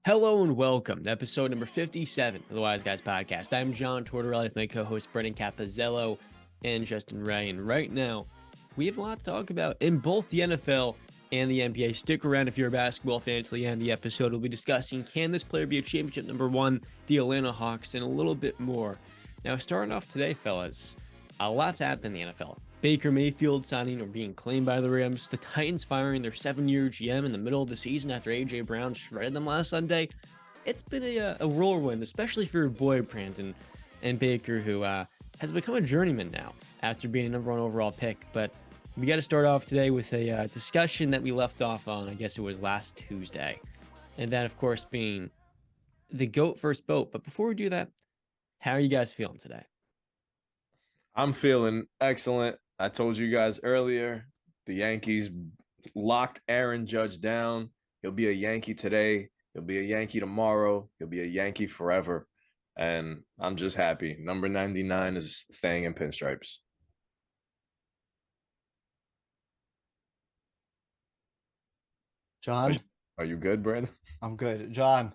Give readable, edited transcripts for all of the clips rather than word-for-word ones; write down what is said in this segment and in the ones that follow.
Hello and welcome to episode number 57 of the Wise Guys podcast. I'm John Tortorelli with my co-host Brendan Capizzello and Justin Ray. And right now, we have a lot to talk about in both the NFL and the NBA. Stick around if you're a basketball fan until the end of the episode. We'll be discussing, can this player be a championship number one, the Atlanta Hawks, and a little bit more. Now, starting off today, fellas, a lot's happened in the NFL. Baker Mayfield signing or being claimed by the Rams, the Titans firing their 7-year GM in the middle of the season after A.J. Brown shredded them last Sunday. It's been a whirlwind, especially for your boy Brandon and Baker, who has become a journeyman now after being a number one overall pick. But we got to start off today with a discussion that we left off on, I guess it was last Tuesday. And that, of course, being the GOAT versus BOAT. But before we do that, how are you guys feeling today? I'm feeling excellent. I told you guys earlier, the Yankees locked Aaron Judge down. He'll be a Yankee today. He'll be a Yankee tomorrow. He'll be a Yankee forever. And I'm just happy. Number 99 is staying in pinstripes. John? Are you good, Brandon? I'm good. John,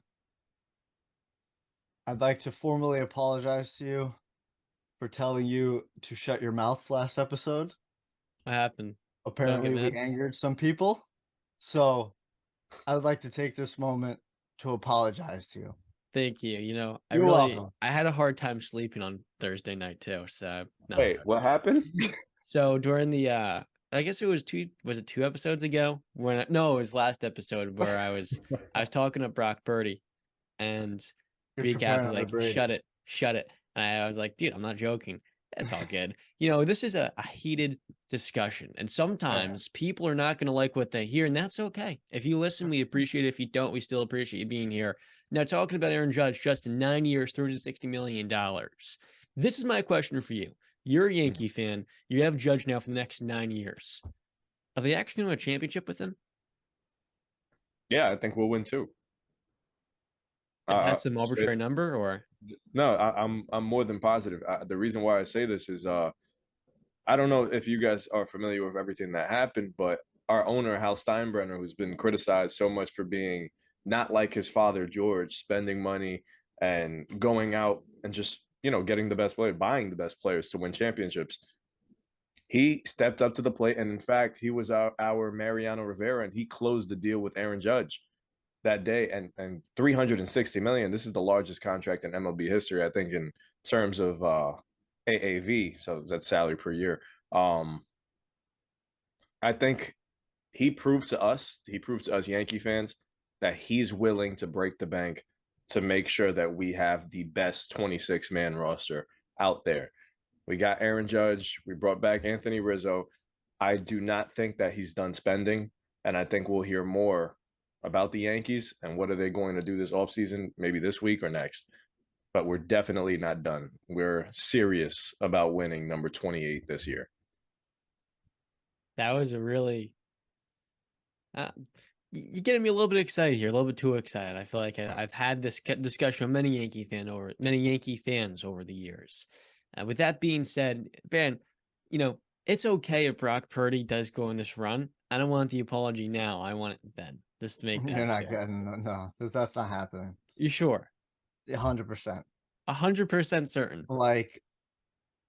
I'd like to formally apologize to you for telling you to shut your mouth last episode. What happened? Apparently, we angered some people. So I would like to take this moment to apologize to you. Thank you. You know, You're welcome. I had a hard time sleeping on Thursday night too. So Wait, what happened? So during the I guess it was two episodes ago it was last episode where I was talking to Brock Purdy and recap was like, shut it. And I was like, dude, I'm not joking. That's all good. You know, this is a heated discussion. And sometimes people are not going to like what they hear, and that's okay. If you listen, we appreciate it. If you don't, we still appreciate you being here. Now, talking about Aaron Judge, just in 9 years, $360 million. This is my question for you. You're a Yankee fan. You have Judge now for the next 9 years. Are they actually going to win a championship with him? Yeah, I think we'll win too. That's an arbitrary number, or no? I'm more than positive. The reason why I say this is I don't know if you guys are familiar with everything that happened, but our owner Hal Steinbrenner, who's been criticized so much for being not like his father George, spending money and going out and just getting the best player, buying the best players to win championships. He stepped up to the plate, and in fact, he was our Mariano Rivera, and he closed the deal with Aaron Judge that day, and $360 million. This is the largest contract in MLB history, I think, in terms of AAV, so that's salary per year. I think he proved to us Yankee fans that he's willing to break the bank to make sure that we have the best 26-man roster out there. We got Aaron Judge. We brought back Anthony Rizzo. I do not think that he's done spending, and I think we'll hear more about the Yankees and what are they going to do this offseason, maybe this week or next. But we're definitely not done. We're serious about winning number 28 this year. that was a really you're getting me a little bit excited here, a little bit too excited. I feel like I've had this discussion with many Yankee fans over the years. With that being said, Ben, it's okay if Brock Purdy does go on this run. I don't want the apology now. I want it then, just to make that You're not clear. getting that's not happening. You sure? 100%. 100% certain. Like,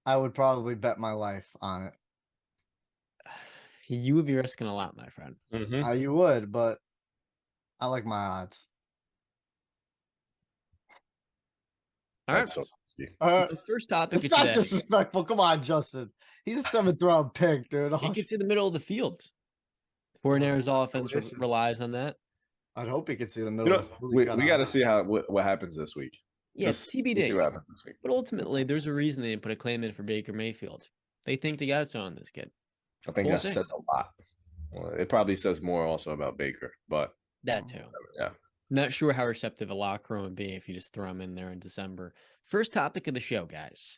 I would probably bet my life on it. You would be risking a lot, my friend. Mm-hmm. You would, but I like my odds. All right. So the first topic. It's not disrespectful. Come on, Justin. He's a 7th round pick, dude. He gets in the middle of the field. 49ers offense relies on that. I'd hope he could see the middle. We got to see what happens this week. Yes, TBD. See what happens this week. But ultimately, there's a reason they didn't put a claim in for Baker Mayfield. They think they got something on this kid. I think that says a lot. Well, it probably says more also about Baker, but that too. Yeah. Not sure how receptive a locker room would be if you just throw him in there in December. First topic of the show, guys.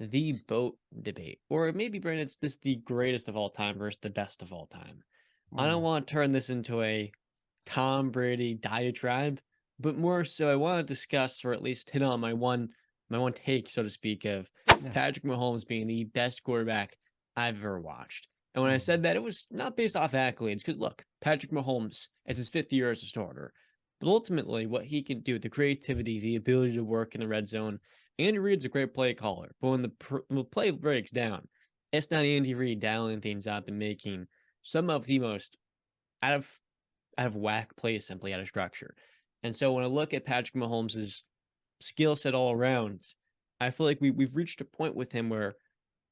The BOAT debate. Or maybe, Brandon, it's this the greatest of all time versus the best of all time. I don't want to turn this into a Tom Brady diatribe, but more so I want to discuss, or at least hit on my one take, so to speak, of Patrick Mahomes being the best quarterback I've ever watched. And when I said that, it was not based off accolades, because look, Patrick Mahomes, it's his 5th year as a starter. But ultimately, what he can do, the creativity, the ability to work in the red zone. Andy Reid's a great play caller, but when the play breaks down, it's not Andy Reid dialing things up and making some of the most out of whack plays simply out of structure. And so when I look at Patrick Mahomes' skill set all around, I feel like we've reached a point with him where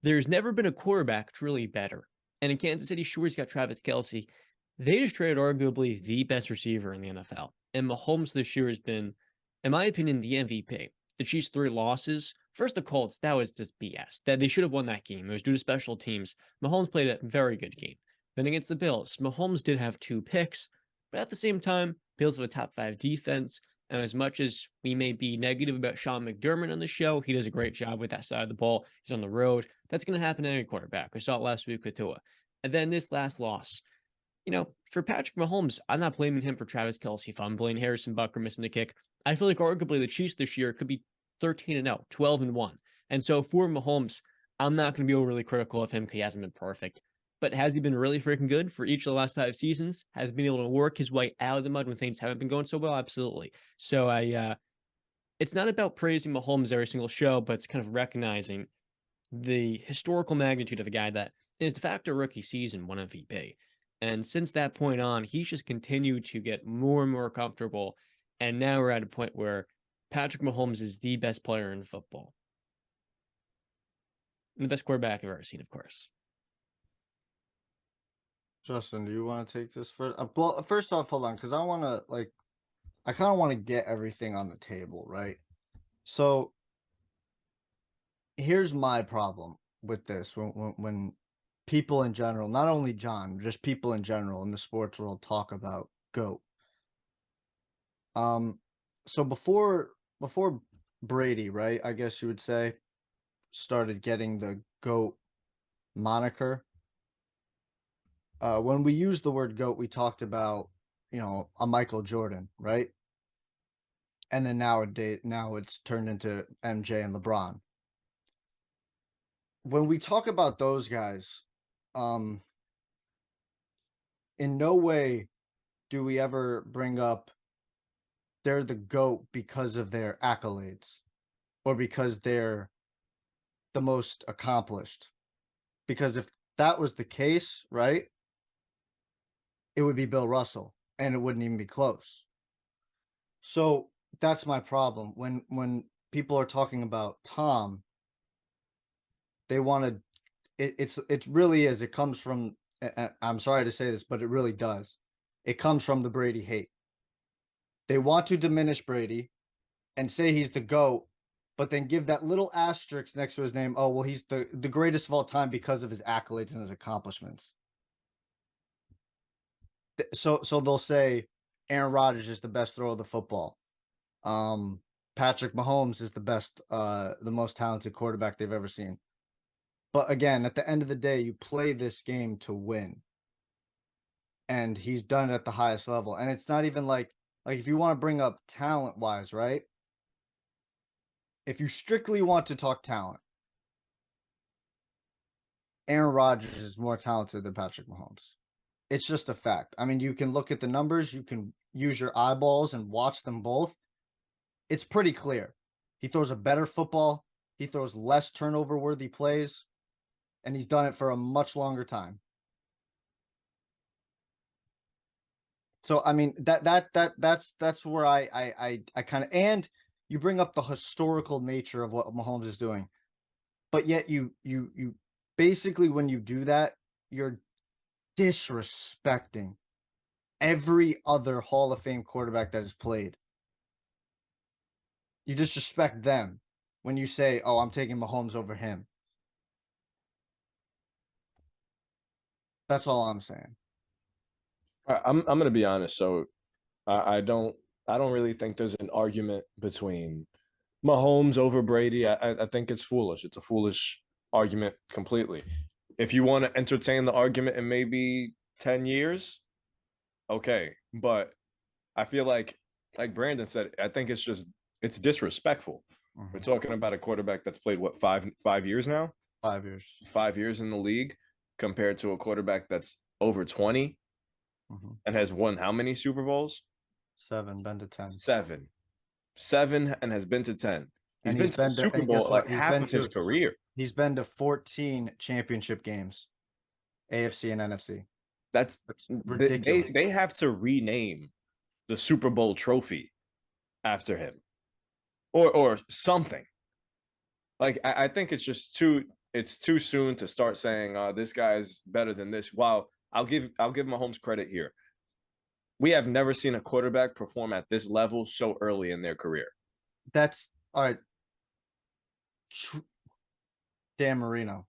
there's never been a quarterback truly better. And in Kansas City, sure, he's got Travis Kelce. They just traded arguably the best receiver in the NFL. And Mahomes this year has been, in my opinion, the MVP. The Chiefs' 3 losses. First, the Colts, that was just BS. That they should have won that game. It was due to special teams. Mahomes played a very good game. Then against the Bills, Mahomes did have 2 picks, but at the same time, Bills have a top 5 defense. And as much as we may be negative about Sean McDermott on the show, he does a great job with that side of the ball. He's on the road. That's going to happen to any quarterback. We saw it last week with Tua. And then this last loss, for Patrick Mahomes, I'm not blaming him for Travis Kelce fumbling, Harrison Butker missing the kick. I feel like arguably the Chiefs this year could be 13-0, 12-1. And so for Mahomes, I'm not going to be overly critical of him because he hasn't been perfect. But has he been really freaking good for each of the last 5 seasons? Has he been able to work his way out of the mud when things haven't been going so well? Absolutely. So it's not about praising Mahomes every single show, but it's kind of recognizing the historical magnitude of a guy that in his de facto rookie season won MVP. And since that point on, he's just continued to get more and more comfortable. And now we're at a point where Patrick Mahomes is the best player in football. And the best quarterback I've ever seen, of course. Justin, do you want to take this first? Well, first off, hold on, because I want to I kind of want to get everything on the table, right? So here's my problem with this when people in general, not only John, just people in general in the sports world talk about GOAT. So before Brady, right, I guess you would say, started getting the GOAT moniker. When we used the word GOAT, we talked about, a Michael Jordan, right? And then now it's turned into MJ and LeBron. When we talk about those guys, in no way do we ever bring up they're the GOAT because of their accolades or because they're the most accomplished. Because if that was the case, right, it would be Bill Russell and it wouldn't even be close. So that's my problem. When people are talking about Tom, they want to, it really is. It comes from, I'm sorry to say this, but it really does. It comes from the Brady hate. They want to diminish Brady and say he's the GOAT, but then give that little asterisk next to his name. Oh, well, he's the greatest of all time because of his accolades and his accomplishments. So they'll say Aaron Rodgers is the best thrower of the football. Patrick Mahomes is the best, the most talented quarterback they've ever seen. But again, at the end of the day, you play this game to win. And he's done it at the highest level. And it's not even like if you want to bring up talent-wise, right? If you strictly want to talk talent, Aaron Rodgers is more talented than Patrick Mahomes. It's just a fact. I mean, you can look at the numbers, you can use your eyeballs and watch them both. It's pretty clear. He throws a better football. He throws less turnover-worthy plays, and he's done it for a much longer time. So I mean that's where I kind of, and you bring up the historical nature of what Mahomes is doing, but yet you basically, when you do that, you're disrespecting every other Hall of Fame quarterback that has played. You disrespect them when you say, "Oh, I'm taking Mahomes over him." That's all I'm saying. I'm gonna be honest. So I don't really think there's an argument between Mahomes over Brady. I think it's foolish. It's a foolish argument completely. If you want to entertain the argument in maybe 10 years, okay. But I feel like Brandon said, I think it's disrespectful. Mm-hmm. We're talking about a quarterback that's played what, 5 years now? 5 years. 5 years in the league compared to a quarterback that's over 20 and has won how many Super Bowls? 7, been to 10. Seven, and has been to 10. He's And been to the Super Bowl guess what? like half of his career. He's been to 14 championship games, AFC and NFC. That's ridiculous. They have to rename the Super Bowl trophy after him, or something. Like I think it's just too soon to start saying this guy's better than this. While I'll give Mahomes credit here. We have never seen a quarterback perform at this level so early in their career. That's all right. Dan Marino.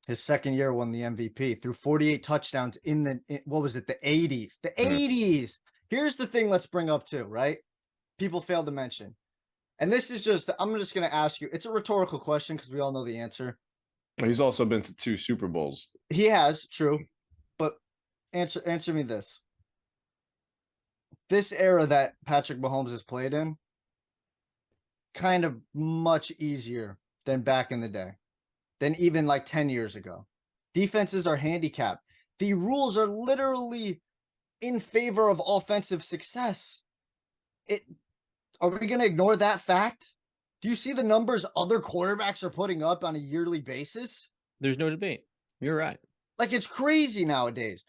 His second year won the MVP, threw 48 touchdowns in what was it, the 80s? The 80s. Here's the thing let's bring up too, right? People fail to mention. And this is just, I'm just going to ask you, it's a rhetorical question because we all know the answer. He's also been to 2 Super Bowls. He has, true. But answer me this. This era that Patrick Mahomes has played in, kind of much easier than back in the day, than even like 10 years ago. Defenses are handicapped. The rules are literally in favor of offensive success. Are we going to ignore that fact? Do you see the numbers other quarterbacks are putting up on a yearly basis? There's no debate. You're right. Like, it's crazy nowadays.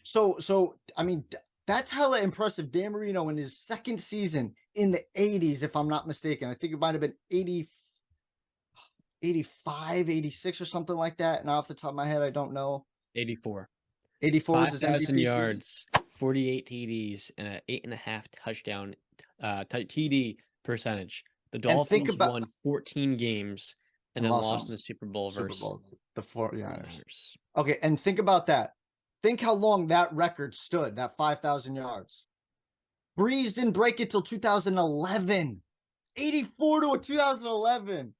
So I mean, that's hella impressive. Dan Marino in his second season in the 80s, if I'm not mistaken. I think it might have been 85, 86 or something like that. And off the top of my head, I don't know. 84. 84 is his MVP. 5,000 yards, 48 TDs, and an 8.5 touchdown TD percentage. The Dolphins won 14 games and then lost in the Super Bowl versus the 49ers. Okay, and think about that. Think how long that record stood, that 5,000 yards. Breeze didn't break it till 2011. 84 to 2011.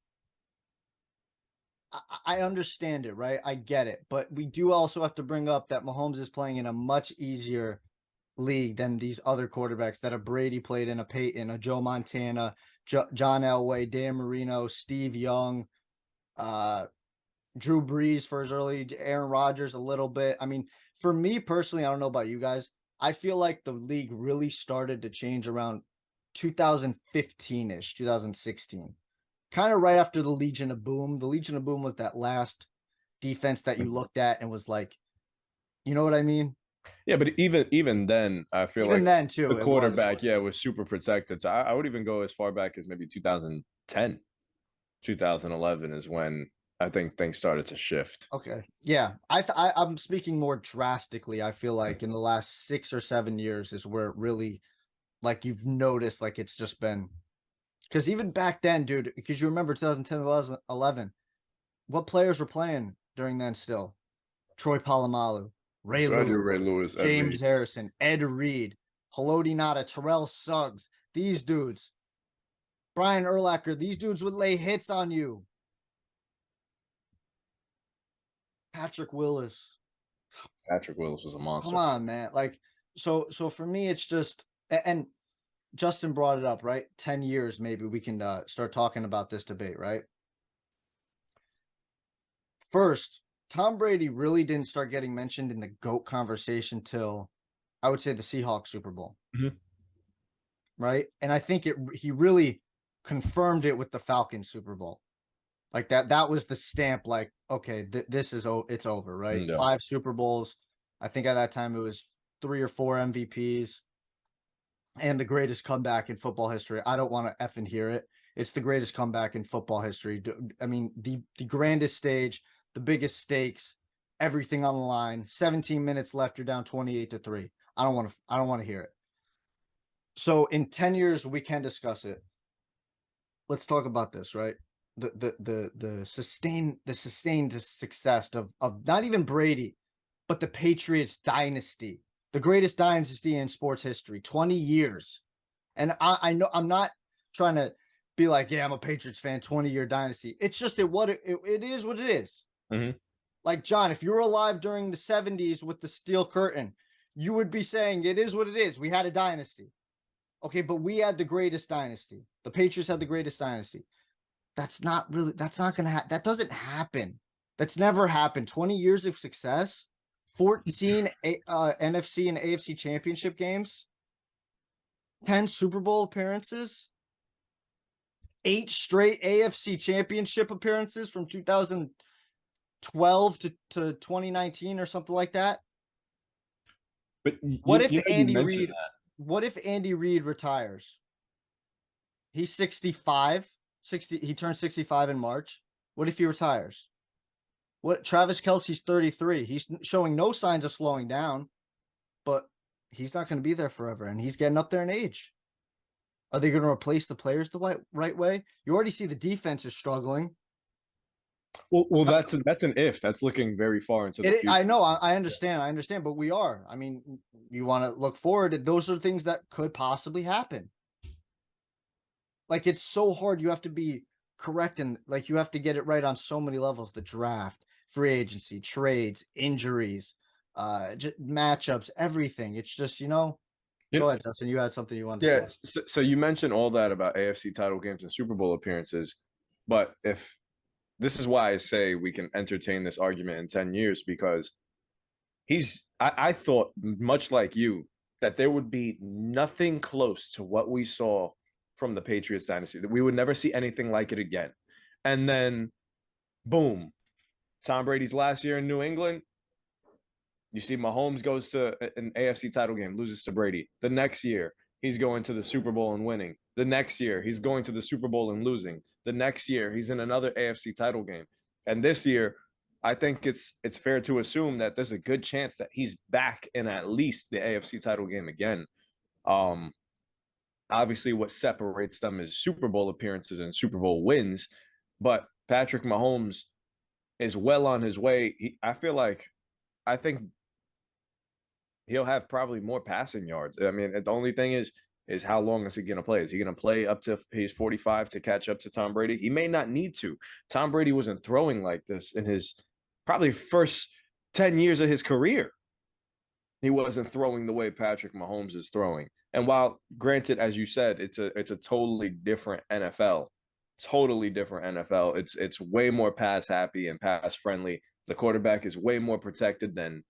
I understand it, right? I get it. But we do also have to bring up that Mahomes is playing in a much easier league than these other quarterbacks that a Brady played in, a Peyton, a Joe Montana, John Elway, Dan Marino, Steve Young, Drew Brees for his early, Aaron Rodgers a little bit. I mean, for me personally, I don't know about you guys, I feel like the league really started to change around 2015-ish, 2016. Kind of right after the Legion of Boom. The Legion of Boom was that last defense that you looked at and was like, you know what I mean? Yeah, but even then, I feel like then too, the quarterback, was super protected. So I would even go as far back as maybe 2010, 2011 is when I think things started to shift. Okay. Yeah. I'm speaking more drastically. I feel like in the last 6 or 7 years is where it really, like, you've noticed, like, it's just been, because even back then, dude, because you remember 2010, 11, what players were playing during then still? Troy Polamalu, Ray Lewis, James Harrison, Ed Reed, Haloti Ngata, Terrell Suggs, these dudes, Brian Urlacher, these dudes would lay hits on you. Patrick Willis was a monster. Come on, man. Like, so for me, it's just, and Justin brought it up, right? 10 years, maybe we can start talking about this debate, right? First, Tom Brady really didn't start getting mentioned in the GOAT conversation till, I would say, the Seahawks Super Bowl. Right? And I think he really confirmed it with the Falcons Super Bowl. Like that was the stamp, like, okay, this is, it's over, right? Yeah. 5 Super Bowls. I think at that time it was 3 or 4 MVPs and the greatest comeback in football history. I don't want to effing hear it. It's the greatest comeback in football history. I mean, the grandest stage, the biggest stakes, everything on the line. 17 minutes left, you're down 28-3. I don't want to hear it. So in 10 years, we can discuss it. Let's talk about this, right? The sustained success of not even Brady, but the Patriots dynasty, the greatest dynasty in sports history, 20 years. And I know I'm not trying to be like, yeah, I'm a Patriots fan, 20-year dynasty. It's just it is what it is. Like, John, if you were alive during the 70s with the Steel Curtain, you would be saying it is what it is. We had a dynasty. Okay, but we had the greatest dynasty. The Patriots had the greatest dynasty. That's not going to happen. That doesn't happen. That's never happened. 20 years of success, 14 NFC and AFC championship games. 10 Super Bowl appearances, 8 straight AFC championship appearances from 2012 to 2019 or something like that. But What if you know, you Andy mentioned Reid? that. What if Andy Reid retires? He's 65. 60. He turns 65 in March. What if he retires? What Travis Kelce's 33. He's showing no signs of slowing down, but he's not going to be there forever, and he's getting up there in age. Are they going to replace the players the right way? You already see the defense is struggling. Well, that's an if. That's looking very far into the future. I know. I understand, but we are. I mean, you want to look forward. Those are things that could possibly happen. Like, it's so hard. You have to be correct, and like you have to get it right on so many levels: the draft, free agency, trades, injuries, matchups, everything. It's just, go ahead, Justin. You had something you wanted to say. So you mentioned all that about AFC title games and Super Bowl appearances, but if this is why I say we can entertain this argument in 10 years, because I thought, much like you, that there would be nothing close to what we saw from the Patriots dynasty, that we would never see anything like it again. And then, boom, Tom Brady's last year in New England. You see Mahomes goes to an AFC title game, loses to Brady. The next year, he's going to the Super Bowl and winning. The next year, he's going to the Super Bowl and losing. The next year, he's in another AFC title game. And this year, I think it's fair to assume that there's a good chance that he's back in at least the AFC title game again. Obviously, what separates them is Super Bowl appearances and Super Bowl wins. But Patrick Mahomes is well on his way. I think he'll have probably more passing yards. I mean, the only thing is how long is he going to play? Is he going to play up to he's 45 to catch up to Tom Brady? He may not need to. Tom Brady wasn't throwing like this in his probably first 10 years of his career. He wasn't throwing the way Patrick Mahomes is throwing. And while, granted, as you said, it's a totally different NFL. Totally different NFL. It's way more pass happy and pass friendly. The quarterback is way more protected than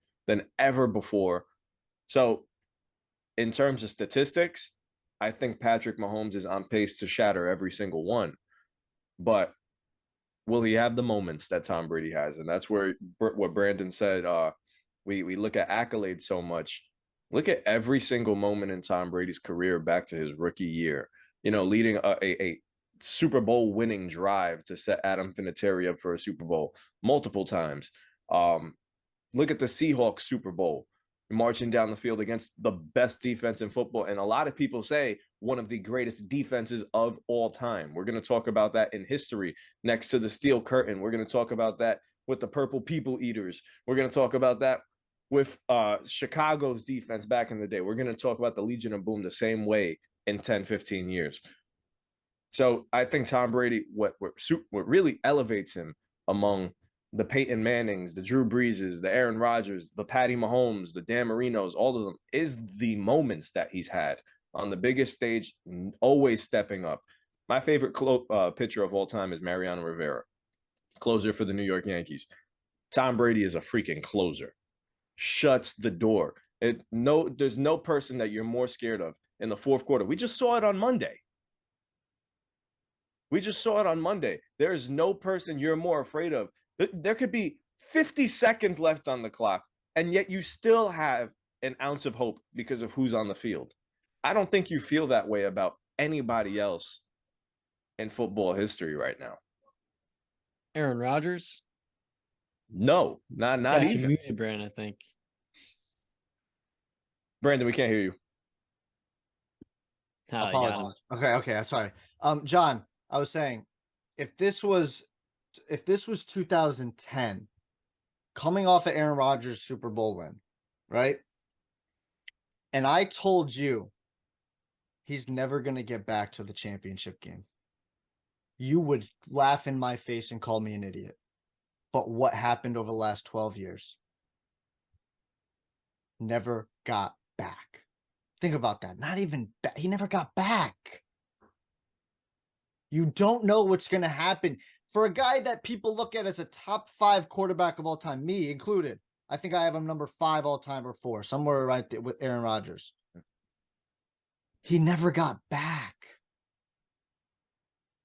ever before. So, in terms of statistics, I think Patrick Mahomes is on pace to shatter every single one. But will he have the moments that Tom Brady has? And that's where what Brandon said. We look at accolades so much. Look at every single moment in Tom Brady's career back to his rookie year. Leading a Super Bowl winning drive to set Adam Vinatieri up for a Super Bowl multiple times. Look at the Seahawks Super Bowl, marching down the field against the best defense in football. And a lot of people say one of the greatest defenses of all time. We're going to talk about that in history next to the Steel Curtain. We're going to talk about that with the Purple People Eaters. We're going to talk about that with Chicago's defense back in the day. We're going to talk about the Legion of Boom the same way in 10, 15 years. So I think Tom Brady, what really elevates him among the Peyton Mannings, the Drew Breeses, the Aaron Rodgers, the Patty Mahomes, the Dan Marinos, all of them, is the moments that he's had on the biggest stage, always stepping up. My favorite pitcher of all time is Mariano Rivera, closer for the New York Yankees. Tom Brady is a freaking closer. Shuts the door. There's no person that you're more scared of in the fourth quarter. We just saw it on Monday. There is no person you're more afraid of. There could be 50 seconds left on the clock, and yet you still have an ounce of hope because of who's on the field. I don't think you feel that way about anybody else in football history right now. Aaron Rodgers? No, not even. Muted, Brandon, I think. Brandon, we can't hear you. Apologies. Okay, sorry. John, I was saying, if this was 2010, coming off of Aaron Rodgers' Super Bowl win, right? And I told you he's never going to get back to the championship game, you would laugh in my face and call me an idiot. But what happened over the last 12 years? Never got back. Think about that. Not even back. He never got back. You don't know what's going to happen. For a guy that people look at as a top 5 quarterback of all time, me included, I think I have him number 5 all time or 4, somewhere right there with Aaron Rodgers. he never got back.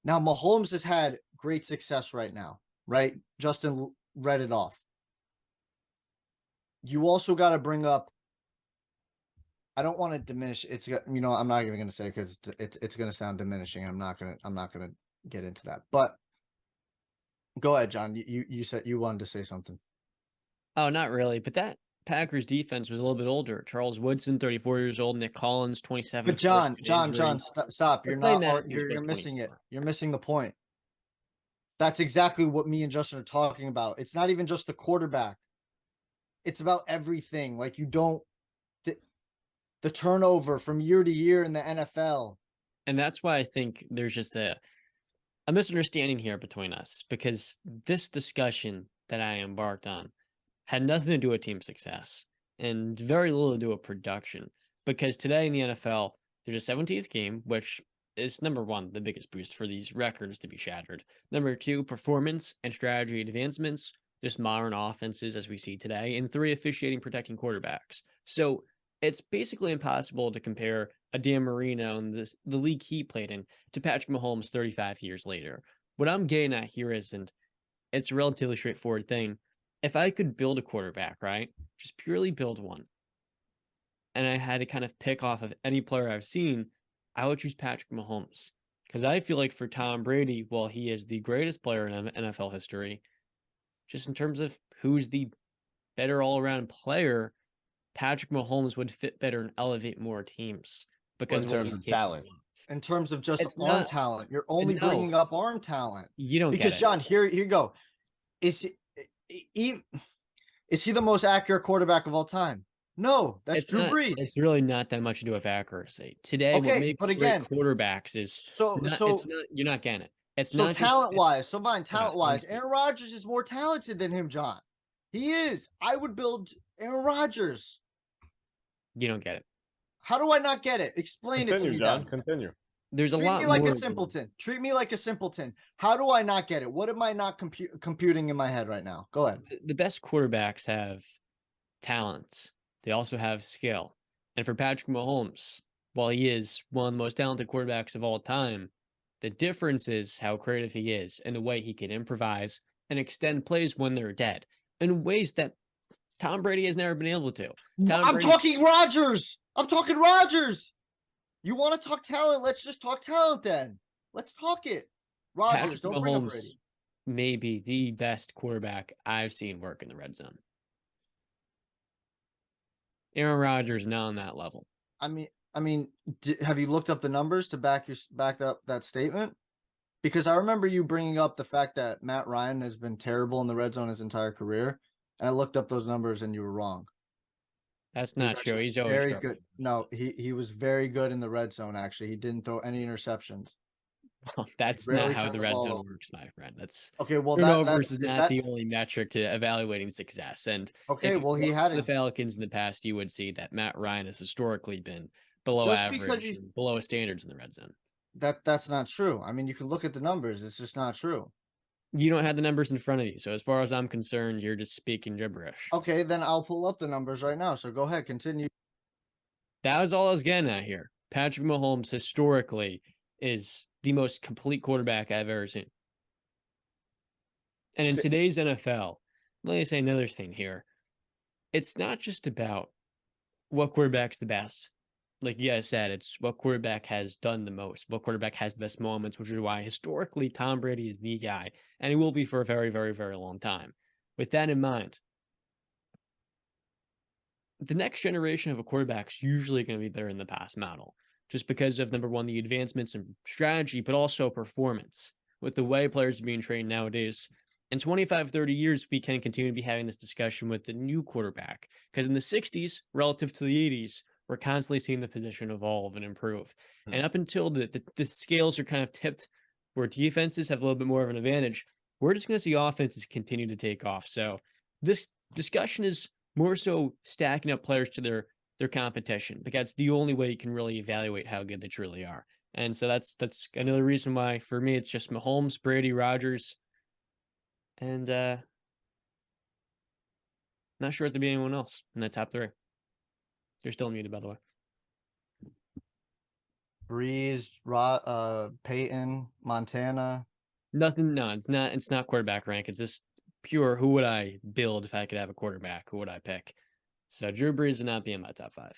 Now, Mahomes has had great success right now, right? Justin read it off. You also got to bring up, I don't want to diminish. I'm not even going to say because it's going to sound diminishing. I'm not going to get into that. But go ahead, John. You said you wanted to say something. Oh, not really. But that Packers defense was a little bit older. Charles Woodson, 34 years old. Nick Collins, 27. But John, stop. But Clay Matthews You're was missing it. 24. You're missing the point. That's exactly what me and Justin are talking about. It's not even just the quarterback. It's about everything. Like the turnover from year to year in the NFL. And that's why I think there's just a misunderstanding here between us, because this discussion that I embarked on had nothing to do with team success and very little to do with production. Because today in the NFL, there's a 17th game, which is number one, the biggest boost for these records to be shattered. Number two, performance and strategy advancements, just modern offenses as we see today. And three, officiating protecting quarterbacks. So it's basically impossible to compare a Dan Marino and the league he played in to Patrick Mahomes 35 years later. What I'm getting at here is, and it's a relatively straightforward thing, if I could build a quarterback, right, just purely build one, and I had to kind of pick off of any player I've seen, I would choose Patrick Mahomes. Because I feel like for Tom Brady, while he is the greatest player in NFL history, just in terms of who's the better all-around player, Patrick Mahomes would fit better and elevate more teams because in of what terms he's of capable talent. of. In terms of just It's arm not- talent, you're only no. bringing up arm talent. You don't Because get it. John, here you go. Is he the most accurate quarterback of all time? No, that's Drew Brees. It's really not that much to do with accuracy. Today, what Okay, makes but great again, quarterbacks is you're not getting it. It's so not talent-wise, just talent-wise, Aaron Rodgers is more talented than him, John. He is. I would build Aaron Rodgers. You don't get it. How do I not get it? Explain it to me, John. then. Continue. There's a Treat lot me like more a simpleton. Treat me like a simpleton. How do I not get it? What am I not computing in my head right now? Go ahead. The best quarterbacks have talents. They also have skill. And for Patrick Mahomes, while he is one of the most talented quarterbacks of all time, the difference is how creative he is and the way he can improvise and extend plays when they're dead in ways that Tom Brady has never been able to. I'm talking Rodgers. You want to talk talent? Let's just talk talent then. Let's talk it. Rodgers, don't bring up Brady. May be the best quarterback I've seen work in the red zone. Aaron Rodgers now on that level. I mean, have you looked up the numbers to back up that statement? Because I remember you bringing up the fact that Matt Ryan has been terrible in the red zone his entire career, and I looked up those numbers and you were wrong. That's not true. He's always very good. No, he was very good in the red zone. Actually, he didn't throw any interceptions. Well, that's not how the red zone works, my friend. That's okay. Well, turnovers is not the only metric to evaluating success. And okay, well, he had the Falcons in the past. You would see that Matt Ryan has historically been below average, below standards in the red zone. That's not true. I mean, you can look at the numbers. It's just not true. You don't have the numbers in front of you. So as far as I'm concerned, you're just speaking gibberish. Okay, then I'll pull up the numbers right now. So go ahead, continue. That was all I was getting at here. Patrick Mahomes historically is the most complete quarterback I've ever seen. And in today's NFL, let me say another thing here. It's not just about what quarterback's the best. Like you guys said, it's what quarterback has done the most, what quarterback has the best moments, which is why historically Tom Brady is the guy, and he will be for a very, very, very long time. With that in mind, the next generation of a quarterback's usually going to be better than the past model, just because of, number one, the advancements in strategy, but also performance. With the way players are being trained nowadays, in 25, 30 years, we can continue to be having this discussion with the new quarterback. Because in the 60s, relative to the 80s, we're constantly seeing the position evolve and improve. And up until the scales are kind of tipped where defenses have a little bit more of an advantage, we're just going to see offenses continue to take off. So this discussion is more so stacking up players to their competition, because that's the only way you can really evaluate how good they truly are. And so that's another reason why, for me, it's just Mahomes, Brady, Rodgers, and not sure if there'd be anyone else in that top three. You're still muted, by the way. Breeze, Peyton, Montana. Nothing. No, it's not quarterback rank. It's just pure. Who would I build if I could have a quarterback? Who would I pick? So Drew Brees would not be in my top 5.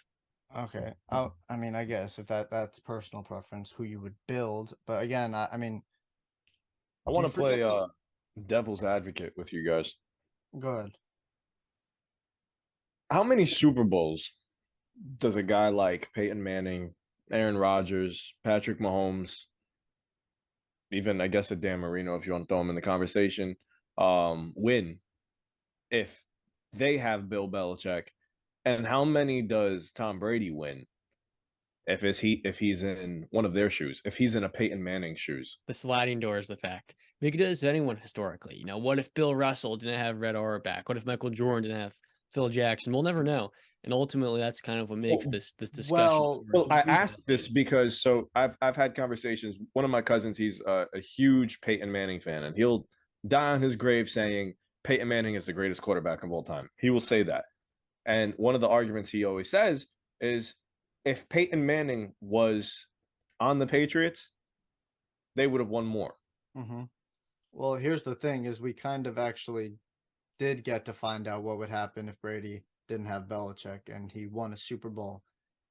Okay. I mean, I guess if that's personal preference, who you would build. But again, I mean, I do want you to play forget the- devil's advocate with you guys. Go ahead. How many Super Bowls does a guy like Peyton Manning, Aaron Rodgers, Patrick Mahomes, even I guess a Dan Marino, if you want to throw him in the conversation, win if they have Bill Belichick? And how many does Tom Brady win if he's in one of their shoes, if he's in a Peyton Manning shoes? The sliding door is the fact. We could do this to anyone historically. You know, what if Bill Russell didn't have Red Auerbach? What if Michael Jordan didn't have Phil Jackson? We'll never know. And ultimately, that's kind of what makes this discussion. Well, I asked this because I've had conversations. One of my cousins, he's a huge Peyton Manning fan, and he'll die on his grave saying Peyton Manning is the greatest quarterback of all time. He will say that. And one of the arguments he always says is if Peyton Manning was on the Patriots, they would have won more. Mm-hmm. Well, here's the thing: is we kind of actually did get to find out what would happen if Brady didn't have Belichick and he won a Super Bowl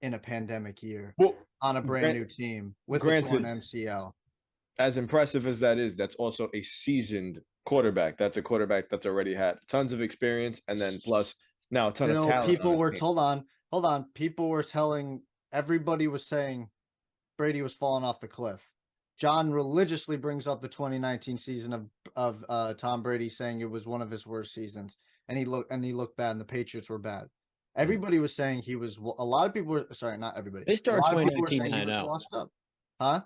in a pandemic year Well, on a brand new team with a granted, torn MCL. As impressive as that is, that's also a seasoned quarterback. That's a quarterback that's already had tons of experience, and then plus now a ton of talent. People were hold on. People were everybody was saying Brady was falling off the cliff. John religiously brings up the 2019 season of Tom Brady, saying it was one of his worst seasons, and he looked bad, and the Patriots were bad. Everybody was saying he was. A lot of people were sorry, not everybody. They started 2019 he was washed up, huh?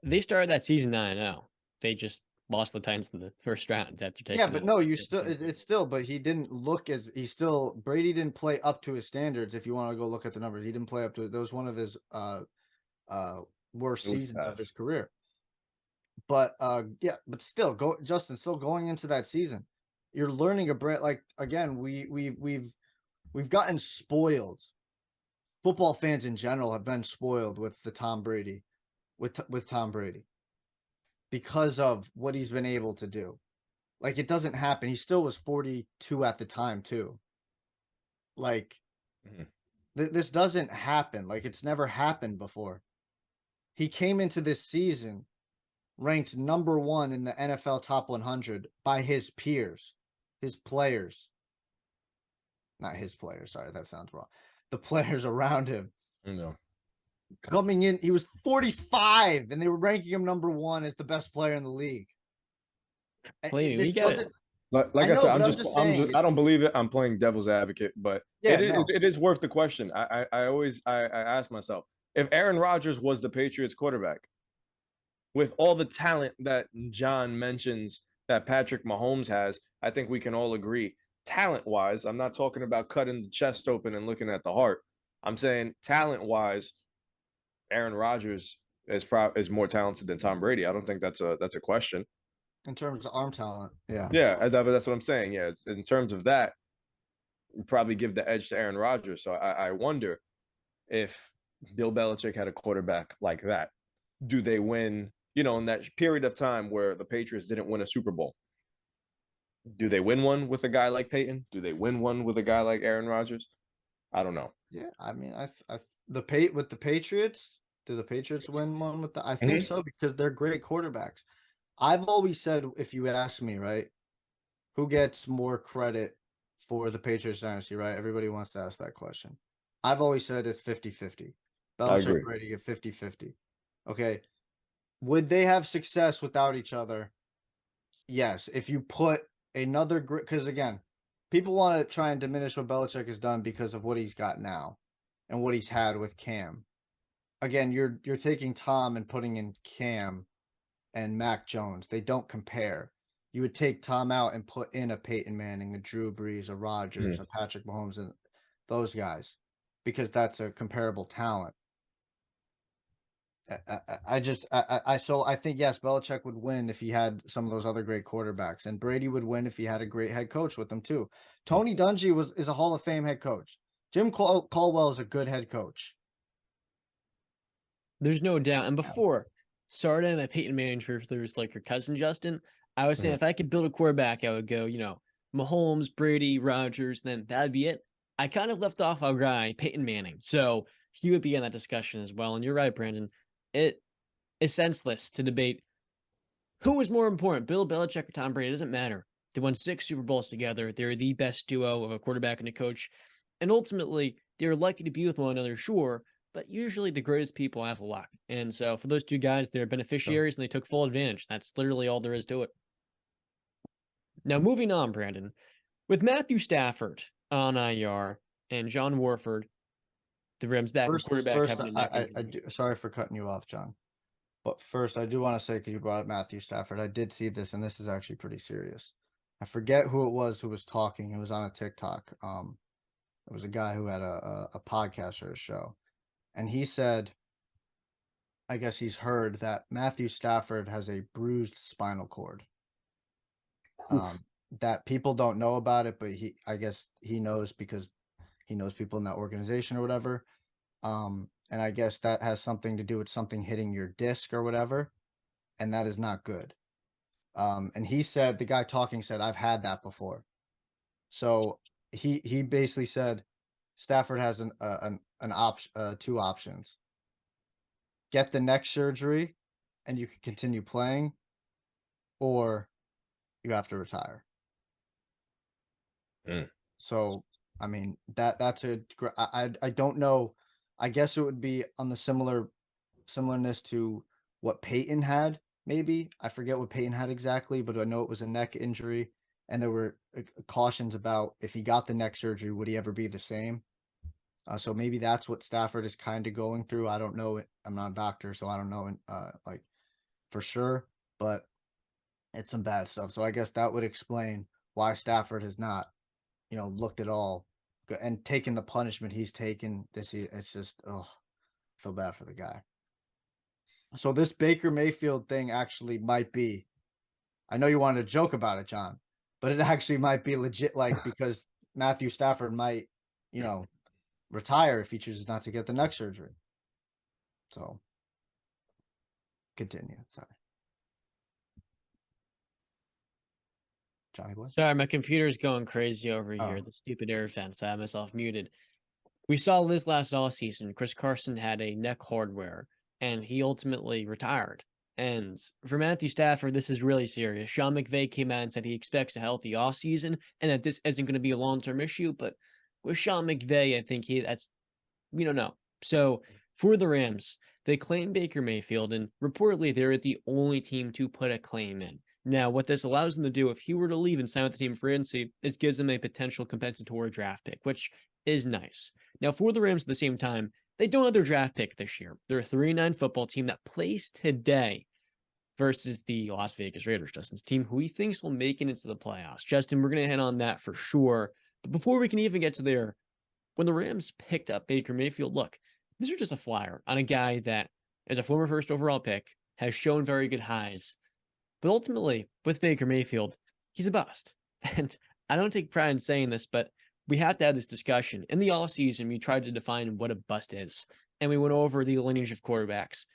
They started that season 9-0. They just lost the Titans in the first round after taking. Yeah, but no, it's still. But he didn't look as Brady didn't play up to his standards. If you want to go look at the numbers, he didn't play up to. That was one of his worst seasons of his career. But yeah, but still, Justin. Still going into that season, you're learning a brand. Like again, we've gotten spoiled. Football fans in general have been spoiled with Tom Brady, with Tom Brady, because of what he's been able to do. Like it doesn't happen. He still was 42 at the time too. Like this doesn't happen. Like it's never happened before. He came into this season ranked number 1 in the NFL top 100 by his peers, his players. Not his players. Sorry, that sounds wrong. The players around him. No. Coming in, he was 45, and they were ranking him number 1 as the best player in the league. Like I said, I don't believe it. I'm playing devil's advocate, but it is worth the question. I always ask myself, if Aaron Rodgers was the Patriots quarterback, with all the talent that John mentions that Patrick Mahomes has, I think we can all agree, talent-wise, I'm not talking about cutting the chest open and looking at the heart. I'm saying talent-wise, Aaron Rodgers is more talented than Tom Brady. I don't think that's a question. In terms of arm talent, yeah. Yeah, that's what I'm saying. Yeah, in terms of that, you probably give the edge to Aaron Rodgers. So I wonder if Bill Belichick had a quarterback like that, do they win, in that period of time where the Patriots didn't win a Super Bowl? Do they win one with a guy like Peyton? Do they win one with a guy like Aaron Rodgers? I don't know. Yeah, I mean, with the Patriots, do the Patriots win one with I think so, because they're great quarterbacks. I've always said, if you ask me, right, who gets more credit for the Patriots dynasty, right? Everybody wants to ask that question. I've always said it's 50-50. Belichick, Brady get 50-50. Okay. Would they have success without each other? Yes. If you put another because again, people want to try and diminish what Belichick has done because of what he's got now and what he's had with Cam. Again, you're taking Tom and putting in Cam and Mac Jones. They don't compare. You would take Tom out and put in a Peyton Manning, a Drew Brees, a Rodgers, a Patrick Mahomes, and those guys, because that's a comparable talent. I think, yes, Belichick would win if he had some of those other great quarterbacks, and Brady would win if he had a great head coach with them too. Tony Dungy is a Hall of Fame head coach. Jim Caldwell is a good head coach. There's no doubt. And before starting that Peyton Manning truth, there's like your cousin Justin. I was saying Mhm. if I could build a quarterback, I would go, Mahomes, Brady, Rodgers, then that'd be it. I kind of left off our guy, Peyton Manning. So he would be in that discussion as well. And you're right, Brandon. It is senseless to debate who is more important, Bill Belichick or Tom Brady. It doesn't matter. They won 6 Super Bowls together. They're the best duo of a quarterback and a coach. And ultimately, they're lucky to be with one another, sure, but usually the greatest people have luck. And so for those two guys, they're beneficiaries and they took full advantage. That's literally all there is to it. Now, moving on, Brandon, with Matthew Stafford on IR and John Warford, the Rams backup quarterback First, having a neck I injury. do, sorry for cutting you off, John. But first, I do want to say, because you brought up Matthew Stafford, I did see this, and this is actually pretty serious. I forget who it was who was talking. It was on a TikTok. It was a guy who had a podcast or a show, and he said, I guess he's heard that Matthew Stafford has a bruised spinal cord. Oof. That people don't know about it, but I guess he knows because he knows people in that organization or whatever. And I guess that has something to do with something hitting your disc or whatever, and that is not good. And he said, the guy talking said, I've had that before. So he basically said Stafford has two options: get the neck surgery, and you can continue playing, or you have to retire. Mm. So I mean that's I don't know. I guess it would be on the similarness to what Peyton had. Maybe I forget what Peyton had exactly, but I know it was a neck injury, and there were cautions about if he got the neck surgery, would he ever be the same? So maybe that's what Stafford is kind of going through. I don't know. I'm not a doctor, so I don't know like for sure, but it's some bad stuff. So I guess that would explain why Stafford has not, looked at all and taken the punishment he's taken this year. It's just, I feel bad for the guy. So this Baker Mayfield thing actually might be, I know you wanted to joke about it, John, but it actually might be legit, like, because Matthew Stafford might, retire if he chooses not to get the neck surgery. So continue. Sorry. Johnny boy. Sorry, my computer's going crazy over here. Oh. The stupid air vents. I have myself muted. We saw this last offseason. Chris Carson had a neck hardware, and he ultimately retired. And for Matthew Stafford, this is really serious. Sean McVay came out and said he expects a healthy offseason and that this isn't going to be a long-term issue. But with Sean McVay, I think we don't know. So for the Rams, they claim Baker Mayfield, and reportedly they're the only team to put a claim in. Now, what this allows them to do, if he were to leave and sign with the team for agency, is gives them a potential compensatory draft pick, which is nice. Now, for the Rams at the same time, they don't have their draft pick this year. They're a 3-9 football team that plays today versus the Las Vegas Raiders, Justin's team, who he thinks will make it into the playoffs. Justin, we're going to hit on that for sure. But before we can even get to there, when the Rams picked up Baker Mayfield, look, these are just a flyer on a guy that, as a former first overall pick, has shown very good highs. But ultimately, with Baker Mayfield, he's a bust. And I don't take pride in saying this, but we have to have this discussion. In the offseason, we tried to define what a bust is, and we went over the lineage of quarterbacks.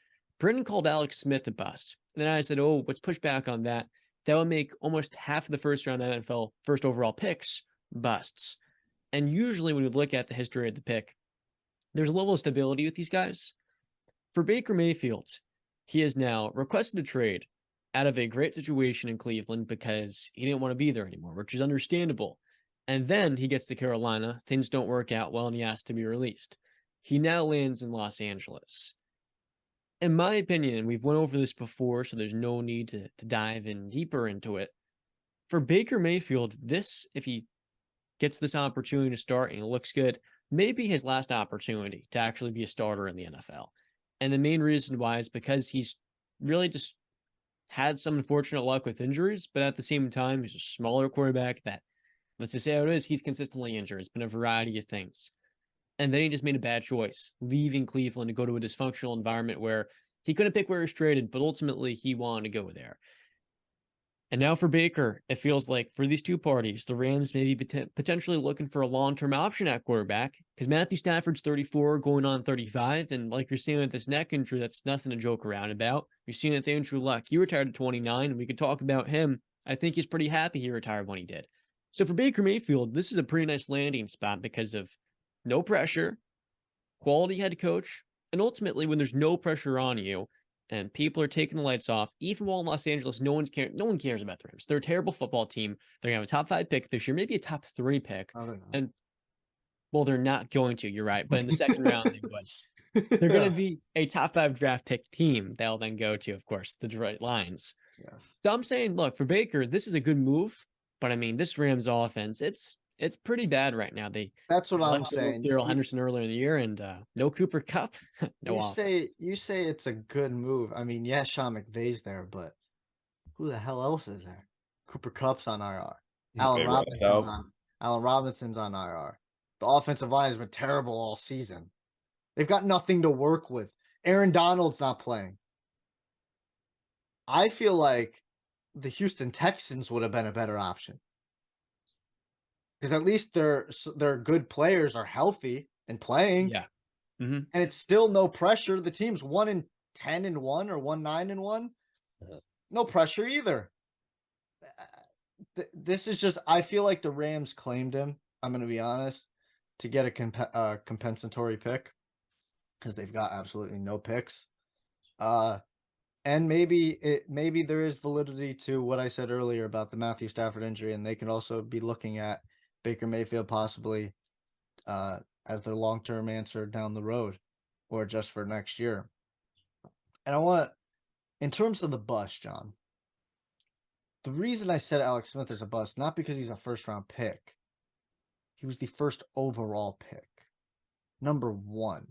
Britton called Alex Smith a bust. And then I said, oh, let's push back on that. That would make almost half of the first round NFL first overall picks busts. And usually when we look at the history of the pick, there's a level of stability with these guys. For Baker Mayfield, he has now requested a trade out of a great situation in Cleveland because he didn't want to be there anymore, which is understandable. And then he gets to Carolina, things don't work out well, and he has to be released. He now lands in Los Angeles. In my opinion, and we've went over this before, so there's no need to dive in deeper into it. For Baker Mayfield, if he gets this opportunity to start and he looks good, maybe his last opportunity to actually be a starter in the NFL. And the main reason why is because he's really just had some unfortunate luck with injuries, but at the same time, he's a smaller quarterback that, let's just say how it is, he's consistently injured. It's been a variety of things. And then he just made a bad choice, leaving Cleveland to go to a dysfunctional environment where he couldn't pick where he was traded, but ultimately he wanted to go there. And now for Baker, it feels like for these two parties, the Rams may be potentially looking for a long-term option at quarterback because Matthew Stafford's 34, going on 35. And like you're seeing with this neck injury, that's nothing to joke around about. You're seeing it with Andrew Luck. He retired at 29, and we could talk about him. I think he's pretty happy he retired when he did. So for Baker Mayfield, this is a pretty nice landing spot because of no pressure, quality head coach, and ultimately when there's no pressure on you, and people are taking the lights off. Even while in Los Angeles, no one cares about the Rams. They're a terrible football team. They're gonna have a top 5 pick this year, maybe a top 3 pick. Oh, they're not. And well, they're not going to. You're right, but in the second round, they would. They're gonna be a top 5 draft pick team. They'll then go to, of course, the Detroit Lions. Yes. So I'm saying, look, for Baker, this is a good move. But I mean, this Rams offense, it's pretty bad right now. That's what I'm let go of saying. Darrell Henderson earlier in the year, and no Cooper Kupp, no You offense. say it's a good move. I mean, yeah, Sean McVay's there, but who the hell else is there? Cooper Kupp's on IR. Allen Robinson's on IR. The offensive line has been terrible all season. They've got nothing to work with. Aaron Donald's not playing. I feel like the Houston Texans would have been a better option. Because at least their good players are healthy and playing. Yeah. And it's still no pressure. The team's 1-10-1 or 1-9-1. No pressure either. This is just, I feel like the Rams claimed him, I'm going to be honest, to get a compensatory pick because they've got absolutely no picks. And maybe there is validity to what I said earlier about the Matthew Stafford injury, and they can also be looking at Baker Mayfield possibly as their long-term answer down the road or just for next year. And in terms of the bust, John, the reason I said Alex Smith is a bust, not because he's a first-round pick. He was the first overall pick. Number 1.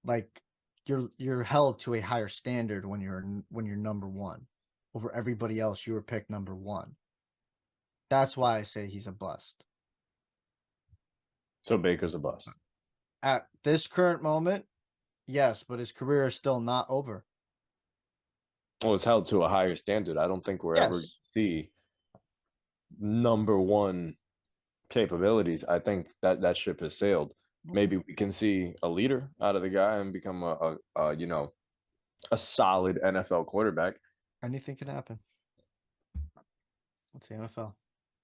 Like, you're held to a higher standard when you're number 1. Over everybody else, you were picked number 1. That's why I say he's a bust. So Baker's a bust. At this current moment, yes, but his career is still not over. Well, it's held to a higher standard. I don't think we're ever going to see number 1 capabilities. I think that ship has sailed. Maybe we can see a leader out of the guy and become a solid NFL quarterback. Anything can happen. It's the NFL.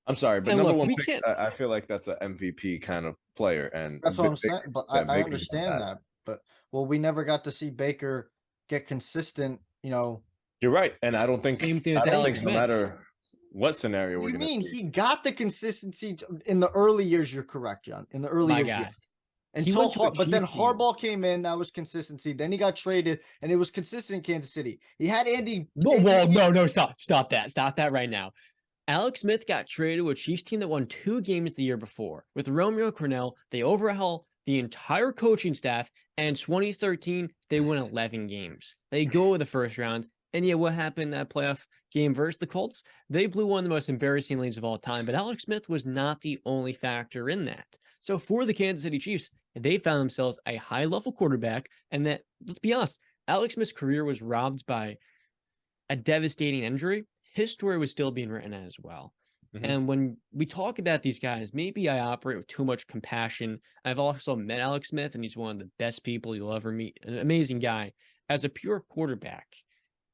I'm sorry, but And number look, 1 we picks, can't- I feel like that's an MVP kind of player, and That's what I'm Baker- saying. But that I Baker's understand that. But we never got to see Baker get consistent. You're right, and I don't think Same thing with I don't Alex think no Smith. matter what scenario What we're do you going mean to see. he got the consistency in the early years? You're correct, John. In the early My years, guy. yes. He Until went to a but then cheap team. Harbaugh came in, that was consistency. Then he got traded, and it was consistent in Kansas City. He had Andy. No, Andy no, stop that right now. Alex Smith got traded to a Chiefs team that won 2 games the year before. With Romeo Crennel, they overhaul the entire coaching staff, and 2013, they win 11 games. They go to the first round, and yeah, what happened in that playoff game versus the Colts? They blew one of the most embarrassing leads of all time, but Alex Smith was not the only factor in that. So for the Kansas City Chiefs, they found themselves a high-level quarterback, and that, let's be honest, Alex Smith's career was robbed by a devastating injury. His story was still being written as well. Mhm. And when we talk about these guys, maybe I operate with too much compassion. I've also met Alex Smith, and he's one of the best people you'll ever meet. An amazing guy. As a pure quarterback,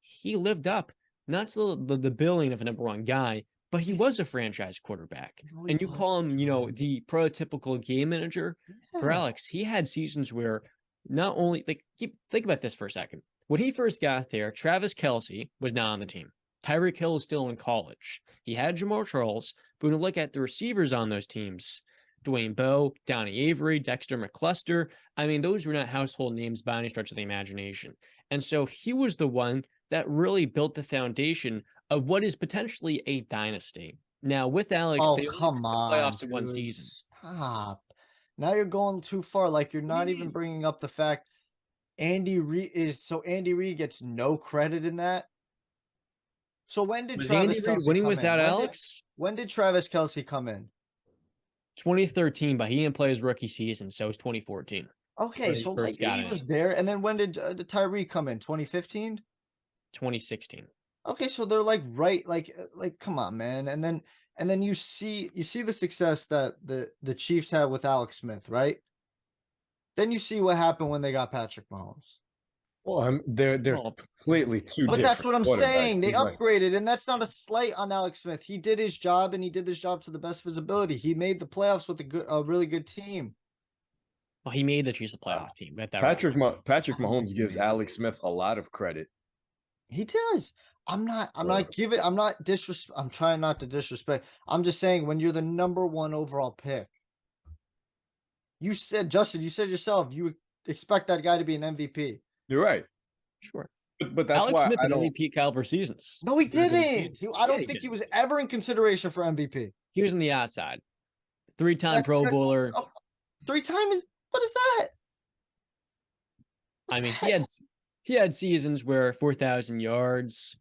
he lived up not to the billing of a number 1 guy, but he was a franchise quarterback. And you call him, the prototypical game manager. For Alex, he had seasons where not only think about this for a second. When he first got there, Travis Kelce was not on the team. Tyreek Hill is still in college. He had Jamar Charles, but when you look at the receivers on those teams, Dwayne Bowe, Donnie Avery, Dexter McCluster, I mean, those were not household names by any stretch of the imagination. And so he was the one that really built the foundation of what is potentially a dynasty. Now, with Alex, they only missed the playoffs in 1 season. Stop. Now you're going too far. Like, you're What do you not even mean? bringing up the fact Andy Reid gets no credit in that. So when did Was Travis Andy Reid Kelce winning come without in? Alex? When did Travis Kelce come in? 2013, but he didn't play his rookie season, so it was 2014. Okay, When he so first like got he in. was there, and then when did Tyreek come in? 2015, 2016. Okay, so they're like come on, man. And then you see the success that the Chiefs had with Alex Smith, right? Then you see what happened when they got Patrick Mahomes. Well, they're Well, completely two But that's different what I'm quarterbacks. saying. They He's like, upgraded, and that's not a slight on Alex Smith. He did his job, and he did his job to the best of his ability. He made the playoffs with a really good team. well, he made the Chiefs a playoff team. Get that Patrick right. Patrick I don't think Mahomes he gives made it. Alex Smith a lot of credit. He does. I'm trying not to disrespect. I'm just saying when you're the number one overall pick, you said, Justin, you said yourself, you would expect that guy to be an MVP. You're right, Sure. but that's Alex why Smith I had don't. MVP caliber seasons. No, he Very good didn't. teams. I Yeah, don't think did. he was ever in consideration for MVP. He was on the outside. 3-time Pro Bowler. 3-time is what is that? I mean, he had seasons where 4,000 yards,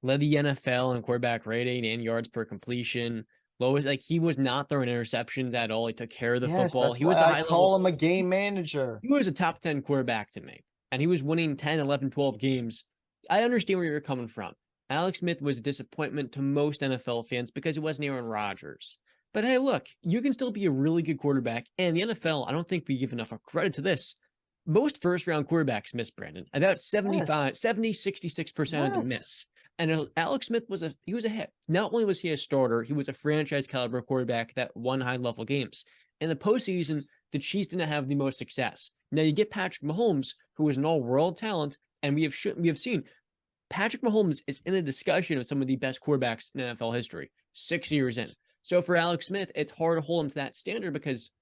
led the NFL in quarterback rating and yards per completion. Lowest, like he was not throwing interceptions at all. He took care of the Yes, football. that's He was why a I high call level. him a game manager. He was a top 10 quarterback to me, and he was winning 10, 11, 12 games. I understand where you're coming from. Alex Smith was a disappointment to most NFL fans because it wasn't Aaron Rodgers. But hey, look, you can still be a really good quarterback. And the NFL, I don't think we give enough credit to this. Most first round quarterbacks miss, Brandon. About 75, 70, 66% of them miss. And Alex Smith was a hit. Not only was he a starter, he was a franchise caliber quarterback that won high level games. In the postseason, the Chiefs didn't have the most success. Now you get Patrick Mahomes, who is an all-world talent, and we have seen Patrick Mahomes is in the discussion of some of the best quarterbacks in NFL history, 6 years in. So for Alex Smith, it's hard to hold him to that standard because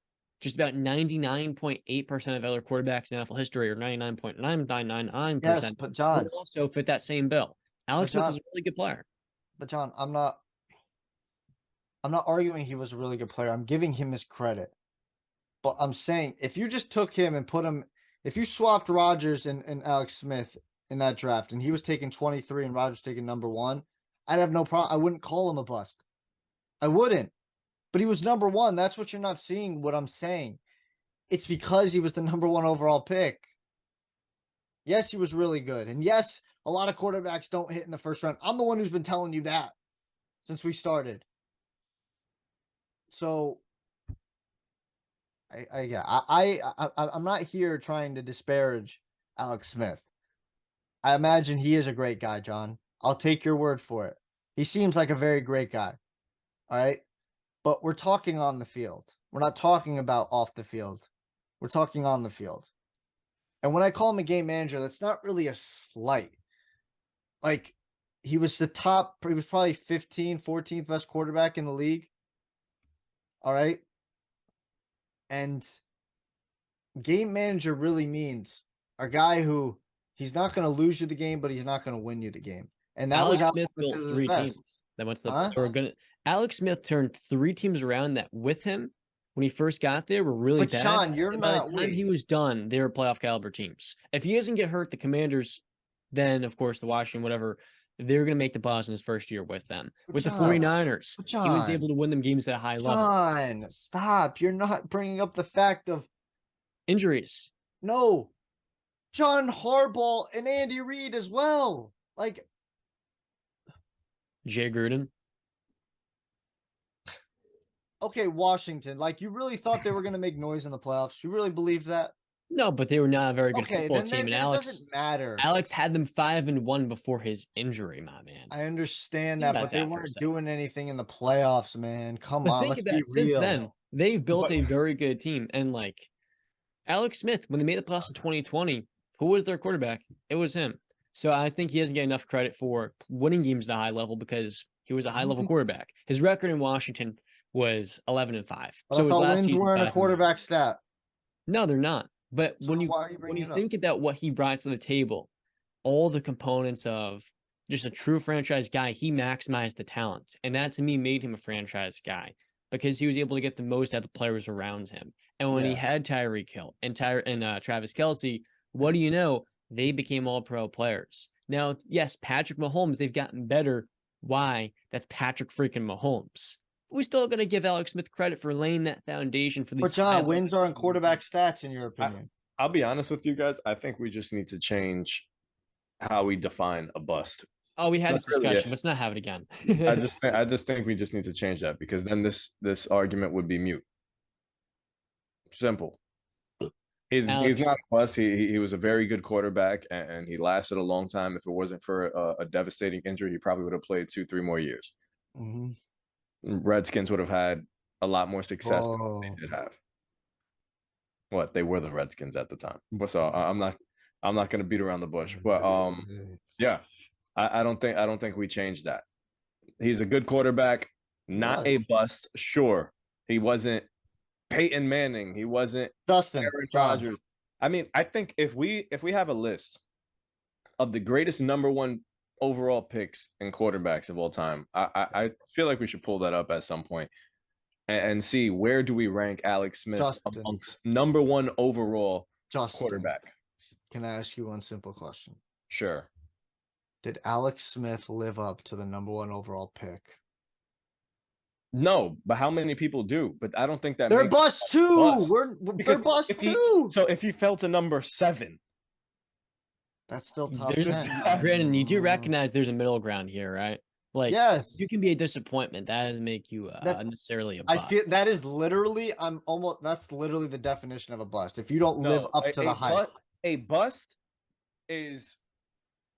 just about 99.8% of other quarterbacks in NFL history, or 99.9999%, Yes, but John, would also fit that same bill. Alex Smith is a really good player. But John, I'm not arguing he was a really good player. I'm giving him his credit. But I'm saying if you just took him and put him, if you swapped Rodgers and Alex Smith in that draft and he was taking 23 and Rodgers taking number 1, I'd have no problem. I wouldn't call him a bust. I wouldn't. But he was number 1. That's what you're not seeing, what I'm saying. It's because he was the number 1 overall pick. Yes, he was really good. And yes, a lot of quarterbacks don't hit in the first round. I'm the one who's been telling you that since we started. So I'm not here trying to disparage Alex Smith. I imagine he is a great guy, John. I'll take your word for it. He seems like a very great guy. All right. But we're talking on the field. We're not talking about off the field. We're talking on the field. And when I call him a game manager, that's not really a slight. Like, he was probably 14th best quarterback in the league. All right. And game manager really means a guy who he's not going to lose you the game, but he's not going to win you the game. And that Alex was Smith built 3 teams that went to the. Huh? Alex Smith turned 3 teams around that with him when he first got there were really But bad. Sean, you're and by not. the time he was done, they were playoff caliber teams. If he doesn't get hurt, the Commanders, then of course the Washington, whatever, they're going to make the playoffs in his first year with them. With the 49ers, he was able to win them games at a high level. John, stop. You're not bringing up the fact of Injuries. No. John Harbaugh and Andy Reid as well. Like Jay Gruden. Okay, Washington. Like, you really thought they were going to make noise in the playoffs? You really believed that? No, but they were not a very good football team. And Alex, it doesn't matter. Alex had them 5-1 before his injury, my man. I understand that, but they weren't doing anything in the playoffs, man. Come on, let's be real. Since then, they've built a very good team. And like Alex Smith, when they made the playoffs in 2020, who was their quarterback? It was him. So I think he doesn't get enough credit for winning games at a high level because he was a high level quarterback. His record in Washington was 11-5. So his last wins weren't a quarterback stat. No, they're not. But So when you think about what he brought to the table, all the components of just a true franchise guy, he maximized the talent. And that to me made him a franchise guy because he was able to get the most out of the players around him. And when he had Tyreek Hill and Travis Kelce, what do you know? They became all pro players. Now, yes, Patrick Mahomes, they've gotten better. Why? That's Patrick freaking Mahomes. We're still going to give Alex Smith credit for laying that foundation for these. But John, wins aren't quarterback stats, in your opinion. I'll be honest with you guys. I think we just need to change how we define a bust. Oh, we had Not this really, yeah. discussion. Let's not have it again. I just think we just need to change that because then this argument would be mute. Simple. He's Alex, not a bust. He was a very good quarterback and he lasted a long time. If it wasn't for a devastating injury, he probably would have played 2-3 more years. Mhm. Redskins would have had a lot more success than Whoa. they did have. What they were the Redskins at the time. So I'm not going to beat around the bush, but yeah, I don't think we changed that. He's a good quarterback, not a bust. Sure, he wasn't Peyton Manning. He wasn't Justin, Aaron John. Rodgers. I mean, I think if we have a list of the greatest number one overall picks and quarterbacks of all time, I feel like we should pull that up at some point and see where do we rank Alex Smith Justin. amongst number one overall Justin, quarterback. can I ask you one simple question? Sure. Did Alex Smith live up to the number one overall pick? No, but how many people do? But I don't think that They're makes bust too. bust. They're bust too. So if he fell to number 7, That's still top there's 10. Brandon, you do recognize there's a middle ground here, right? Like, Yes, you can be a disappointment. That doesn't make you necessarily a I bust. feel that is literally. That's literally the definition of a bust. If you don't live up to the hype, a bust is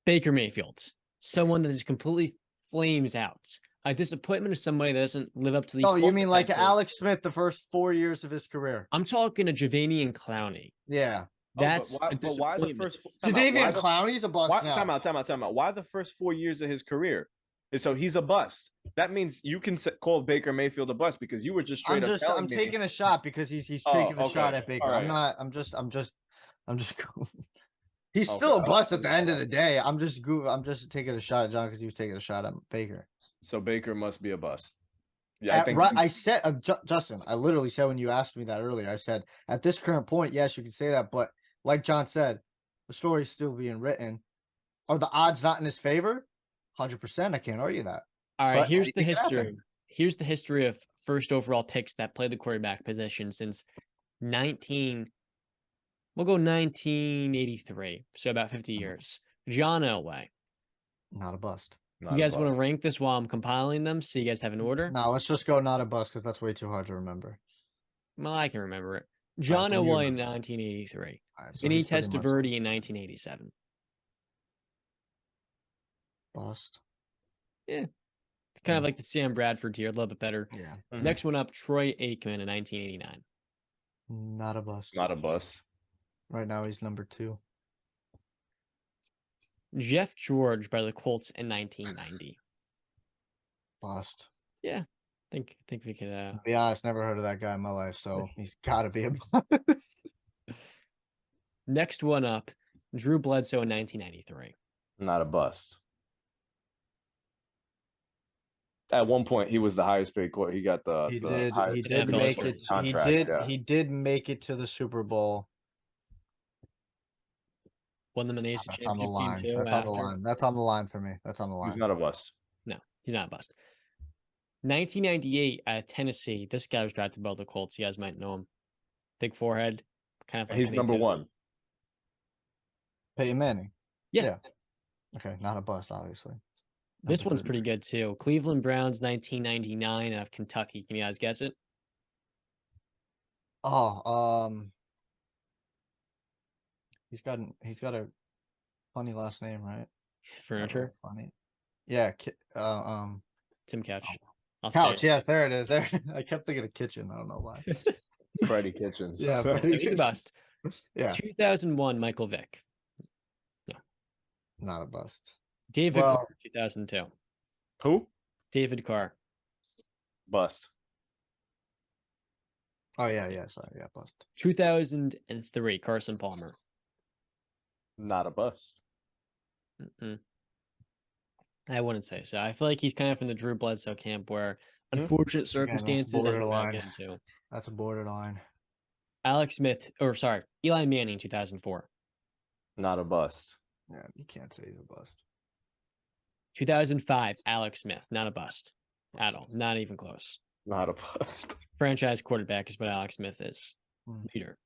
Baker Mayfield, someone that is completely flames out. A disappointment is somebody that doesn't live up to the. Oh, you mean like potential. Alex Smith the first 4 years of his career? I'm talking a Javanian Clowney. Yeah. That's but why the first? Jadavian Clowney's a bust now. Time out. Why the first 4 years of his career? So he's a bust. That means you can call Baker Mayfield a bust because you were just straight up telling I'm me. taking a shot because he's taking a shot at Baker. Right. I'm just. He's still a bust at the end of the day. I'm just taking a shot at John because he was taking a shot at Baker. So Baker must be a bust. Yeah, I think. Right, I said, Justin. I literally said when you asked me that earlier. I said at this current point, yes, you can say that, but like John said, the story's still being written. Are the odds not in his favor? 100%. I can't argue that. All right, But here's the anything can history. happen. Here's the history of first overall picks that play the quarterback position since 1983. So about 50 years. John Elway. Not a bust. You guys want to rank this while I'm compiling them so you guys have an order? No, let's just go not a bust because that's way too hard to remember. Well, I can remember it. John then you Elway in remember. 1983. Alright, so Vinny he's pretty much Testaverde in 1987. bust. Yeah. Kind of like the Sam Bradford tier, a little bit better. Yeah. Next one up, Troy Aikman in 1989. Not a bust. Not a bust. Right now he's number 2. Jeff George by the Colts in 1990. Bust. Yeah. Think we could To be honest, never heard of that guy in my life, so he's gotta be a bust. Next one up, Drew Bledsoe in 1993. Not a bust. At one point, he was the highest paid quarterback. He got the He highest did NFL make scoring it. contract. He did make it to the Super Bowl. Won them an AFC That's on the championship line. game too. That's on the line. That's on the line for me. That's on the line. He's not a bust. No, he's not a bust. 1998 at Tennessee. This guy was drafted by the Colts. You guys might know him. Big forehead. Kind of. Like He's number 1. Peyton Manning. Yeah. Okay, not a bust, obviously. This Number one's pretty good too. Cleveland Browns 1999 out of Kentucky. Can you guys guess it? Oh, he's got a funny last name, right? Furniture. Funny. Yeah. Tim Couch. I'll Couch. say it. Yes, there it is. There. I kept thinking of kitchen. I don't know why. Freddie Kitchens. Yeah, So he's a bust. Yeah, 2001 Michael Vick. not a bust. David Well- Carr 2002. Who? David Carr. Bust. Oh yeah, sorry, yeah, bust. 2003 Carson Palmer. Not a bust. Mm-mm. I wouldn't say so. I feel like he's kind of in the Drew Bledsoe camp where Mhm. unfortunate that's circumstances that he's back borderline. into. That's a borderline. Alex Smith, or sorry, Eli Manning 2004. Not a bust. Yeah, you can't say he's a bust. 2005 Alex Smith, not a bust at all. Not even close. Not a bust. Franchise quarterback is what Alex Smith is. Hmm. Leader.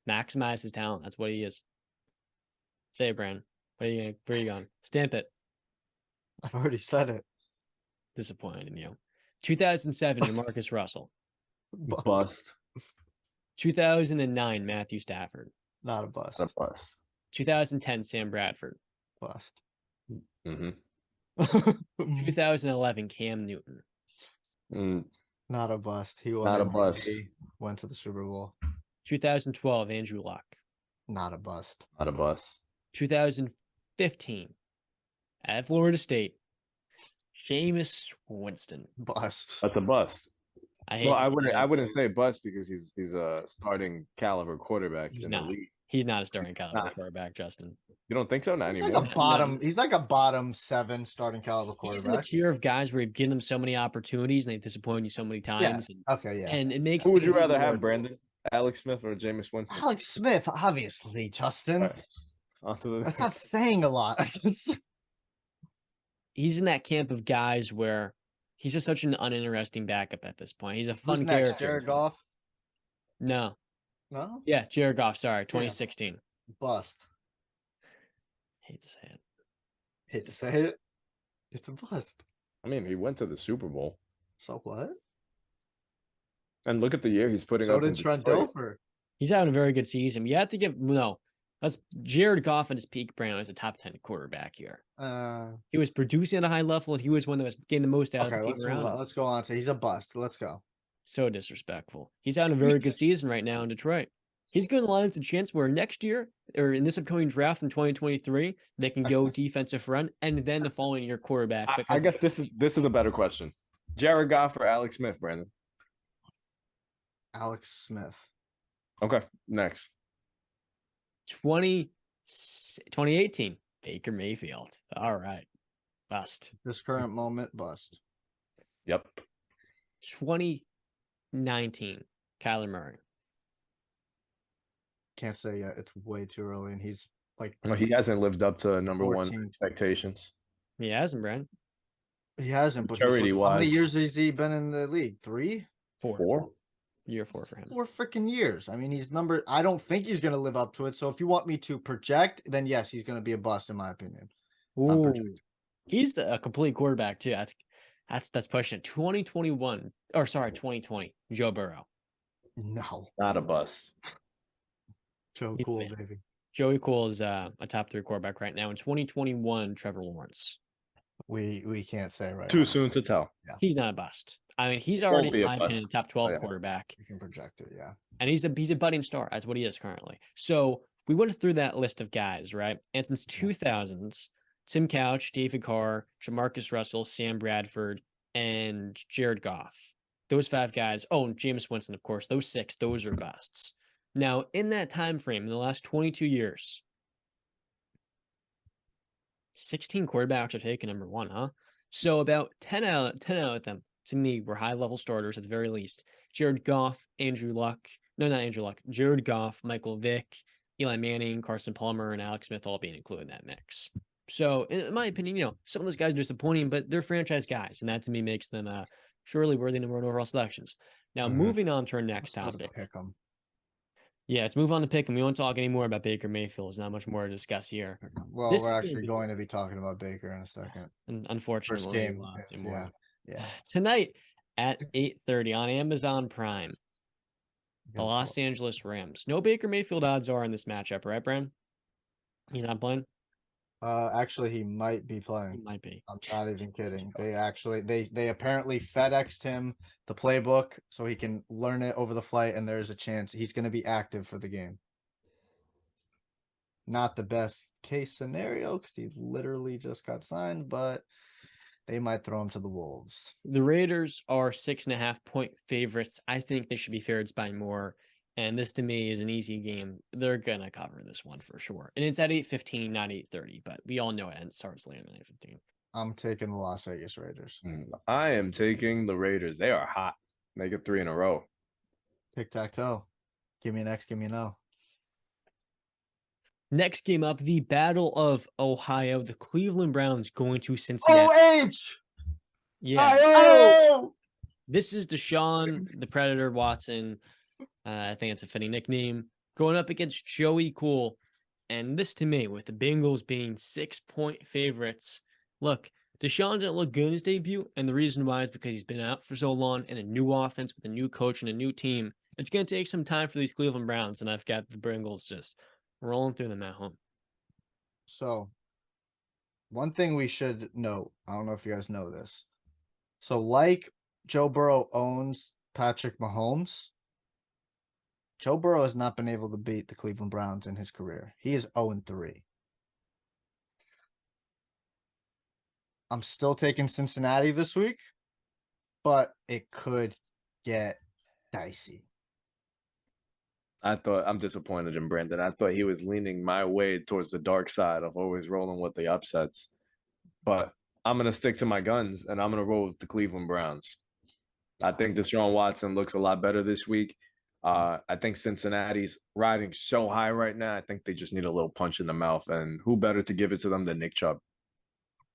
Maximize his talent. That's what he is. Say it, Brandon. Where are you going? Stamp it. I've already said it. Disappointed in you. 2007, Jamarcus Russell. Bust. 2009, Matthew Stafford. Not a bust. Not a bust. 2010, Sam Bradford. Bust. Mm-hmm. 2011, Cam Newton. Not a bust. He won Not a MVP, bust. Went to the Super Bowl. 2012, Andrew Luck. Not a bust. Not a bust. 2015, at Florida State, Jameis Winston. Bust. That's a bust. I hate Well, to I say wouldn't. it. I wouldn't say bust because he's a starting caliber quarterback He's in not. the league. He's not a starting caliber not. quarterback, Justin. You don't think so? Not He's anymore. like a bottom. He's like a bottom 7 starting caliber He's in the quarterback. tier of guys where you've given them so many opportunities and they've disappointed you so many times. Okay, yeah. And it makes Who would you things rather even have, worse. Brandon? Alex Smith or Jameis Winston? Alex Smith, obviously, Justin. All right. On to the That's next. not saying a lot. He's in that camp of guys where he's just such an uninteresting backup at this point. He's a fun Who's next? character. Jared Goff? No. No? Yeah, Jared Goff, sorry, 2016. Bust. Hate to say it. Hate to say it. It's a bust. I mean, he went to the Super Bowl, So what? and look at the year he's putting So up. did in Trent Detroit. Dilfer. He's having a very good season. You have to give that's Jared Goff at his peak. Brandon was a top 10 quarterback here. He was producing at a high level, and he was one that was getting the most out Okay, of the let's team move around. on. Let's go on to he's a bust. Let's go. So disrespectful. He's having a very good season right now in Detroit. He's going to line up a chance where next year or in this upcoming draft in 2023, they can go defensive front and then the following year quarterback. I guess this is a better question. Jared Goff or Alex Smith, Brandon? Alex Smith. Okay, next. 2018, Baker Mayfield. All right. Bust. This current moment, bust. Yep. 2019, Kyler Murray. Can't say yet. It's way too early, and he's like Well, he hasn't lived up to number 14. one expectations. He hasn't, Brandon. He hasn't. But Maturity how many wise. years has he been in the league? 3? 4? Year 4 for him. 4 freaking years. I mean, he's number. I don't think he's going to live up to it. So if you want me to project, then yes, he's going to be a bust in my opinion. Ooh, he's a complete quarterback too. That's pushing it. 2020, Joe Burrow. No, Not a bust. so He's the cool, man. baby. Joey Cool is a top 3 quarterback right now. In 2021, Trevor Lawrence. We can't say right Too now. soon to tell. He's not a bust. I mean, he's Won't already, be in a my opinion, bust. top 12 Oh, yeah. quarterback. You can project it, yeah. And he's a budding star. That's what he is currently. So we went through that list of guys, right? And since 2000s, Tim Couch, David Carr, Jamarcus Russell, Sam Bradford, and Jared Goff. Those 5 guys. Oh, and Jameis Winston, of course. Those 6, those are busts. Now, in that time frame, in the last 22 years, 16 quarterbacks are taken number 1, huh? So about 10 out of them, to me, were high-level starters at the very least. Jared Goff, Andrew Luck. No, not Andrew Luck. Jared Goff, Michael Vick, Eli Manning, Carson Palmer, and Alex Smith all being included in that mix. So, in my opinion, some of those guys are disappointing, but they're franchise guys, and that to me makes them surely worthy number 1 overall selections. Now, moving on to our next topic. Pick 'em. Yeah, let's move on to pick 'em. We won't talk anymore about Baker Mayfield. There's not much more to discuss here. Well, This we're is gonna actually be- going to be talking about Baker in a second. And unfortunately, First we'll game, not yes, say more. yeah. Tonight at 8:30 on Amazon Prime, the Good Los call. Angeles Rams. No Baker Mayfield odds are in this matchup, right, Bram? He's not playing? Actually, he might be He playing. might be. I'm not even kidding. They apparently FedExed him the playbook so he can learn it over the flight, and there's a chance he's going to be active for the game. Not the best case scenario because he literally just got signed, but they might throw him to the Wolves. The Raiders are 6.5-point favorites. I think they should be favored by more. And this to me is an easy game. They're going to cover this one for sure. And it's at 8:15, not 8:30, but we all know it and starts later than 8:15. I'm taking the Las Vegas Raiders. I am taking the Raiders. They are hot. Make it 3 in a row. Tic-tac-toe. Give me an X, give me an O. Next game up, the Battle of Ohio. The Cleveland Browns going to Cincinnati. OH! Yeah. Oh! This is Deshaun, the Predator Watson. I think it's a fitting nickname. Going up against Joey Cool. And this to me, with the Bengals being 6-point favorites. Look, Deshaun didn't look good in his debut, and the reason why is because he's been out for so long in a new offense with a new coach and a new team. It's going to take some time for these Cleveland Browns, and I've got the Bengals just rolling through them at home. So, one thing we should note, I don't know if you guys know this. So, like Joe Burrow owns Patrick Mahomes, Joe Burrow has not been able to beat the Cleveland Browns in his career. He is 0-3. I'm still taking Cincinnati this week, but it could get dicey. I'm disappointed in Brandon. I thought he was leaning my way towards the dark side of always rolling with the upsets. But I'm gonna stick to my guns and I'm gonna roll with the Cleveland Browns. I think Deshaun Watson looks a lot better this week. I think Cincinnati's riding so high right now. I think they just need a little punch in the mouth. And who better to give it to them than Nick Chubb?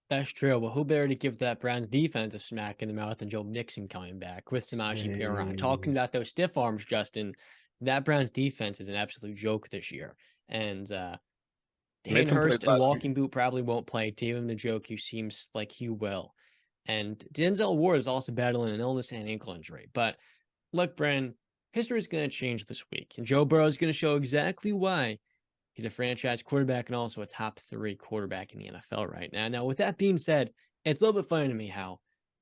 That's true. Well, who better to give that Browns defense a smack in the mouth than Joe Mixon coming back with Samaje Perine? Talking about those stiff arms, Justin, that Browns defense is an absolute joke this year. And Hayden Hurst and Walking Boot probably won't play. David Njoku seems like he will. And Denzel Ward is also battling an illness and ankle injury. But look, Bren, history is going to change this week. And Joe Burrow is going to show exactly why he's a franchise quarterback and also a top 3 quarterback in the NFL right now. Now, with that being said, it's a little bit funny to me how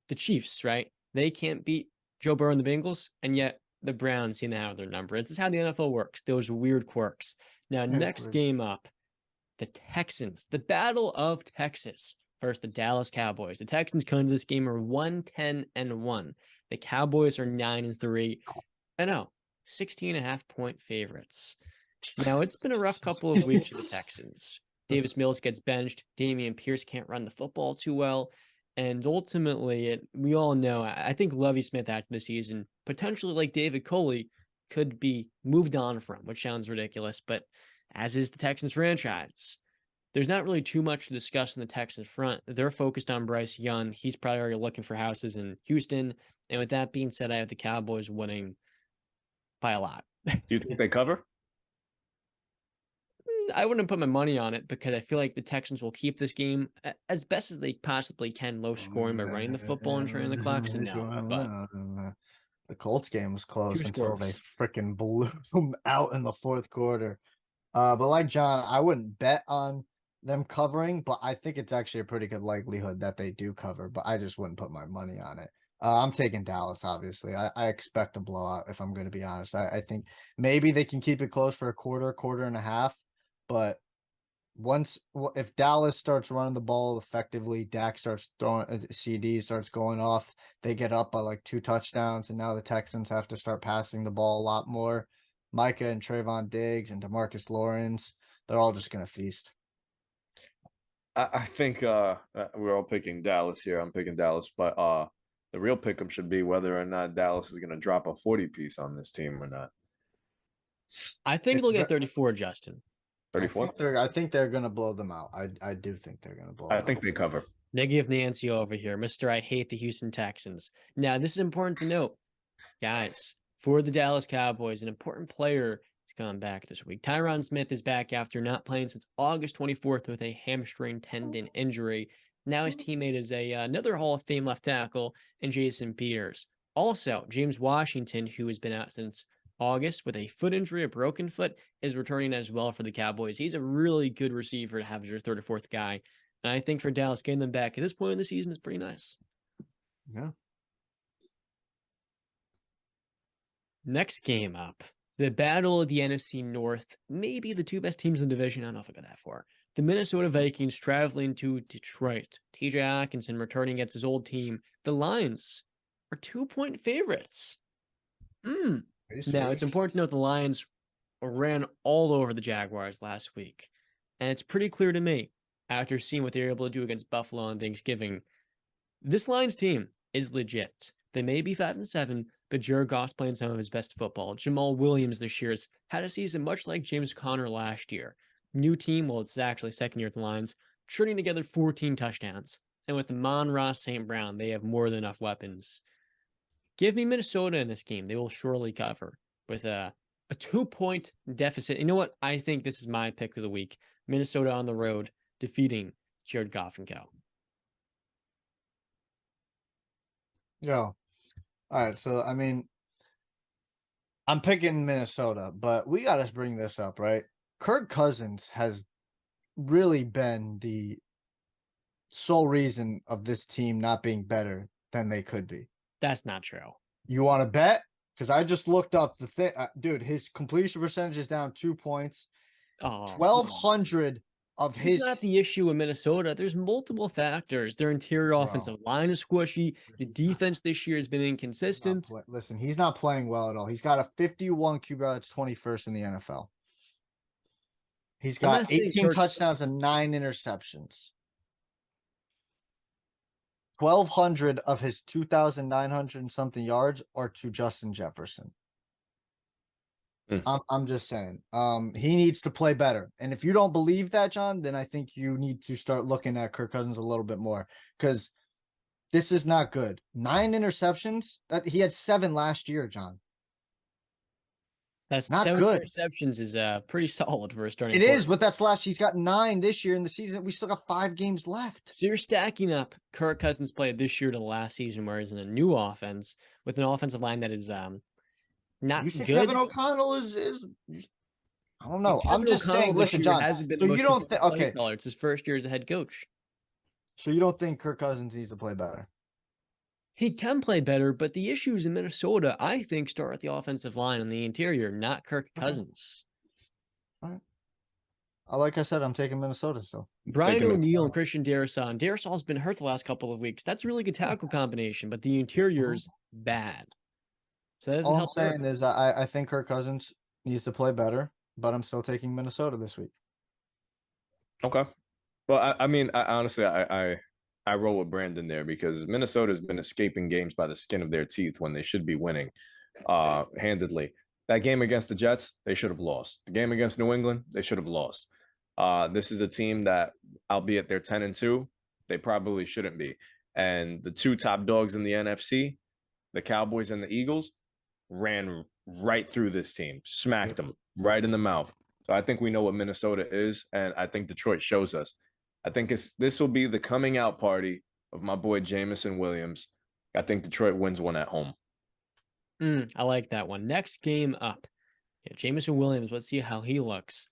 the Chiefs, right? They can't beat Joe Burrow and the Bengals, and yet the Browns seem to have their number. It's just how the NFL works. Those weird quirks. Now, next game up, the Texans, the Battle of Texas versus the Dallas Cowboys. The Texans coming to this game are 1-10-1. The Cowboys are 9-3. I know, 16.5-point favorites. Now, it's been a rough couple of weeks for the Texans. Davis Mills gets benched. Damian Pierce can't run the football too well. And ultimately, we all know, I think Lovie Smith after the season, potentially like David Coley, could be moved on from, which sounds ridiculous, but as is the Texans franchise. There's not really too much to discuss in the Texans front. They're focused on Bryce Young. He's probably already looking for houses in Houston. And with that being said, I have the Cowboys winning by a lot. Do you think they cover? I wouldn't put my money on it because I feel like the Texans will keep this game as best as they possibly can, low scoring by running the football and turning the clock. So no, but the Colts game was close 2 until they scores. freaking blew them out in the fourth quarter. But like John, I wouldn't bet on them covering, but I think it's actually a pretty good likelihood that they do cover, but I just wouldn't put my money on it. I'm taking Dallas, obviously. I expect a blowout, if I'm going to be honest. I think maybe they can keep it close for a quarter and a half, but if Dallas starts running the ball effectively, Dak starts throwing CD, starts going off, they get up by like 2 touchdowns, and now the Texans have to start passing the ball a lot more. Micah and Trayvon Diggs and DeMarcus Lawrence, they're all just going to feast. I think we're all picking Dallas here. I'm picking Dallas, but the real pick'em should be whether or not Dallas is going to drop a 40-piece on this team or not. I think they'll get 34, Justin. 34? I think they're going to blow them out. I do think they're going to blow them out. I think they cover. Negative Nancy over here. Mr. I hate the Houston Texans. Now, this is important to note, guys. For the Dallas Cowboys, an important player is coming back this week. Tyron Smith is back after not playing since August 24th with a hamstring tendon injury. Now his teammate is another Hall of Fame left tackle, and Jason Peters. Also, James Washington, who has been out since August with a foot injury, a broken foot, is returning as well for the Cowboys. He's a really good receiver to have as your 3rd or 4th guy. And I think for Dallas, getting them back at this point in the season is pretty nice. Yeah. Next game up, the battle of the NFC North, maybe the 2 best teams in the division. I don't know if I got that far. The Minnesota Vikings traveling to Detroit. TJ Hawkinson returning against his old team. The Lions are 2-point favorites. Now, it's important to note the Lions ran all over the Jaguars last week. And it's pretty clear to me, after seeing what they were able to do against Buffalo on Thanksgiving, this Lions team is legit. They may be 5-7, but Jared Goff's playing some of his best football. Jamal Williams this year has had a season much like James Conner last year. New team, well, it's actually 2nd year at the Lions, churning together 14 touchdowns. And with Amon-Ra St. Brown, they have more than enough weapons. Give me Minnesota in this game. They will surely cover with a 2-point deficit. You know what? I think this is my pick of the week. Minnesota on the road, defeating Jared Goff and co. Yo, all right. So I mean, I'm picking Minnesota, but we got to bring this up, right? Kirk Cousins has really been the sole reason of this team not being better than they could be. That's not true. You want to bet? Because I just looked up the thing, dude. His completion percentage is down 2 points. Oh, 1,200 of that's his, not the issue in Minnesota. There's multiple factors. Their interior bro. offensive line is squishy. The defense this year has been inconsistent. Listen, he's not playing well at all. He's got a 51 QBR that's 21st in the NFL. He's I'm not got saying 18 Kirk touchdowns and 9 interceptions. 1,200 of his 2,900 and something yards are to Justin Jefferson. I'm just saying. He needs to play better. And if you don't believe that, John, then I think you need to start looking at Kirk Cousins a little bit more because this is not good. 9 interceptions. That he had 7 last year, John. That's Not 7 good. interceptions is pretty solid for a starting. It is, but that's last. He's got 9 this year in the season. We still got 5 games left. So you're stacking up Kirk Cousins played this year to the last season, whereas in a new offense with an offensive line that is not You said good. Kevin O'Connell is I don't know. Kevin I'm just O'Connell saying. this Listen, year John. hasn't been So the most you don't consistent think? play Okay. caller. It's his first year as a head coach. So you don't think Kirk Cousins needs to play better? He can play better, but the issues in Minnesota, I think, start at the offensive line and the interior, not Kirk Cousins. All right. Like I said, I'm taking Minnesota still. Brian O'Neill and Christian Darrisaw. Darrisaw's been hurt the last couple of weeks. That's a really good tackle combination, but the interior's bad. So that doesn't All I'm help. saying is I think Kirk Cousins needs to play better, but I'm still taking Minnesota this week. Okay. Well, I mean, honestly, I roll with Brandon there because Minnesota's been escaping games by the skin of their teeth when they should be winning handedly. That game against the Jets, they should have lost. The game against New England, they should have lost. This is a team that, albeit they're 10-2, they probably shouldn't be. And the 2 top dogs in the NFC, the Cowboys and the Eagles, ran right through this team, smacked them right in the mouth. So I think we know what Minnesota is, and I think Detroit shows us. I think this will be the coming out party of my boy Jameson Williams. I think Detroit wins one at home. I like that one. Next game up. Yeah, Jameson Williams, let's see how he looks.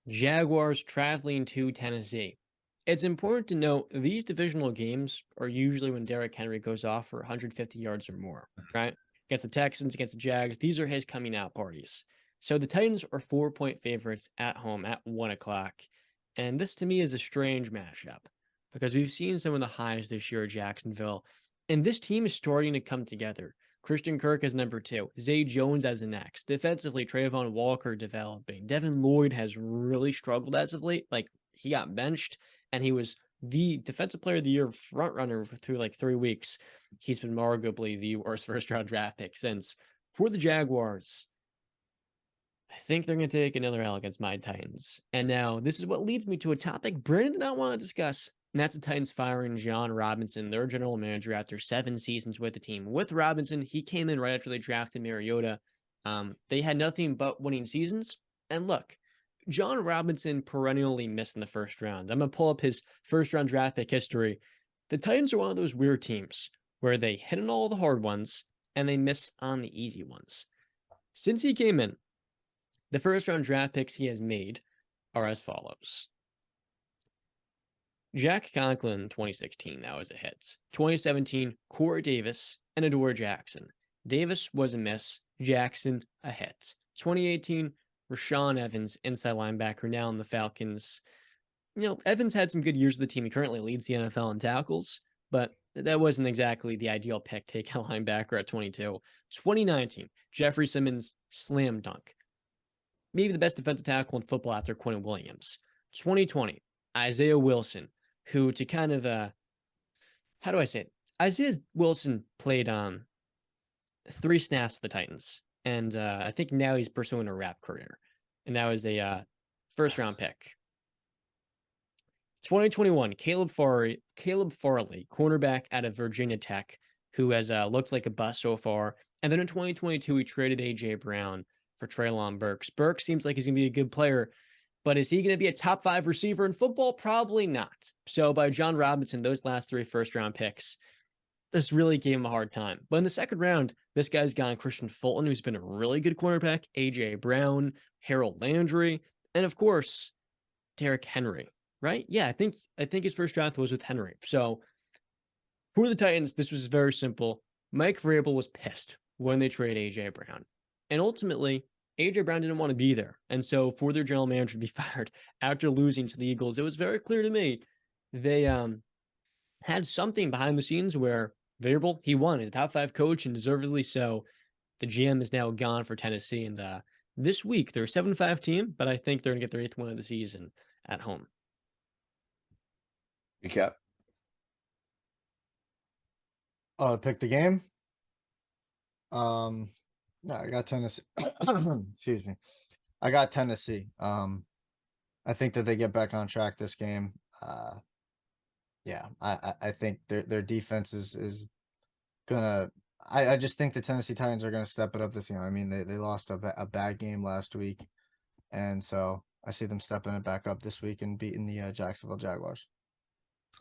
Jaguars traveling to Tennessee. It's important to note these divisional games are usually when Derrick Henry goes off for 150 yards or more, right? Against the Texans, against the Jags, these are his coming out parties. So the Titans are 4-point favorites at home at 1 o'clock. And this to me is a strange matchup because we've seen some of the highs this year at Jacksonville. And this team is starting to come together. Christian Kirk as number 2. Zay Jones as the next. Defensively, Trayvon Walker developing. Devin Lloyd has really struggled as of late. Like, he got benched, and he was the Defensive Player of the Year frontrunner through like 3 weeks. He's been arguably the worst first-round draft pick since. For the Jaguars, I think they're going to take another L against my Titans. And now, this is what leads me to a topic Brandon did not want to discuss. And that's the Titans firing John Robinson, their general manager, after 7 seasons with the team. With Robinson, he came in right after they drafted Mariota. They had nothing but winning seasons. And look, John Robinson perennially missed in the first round. I'm going to pull up his first-round draft pick history. The Titans are one of those weird teams where they hit on all the hard ones and they miss on the easy ones. Since he came in, the first-round draft picks he has made are as follows. Jack Conklin, 2016, that was a hit. 2017, Corey Davis and Adore Jackson. Davis was a miss. Jackson, a hit. 2018, Rashawn Evans, inside linebacker, now in the Falcons. Evans had some good years with the team. He currently leads the NFL in tackles, but that wasn't exactly the ideal pick, take a linebacker at 22. 2019, Jeffrey Simmons, slam dunk. Maybe the best defensive tackle in football after Quentin Williams. 2020, Isaiah Wilson, who to kind of, how do I say it? Isaiah Wilson played 3 snaps for the Titans, and I think now he's pursuing a rap career, and that was a first-round pick. 2021, Caleb Farley, cornerback out of Virginia Tech, who has looked like a bust so far. And then in 2022, we traded A.J. Brown for Treylon Burks. Burks seems like he's going to be a good player, but is he going to be a top 5 receiver in football? Probably not. So by John Robinson, those last 3 first-round picks, this really gave him a hard time. But in the second round, this guy's gone Christian Fulton, who's been a really good cornerback, A.J. Brown, Harold Landry, and of course, Derrick Henry, right? Yeah, I think his first draft was with Henry. So for the Titans, this was very simple. Mike Vrabel was pissed when they traded A.J. Brown. And ultimately, A.J. Brown didn't want to be there. And so for their general manager to be fired after losing to the Eagles, it was very clear to me they had something behind the scenes where Vrabel, he won. He's a top 5 coach, and deservedly so. The GM is now gone for Tennessee. And this week, they're a 7-5 team, but I think they're going to get their 8th win of the season at home. Recap. Pick the game. No, I got Tennessee. Excuse me. I got Tennessee. I think that they get back on track this game. Yeah, I think their defense is gonna. I just think the Tennessee Titans are gonna step it up this game. I mean, they lost a bad game last week, and so I see them stepping it back up this week and beating the Jacksonville Jaguars.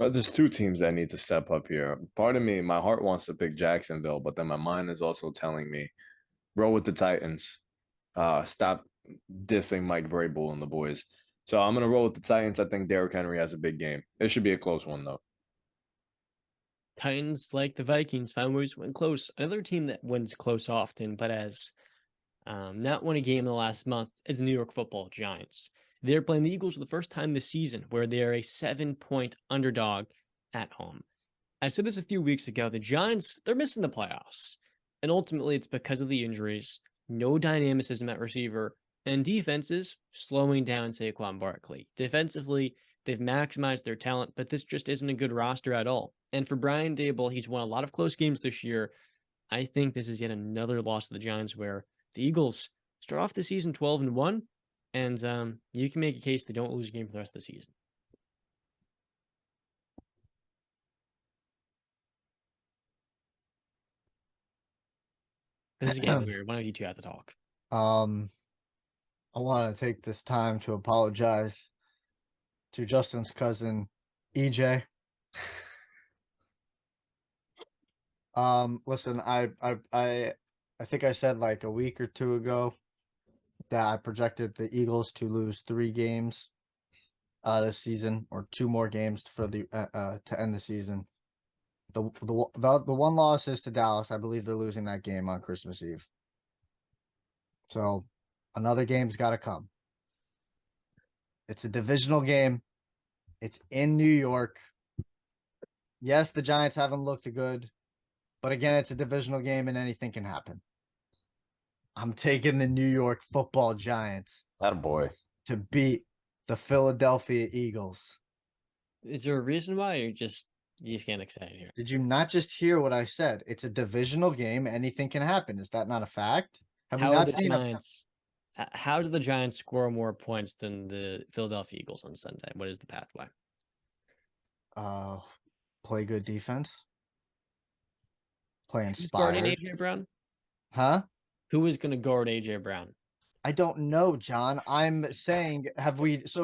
There's 2 teams that need to step up here. Part of me, my heart wants to pick Jacksonville, but then my mind is also telling me, roll with the Titans. Stop dissing Mike Vrabel and the boys. So I'm gonna roll with the Titans. I think Derrick Henry has a big game. It should be a close one though. Titans, like the Vikings, find ways to win close. Another team that wins close often, but has not won a game in the last month, is the New York Football Giants. They're playing the Eagles for the first time this season, where they are a 7-point underdog at home. I said this a few weeks ago. The Giants, they're missing the playoffs. And ultimately, it's because of the injuries, no dynamicism at receiver, and defenses slowing down Saquon Barkley. Defensively, they've maximized their talent, but this just isn't a good roster at all. And for Brian Daboll, he's won a lot of close games this year. I think this is yet another loss to the Giants, where the Eagles start off the season 12-1, and you can make a case they don't lose a game for the rest of the season. This is getting weird. One of you two have to talk. I want to take this time to apologize to Justin's cousin, EJ. Listen, I think I said like a week or 2 ago that I projected the Eagles to lose 3 games this season, or 2 more games for the to end the season. The one loss is to Dallas. I believe they're losing that game on Christmas Eve. So another game's got to come. It's a divisional game. It's in New York. Yes, the Giants haven't looked good, but again, it's a divisional game and anything can happen. I'm taking the New York Football Giants. Attaboy. To beat the Philadelphia Eagles. Is there a reason why, or you just getting excited here? Did you not just hear what I said? It's a divisional game. Anything can happen. Is that not a fact? Have we not seen Giants? How do the Giants score more points than the Philadelphia Eagles on Sunday? What is the pathway? Play good defense. Play inspired. Guarding AJ Brown? Huh? Who is going to guard AJ Brown? I don't know, John. I'm saying,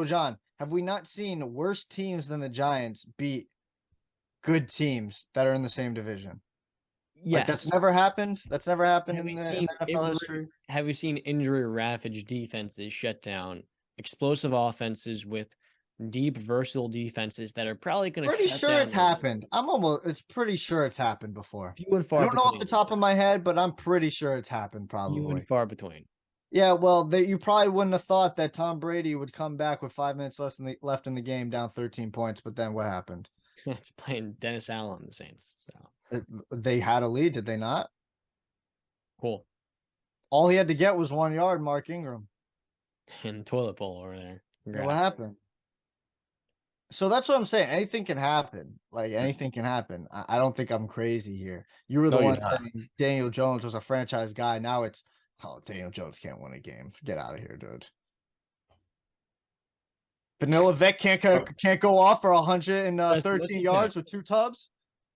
John, have we not seen worse teams than the Giants beat good teams that are in the same division? Yes. Like, that's never happened. That's never happened in the NFL history. Have we seen injury-ravaged defenses shut down explosive offenses with deep, versatile defenses that are probably going to? Pretty sure it's happened. It's pretty sure it's happened before. Few and far I don't know off the top of my head, but I'm pretty sure it's happened. Probably. Few and far between. Yeah, well, you probably wouldn't have thought that Tom Brady would come back with 5 minutes left in the game, down 13 points. But then what happened? It's playing Dennis Allen on the Saints. So they had a lead, did they not? Cool. All he had to get was 1 yard, Mark Ingram. And toilet bowl over there. What happened? So that's what I'm saying. Anything can happen. Like, anything can happen. I don't think I'm crazy here. You were the one saying Daniel Jones was a franchise guy. Now it's, Daniel Jones can't win a game. Get out of here, dude. Vanilla Vet can't go off for 113 yards with 2 tubs.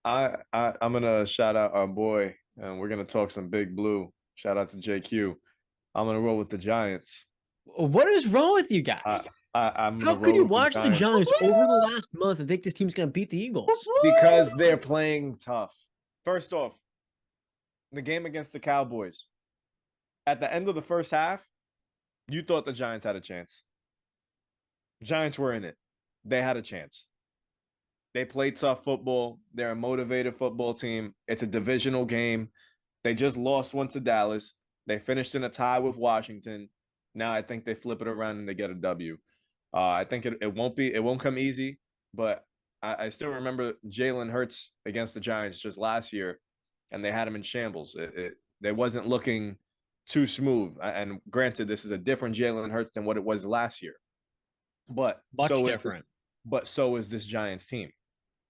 I'm gonna shout out our boy, and we're gonna talk some Big Blue. Shout out to JQ. I'm gonna roll with the Giants. What is wrong with you guys? How could you watch the Giants over the last month and think this team's gonna beat the Eagles? Because they're playing tough. First off, the game against the Cowboys. At the end of the first half, you thought the Giants had a chance. Giants were in it. They had a chance. They played tough football. They're a motivated football team. It's a divisional game. They just lost one to Dallas. They finished in a tie with Washington. Now I think they flip it around and they get a W. I think it won't come easy, but I still remember Jalen Hurts against the Giants just last year, and they had him in shambles. They wasn't looking too smooth. And granted, this is a different Jalen Hurts than what it was last year, but Much different. So is this Giants team.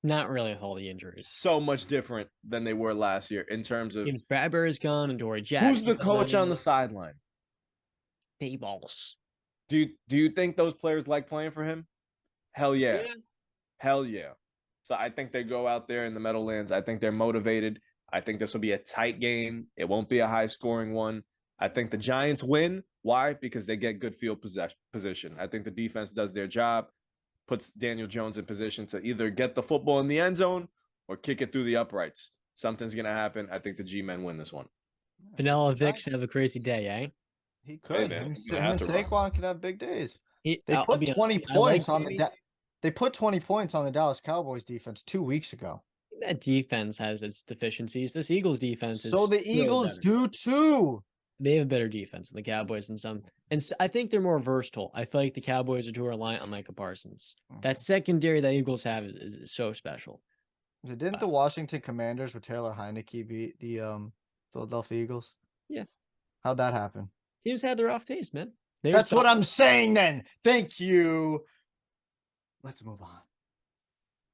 Not really with all the injuries. So much different than they were last year in terms of James Bradbury's gone and Dory Jackson. Who's the coach on the sideline? Balls. Do you think those players like playing for him? Hell yeah. Hell yeah. So I think they go out there in the Meadowlands. I think they're motivated. I think this will be a tight game. It won't be a high-scoring one. I think the Giants win. Why? Because they get good field position. I think the defense does their job, puts Daniel Jones in position to either get the football in the end zone or kick it through the uprights. Something's going to happen. I think the G-men win this one. Vanilla Vic should have a crazy day, eh? He could. man, Him he's gonna and have to Saquon could have big days. They I'll put be 20 honest, points on Baby. the They put 20 points on the Dallas Cowboys defense 2 weeks ago. That defense has its deficiencies. This Eagles defense is So the still Eagles better. do too. They have a better defense than the Cowboys and some. And I think they're more versatile. I feel like the Cowboys are too reliant on Micah Parsons. That secondary that Eagles have is so special. Didn't the Washington Commanders with Taylor Heineke beat the Philadelphia Eagles? Yeah. How'd that happen? Teams had their off days, man. That's what I'm saying then. Thank you. Let's move on.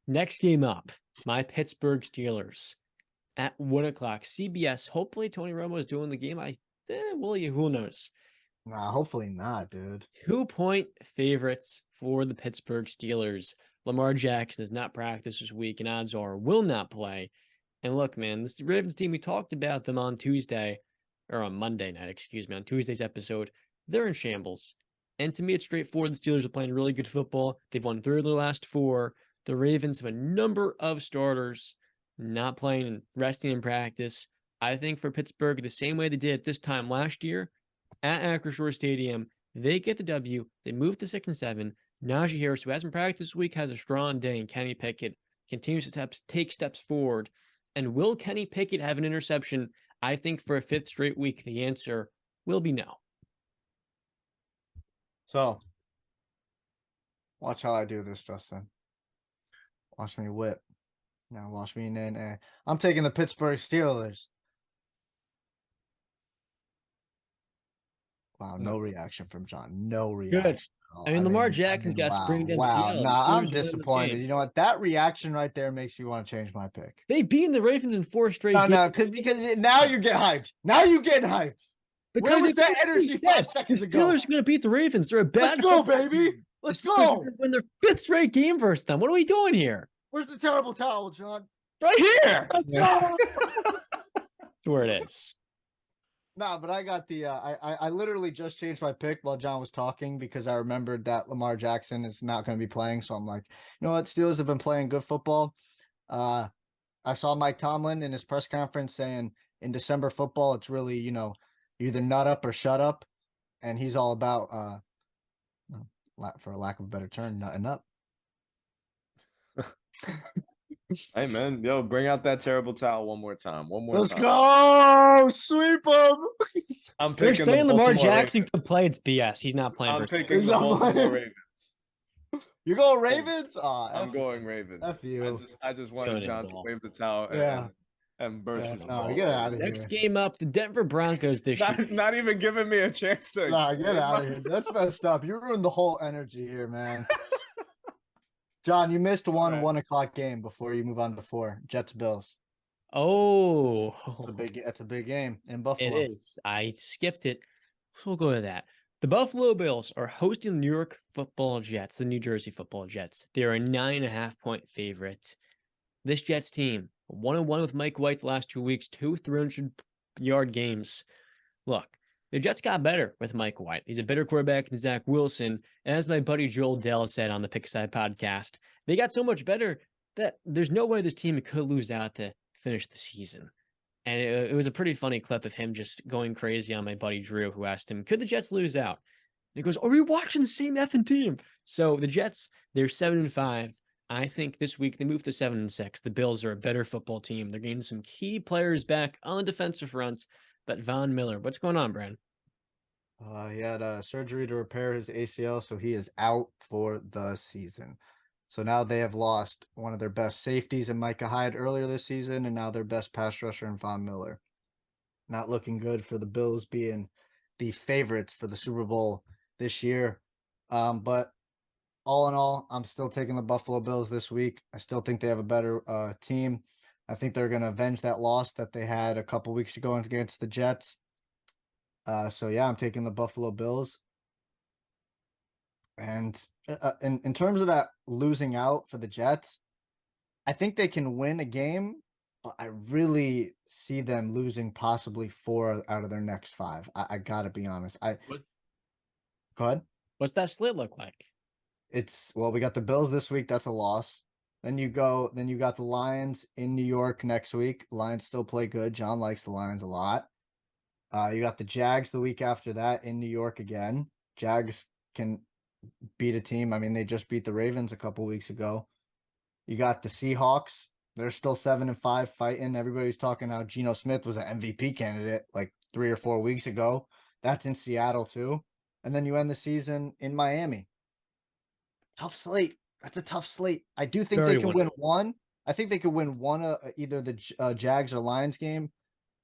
Next game up, my Pittsburgh Steelers at 1 o'clock. CBS. Hopefully Tony Romo is doing the game. Who knows? Nah, hopefully not, dude. 2-point favorites for the Pittsburgh Steelers. Lamar Jackson does not practice this week, and odds are will not play. And look, man, this Ravens team, we talked about them on Tuesday, or on Monday night, excuse me, on Tuesday's episode. They're in shambles. And to me, it's straightforward. The Steelers are playing really good football. They've won 3 of their last 4. The Ravens have a number of starters not playing and resting in practice. I think for Pittsburgh, the same way they did this time last year at Acrisure Stadium, they get the W. They move to 6-7. Najee Harris, who hasn't practiced this week, has a strong day, and Kenny Pickett continues to take steps forward. And will Kenny Pickett have an interception? I think for a 5th straight week, the answer will be no. So, watch how I do this, Justin. Watch me whip. Now watch me in. I'm taking the Pittsburgh Steelers. Wow, no reaction from John. No reaction. Good. I mean, Lamar Jackson's got spring MCL. Wow, The nah, Steelers I'm win this disappointed. game. You know what? That reaction right there makes me want to change my pick. They've beaten the Ravens in 4 straight games. No, because now you're getting hyped. Now you're getting hyped. Because Where was they that can't energy beat that. 5 seconds The ago? Steelers are going to beat the Ravens. They're a bad Let's go, football baby. team. Let's The Steelers are go. gonna win their 5th straight game versus them. What are we doing here? Where's the terrible towel, John? Right here. Let's Yeah. go. That's where it is. Nah, but I got the I literally just changed my pick while John was talking because I remembered that Lamar Jackson is not going to be playing. So I'm like, you know what? Steelers have been playing good football. I saw Mike Tomlin in his press conference saying in December football, it's really, either nut up or shut up. And he's all about, for a lack of a better term, nutting up. Hey man, yo, bring out that terrible towel one more time. Let's go, sweep him. I'm They're picking saying the Lamar Baltimore Jackson Ravens. could play. It's BS. He's not playing. I'm versus picking He's the not Baltimore playing. Ravens. You going Ravens? I'm going Ravens. F you. I just wanted Going John to ball. wave the towel Yeah. and burst his No, ball. get out of here. Next game up, the Denver Broncos this year. Not even giving me a chance to. Nah, get explain out of here. myself. That's messed up. You ruined the whole energy here, man. John, you missed one Right. 1 o'clock game before you move on to 4. Jets Bills. Oh, That's a big game in Buffalo. it is. I skipped it. So we'll go to that. The Buffalo Bills are hosting the New York Football Jets, the New Jersey Football Jets. They are a 9.5-point favorite. This Jets team, 1-1 with Mike White the last 2 weeks, 2 300-yard games. Look, the Jets got better with Mike White. He's a better quarterback than Zach Wilson. And as my buddy Joel Dell said on the Pickside podcast, they got so much better that there's no way this team could lose out to finish the season. And it was a pretty funny clip of him just going crazy on my buddy Drew, who asked him, could the Jets lose out? And he goes, are we watching the same effing team? So the Jets, they're 7-5. I think this week they move to 7-6. The Bills are a better football team. They're getting some key players back on the defensive front. But Von Miller, what's going on, Brad? He had surgery to repair his ACL, so he is out for the season. So now they have lost one of their best safeties in Micah Hyde earlier this season, and now their best pass rusher in Von Miller. Not looking good for the Bills being the favorites for the Super Bowl this year. But all in all, I'm still taking the Buffalo Bills this week. I still think they have a better team. I think they're going to avenge that loss that they had a couple weeks ago against the Jets. So yeah, I'm taking the Buffalo Bills. And in terms of that losing out for the Jets, I think they can win a game, but I really see them losing possibly 4 out of their next 5. I gotta be honest. Go ahead. What's that split look like? We got the Bills this week. That's a loss. Then you got the Lions in New York next week. Lions still play good. John likes the Lions a lot. You got the Jags the week after that in New York again. Jags can beat a team. I mean, they just beat the Ravens a couple weeks ago. You got the Seahawks. They're still 7-5 fighting. Everybody's talking how Geno Smith was an MVP candidate like 3 or 4 weeks ago. That's in Seattle too. And then you end the season in Miami. Tough slate. That's a tough slate. I do think they can win one. I think they could win one, either the Jags or Lions game.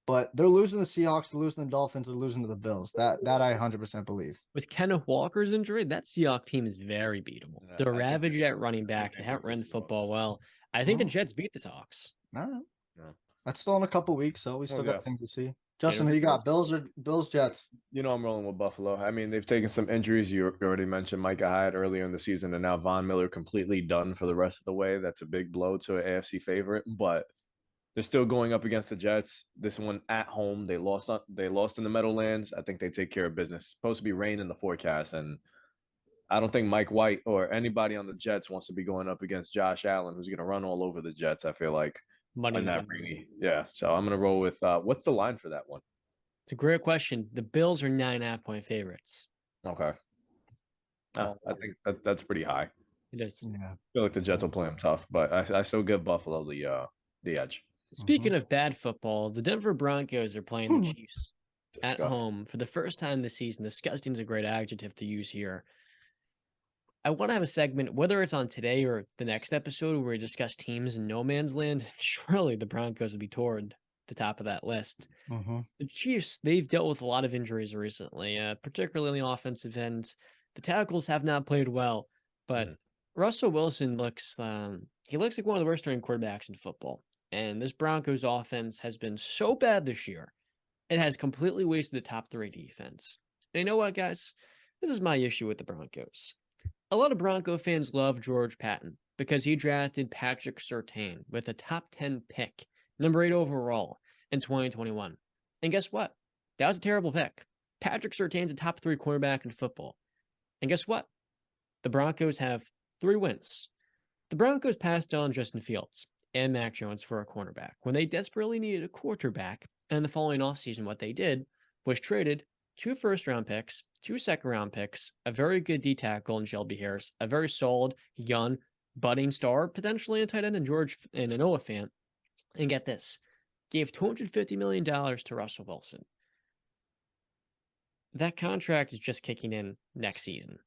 But they're losing the Seahawks, they're losing the Dolphins, they're losing to the Bills. That I 100% believe. With Kenneth Walker's injury, that Seahawks team is very beatable. Yeah, They're ravaged at running back. They haven't run the football well. I think the Jets beat the Seahawks. No. That's still in a couple weeks, so we still got things to see. Justin, Yeah, who you got? Bills, Jets? You know I'm rolling with Buffalo. I mean, they've taken some injuries. You already mentioned Micah Hyde earlier in the season, and now Von Miller completely done for the rest of the way. That's a big blow to an AFC favorite, but they're still going up against the Jets. This one at home, they lost in the Meadowlands. I think they take care of business. It's supposed to be rain in the forecast, and I don't think Mike White or anybody on the Jets wants to be going up against Josh Allen, who's going to run all over the Jets. I feel like Money. Yeah. So I'm going to roll with what's the line for that one? It's a great question. The Bills are 9.5-point favorites. Okay. I think that's pretty high. It is. Yeah. I feel like the Jets will play them tough, but I still give Buffalo the edge. Speaking of bad football, the Denver Broncos are playing the Chiefs at home for the first time this season. Disgusting is a great adjective to use here. I want to have a segment, whether it's on today or the next episode, where we discuss teams in no man's land. Surely the Broncos would be toward the top of that list. The Chiefs, they've dealt with a lot of injuries recently, particularly on the offensive end. The tackles have not played well, but Russell Wilson looks like one of the worst starting quarterbacks in football. And this Broncos offense has been so bad this year, it has completely wasted the top 3 defense. And you know what, guys? This is my issue with the Broncos. A lot of Bronco fans love George Patton because he drafted Patrick Surtain with a top 10 pick, number 8 overall in 2021. And guess what? That was a terrible pick. Patrick Surtain's a top 3 quarterback in football. And guess what? The Broncos have 3 wins. The Broncos passed on Justin Fields and Mac Jones for a cornerback when they desperately needed a quarterback. And the following offseason, what they did was traded 2 first-round picks, 2 second-round picks, a very good D tackle in Shelby Harris, a very solid, young, budding star, potentially a tight end and a Noah Fant. And get this, gave $250 million to Russell Wilson. That contract is just kicking in next season.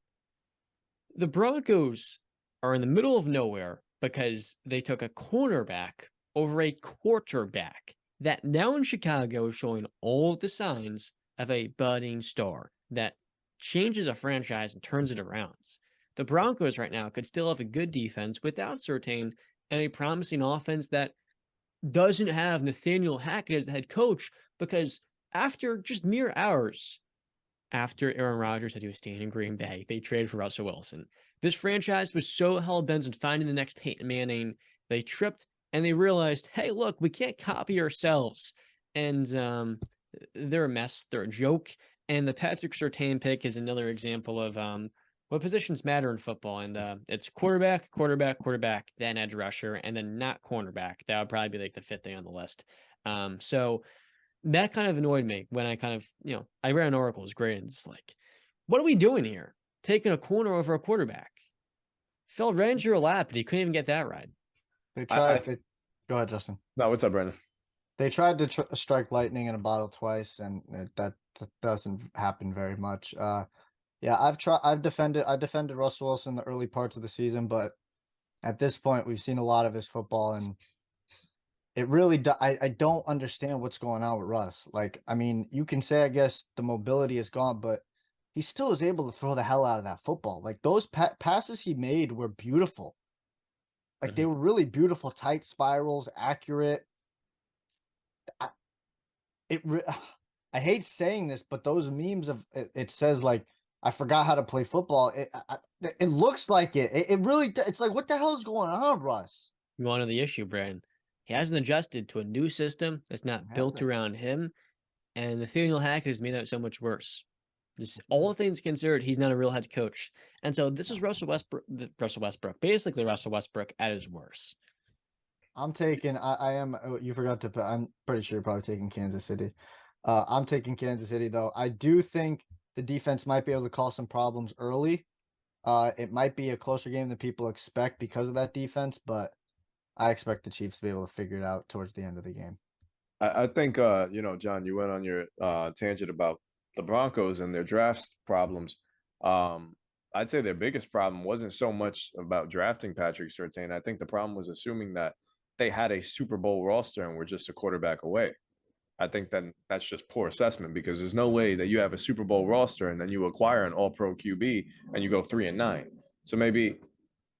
The Broncos are in the middle of nowhere because they took a cornerback over a quarterback that now in Chicago is showing all the signs of a budding star that changes a franchise and turns it around. The Broncos right now could still have a good defense without Surtain and a promising offense that doesn't have Nathaniel Hackett as the head coach, because after just mere hours after Aaron Rodgers said he was staying in Green Bay, they traded for Russell Wilson. This franchise was so hell-bent on finding the next Peyton Manning, they tripped and they realized, hey, look, we can't copy ourselves. And they're a mess. They're a joke. And the Patrick Surtain pick is another example of what positions matter in football, and it's quarterback, then edge rusher, and then not cornerback. That would probably be like the fifth thing on the list. So that kind of annoyed me when I kind of, I read an article, it was great, and it's like, what are we doing here? Taking a corner over a quarterback. Fell right into your lap, but he couldn't even get that right. They tried. Go ahead, Justin. No, what's up, Brandon? They tried to strike lightning in a bottle twice, and that doesn't happen very much. Yeah, I defended Russell Wilson in the early parts of the season, but at this point, we've seen a lot of his football, and it really I don't understand what's going on with Russ. Like, I mean, you can say, I guess, the mobility is gone, but he still is able to throw the hell out of that football. Like, those passes he made were beautiful. Like, they were really beautiful, tight spirals, accurate. I hate saying this, but those memes of it says, like, I forgot how to play football. It looks like it. It really, it's like, what the hell is going on, Russ? You want to know the issue, Brandon? He hasn't adjusted to a new system that's not built around him, and Nathaniel Hackett has made that so much worse. Just all things considered, he's not a real head coach, and so this is Russell Westbrook, basically Russell Westbrook at his worst. I'm taking. I am. You forgot to put. I'm pretty sure you're probably taking Kansas City. I'm taking Kansas City though. I do think the defense might be able to cause some problems early. It might be a closer game than people expect because of that defense, but I expect the Chiefs to be able to figure it out towards the end of the game. I think John, you went on your tangent about the Broncos and their draft problems. I'd say their biggest problem wasn't so much about drafting Patrick Surtain. I think the problem was assuming that they had a Super Bowl roster and were just a quarterback away. I think then that's just poor assessment, because there's no way that you have a Super Bowl roster and then you acquire an All-Pro QB and you go 3-9. So maybe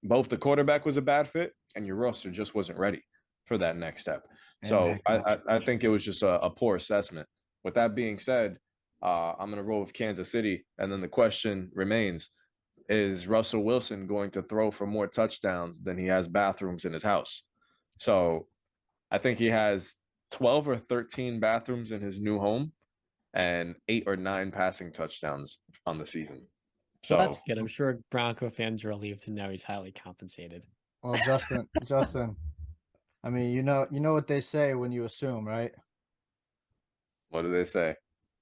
both the quarterback was a bad fit and your roster just wasn't ready for that next step. So I think it was just a poor assessment. With that being said, I'm going to roll with Kansas City. And then the question remains, is Russell Wilson going to throw for more touchdowns than he has bathrooms in his house? So I think he has 12 or 13 bathrooms in his new home and 8 or 9 passing touchdowns on the season. So that's good. I'm sure Bronco fans are relieved to know he's highly compensated. Well, Justin, I mean, you know what they say when you assume, right? What do they say?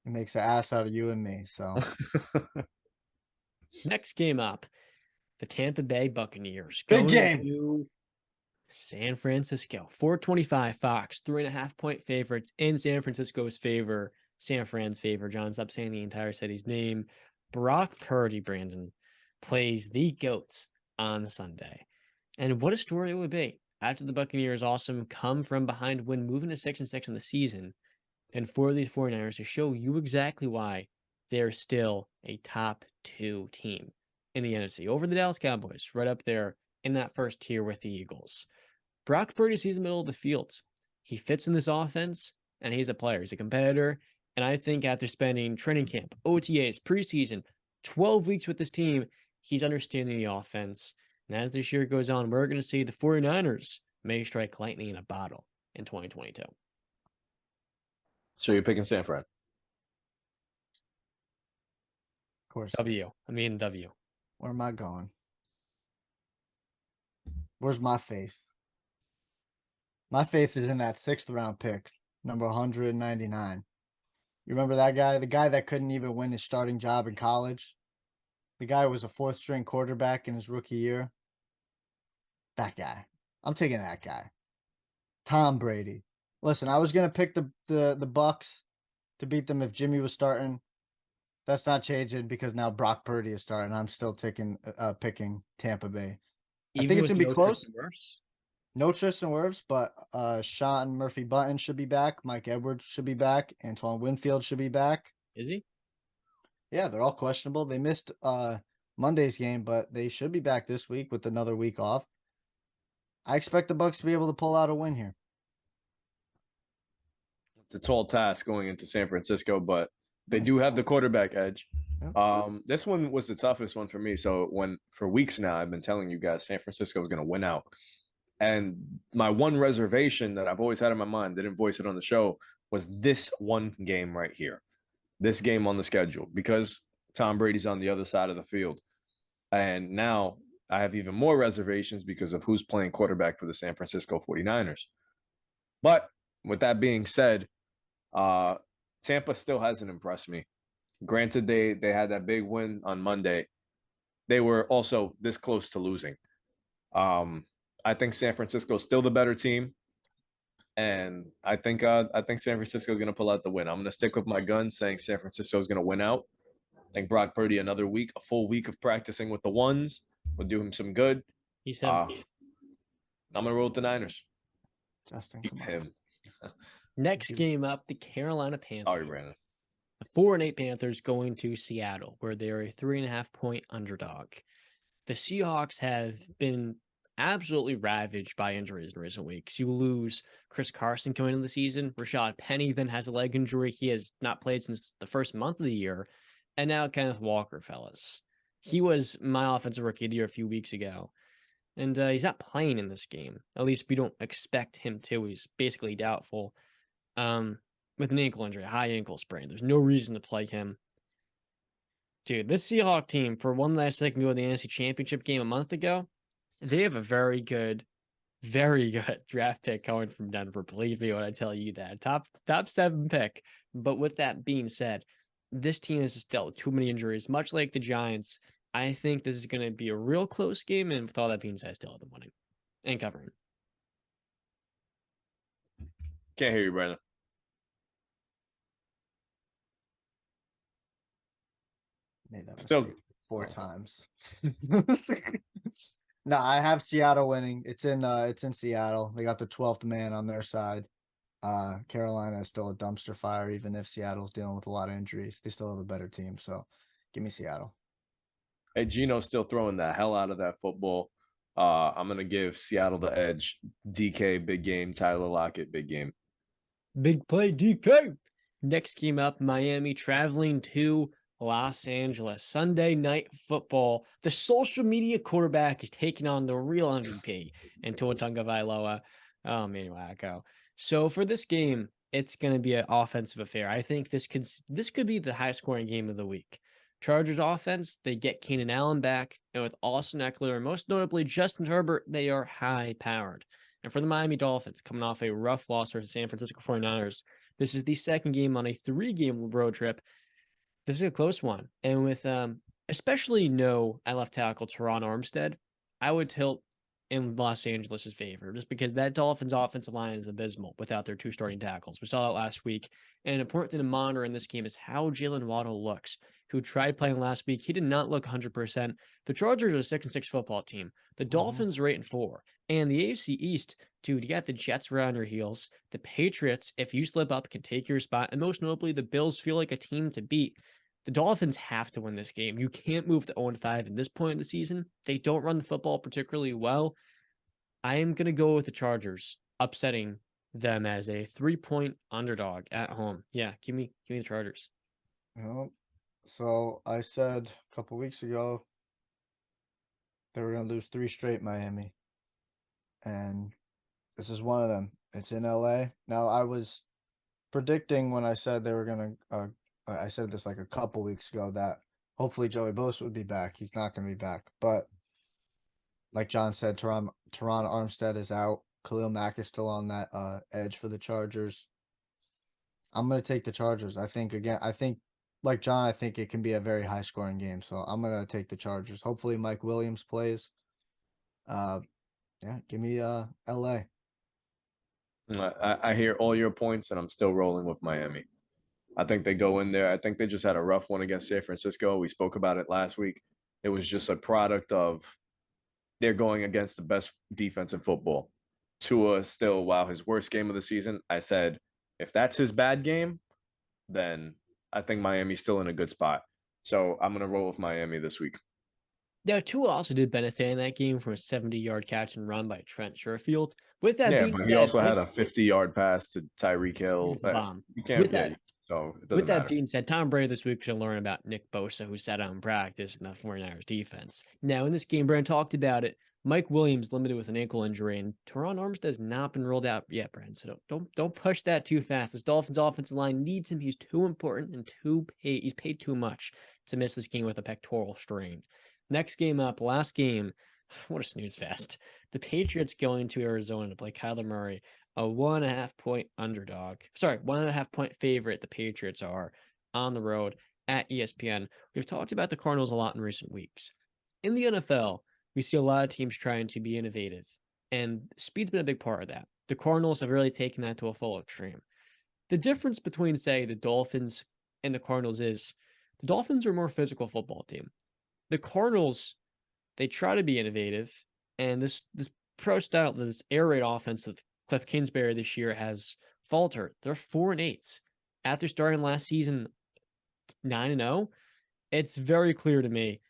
It makes an ass out of you and me. So next game up, the Tampa Bay Buccaneers. Big game. To San Francisco. 425 Fox, 3.5-point favorites in San Francisco's favor. San Fran's favor. John, stop saying the entire city's name. Brock Purdy, Brandon, plays the GOAT on Sunday. And what a story it would be after the Buccaneers awesome come from behind win, moving to 6-6 in the season, and for these 49ers to show you exactly why they're still a top 2 team in the NFC over the Dallas Cowboys, right up there in that first tier with the Eagles. Brock Purdy sees the middle of the field. He fits in this offense, and he's a player. He's a competitor. And I think after spending training camp, OTAs, preseason, 12 weeks with this team, he's understanding the offense. And as this year goes on, we're going to see the 49ers may strike lightning in a bottle in 2022. So you're picking San Fran? Of course. W. Where am I going? Where's my faith? My faith is in that 6th round pick, number 199. You remember that guy? The guy that couldn't even win his starting job in college? The guy who was a 4th string quarterback in his rookie year? That guy. I'm taking that guy. Tom Brady. Listen, I was going to pick the Bucks to beat them if Jimmy was starting. That's not changing because now Brock Purdy is starting. I'm still picking Tampa Bay. I think it's going to be close. No Tristan Wirfs, but Sean Murphy-Bunting should be back. Mike Edwards should be back. Antoine Winfield should be back. Is he? Yeah, they're all questionable. They missed Monday's game, but they should be back this week with another week off. I expect the Bucks to be able to pull out a win here. It's a tall task going into San Francisco, but they do have the quarterback edge. Yep. This one was the toughest one for me. So for weeks now, I've been telling you guys San Francisco is going to win out. And my one reservation that I've always had in my mind, didn't voice it on the show, was this one game right here. This game on the schedule, because Tom Brady's on the other side of the field. And now I have even more reservations because of who's playing quarterback for the San Francisco 49ers. But with that being said, Tampa still hasn't impressed me. Granted, they had that big win on Monday. They were also this close to losing. I think San Francisco is still the better team, and I think San Francisco is going to pull out the win. I'm going to stick with my gun, saying San Francisco is going to win out. I think Brock Purdy another week, a full week of practicing with the ones will do him some good. He's him. I'm going to roll with the Niners. Justin, Beat him. Next game up, the Carolina Panthers. Sorry, Brandon. The 4-8 Panthers going to Seattle, where they're a 3.5-point underdog. The Seahawks have been absolutely ravaged by injuries in recent weeks. You lose Chris Carson coming into the season. Rashad Penny then has a leg injury. He has not played since the first month of the year. And now Kenneth Walker, fellas. He was my offensive rookie of the year a few weeks ago. And he's not playing in this game. At least we don't expect him to. He's basically doubtful. With an ankle injury, a high ankle sprain. There's no reason to play him. Dude, this Seahawk team, for one last second ago in the NFC Championship game a month ago, they have a very good draft pick coming from Denver. Believe me when I tell you that. Top 7 pick. But with that being said, this team has just dealt with too many injuries, much like the Giants. I think this is going to be a real close game, and with all that being said, I still have them winning and covering. Can't hear you, Brandon. Made that Still mistake 4 times. No, I have Seattle winning. It's in Seattle. They got the 12th man on their side. Carolina is still a dumpster fire, even if Seattle's dealing with a lot of injuries. They still have a better team. So give me Seattle. Hey, Gino's still throwing the hell out of that football. I'm going to give Seattle the edge. DK, big game. Tyler Lockett, big game. Big play, DK. Next game up, Miami traveling to Los Angeles. Sunday Night Football. The social media quarterback is taking on the real MVP and Tua Tagovailoa. Oh, man, wacko. So for this game, it's going to be an offensive affair. I think this could be the high scoring game of the week. Chargers offense, they get Keenan Allen back, and with Austin Eckler and most notably Justin Herbert, they are high powered. And for the Miami Dolphins, coming off a rough loss versus San Francisco 49ers, this is the second game on a 3-game road trip. This is a close one. And with especially at left tackle Teron Armstead, I would tilt in Los Angeles' favor, just because that Dolphins offensive line is abysmal without their 2 starting tackles. We saw that last week. And an important thing to monitor in this game is how Jalen Waddle looks, who tried playing last week. He did not look 100%. The Chargers are a 6-6 football team. The Dolphins are 8-4. And the AFC East, dude, you got the Jets around your heels. The Patriots, if you slip up, can take your spot. And most notably, the Bills feel like a team to beat. The Dolphins have to win this game. You can't move to 0-5 at this point in the season. They don't run the football particularly well. I am going to go with the Chargers, upsetting them as a 3-point underdog at home. Yeah, give me the Chargers. So I said a couple weeks ago they were going to lose 3 straight Miami. And this is one of them. It's in LA. Now, I was predicting when I said they were going to I said this like a couple weeks ago that hopefully Joey Bosa would be back. He's not going to be back. But like John said, Teron Armstead is out. Khalil Mack is still on that edge for the Chargers. I'm going to take the Chargers. I think like John, I think it can be a very high scoring game. So I'm going to take the Chargers. Hopefully Mike Williams plays. Give me LA. I hear all your points, and I'm still rolling with Miami. I think they go in there. I think they just had a rough one against San Francisco. We spoke about it last week. It was just a product of they're going against the best defense in football. Tua still, wow, his worst game of the season. I said, if that's his bad game, then I think Miami's still in a good spot. So I'm going to roll with Miami this week. Now, Tua also did benefit in that game from a 70-yard catch and run by Trent Sherfield. With that being said, he also had a 50-yard pass to Tyreek Hill. Bomb. You can't. So it doesn't with that matter. being said, Tom Brady this week should learn about Nick Bosa, who sat out in practice in the 49ers defense. Now, in this game, Brandon talked about it. Mike Williams limited with an ankle injury, and Teron Armstead has not been rolled out yet, Brandon. So don't push that too fast. This Dolphins offensive line needs him. He's too important and he's paid too much to miss this game with a pectoral strain. Next game up, last game. What a snooze fest. The Patriots going to Arizona to play Kyler Murray, a 1.5 point underdog. Sorry, 1.5 point favorite. The Patriots are on the road at ESPN. We've talked about the Cardinals a lot in recent weeks. In the NFL, we see a lot of teams trying to be innovative, and speed's been a big part of that. The Cardinals have really taken that to a full extreme. The difference between, say, the Dolphins and the Cardinals is the Dolphins are a more physical football team. The Cardinals, they try to be innovative, and this pro style, this air raid offense with Cliff Kingsbury this year has faltered. They're 4-8 after starting last season 9-0. It's very clear to me.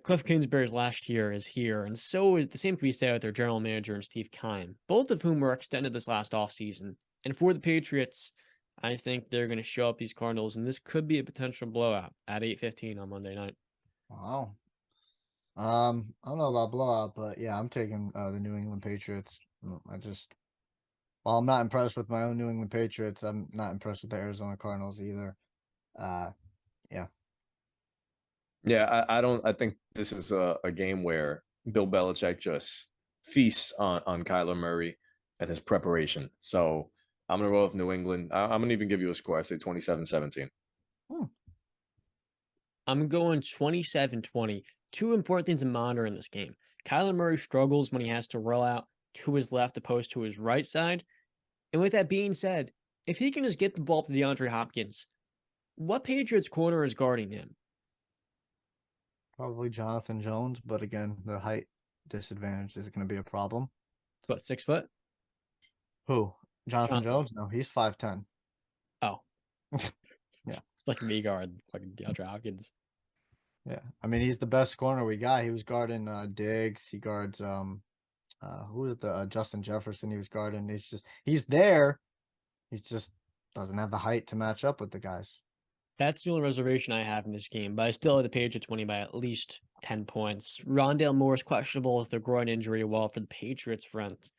Cliff Kingsbury's last year is here, and so is the same can be said with their general manager and Steve Keim, both of whom were extended this last offseason. And for the Patriots, I think they're going to show up these Cardinals, and this could be a potential blowout at 8:15 on Monday night. Wow. I don't know about blowout, but yeah, I'm taking the New England Patriots. While I'm not impressed with my own New England Patriots, I'm not impressed with the Arizona Cardinals either. Yeah. Yeah, I think this is a game where Bill Belichick just feasts on Kyler Murray and his preparation. So I'm going to roll with New England. I'm going to even give you a score. I say 27-17. I'm going 27-20. Two important things to monitor in this game. Kyler Murray struggles when he has to roll out to his left opposed to his right side. And with that being said, if he can just get the ball to DeAndre Hopkins, what Patriots corner is guarding him? Probably Jonathan Jones, but again, the height disadvantage is going to be a problem. What, 6 foot? Who? Jonathan Jones? No, he's 5'10". Oh. Yeah. Like me guard, like DeAndre Hopkins. Yeah. I mean, he's the best corner we got. He was guarding Diggs. He guards who is the Justin Jefferson he was guarding. He's there. He just doesn't have the height to match up with the guys. That's the only reservation I have in this game, but I still have the Patriots winning by at least 10 points. Rondale Moore is questionable with a groin injury, while for the Patriots front,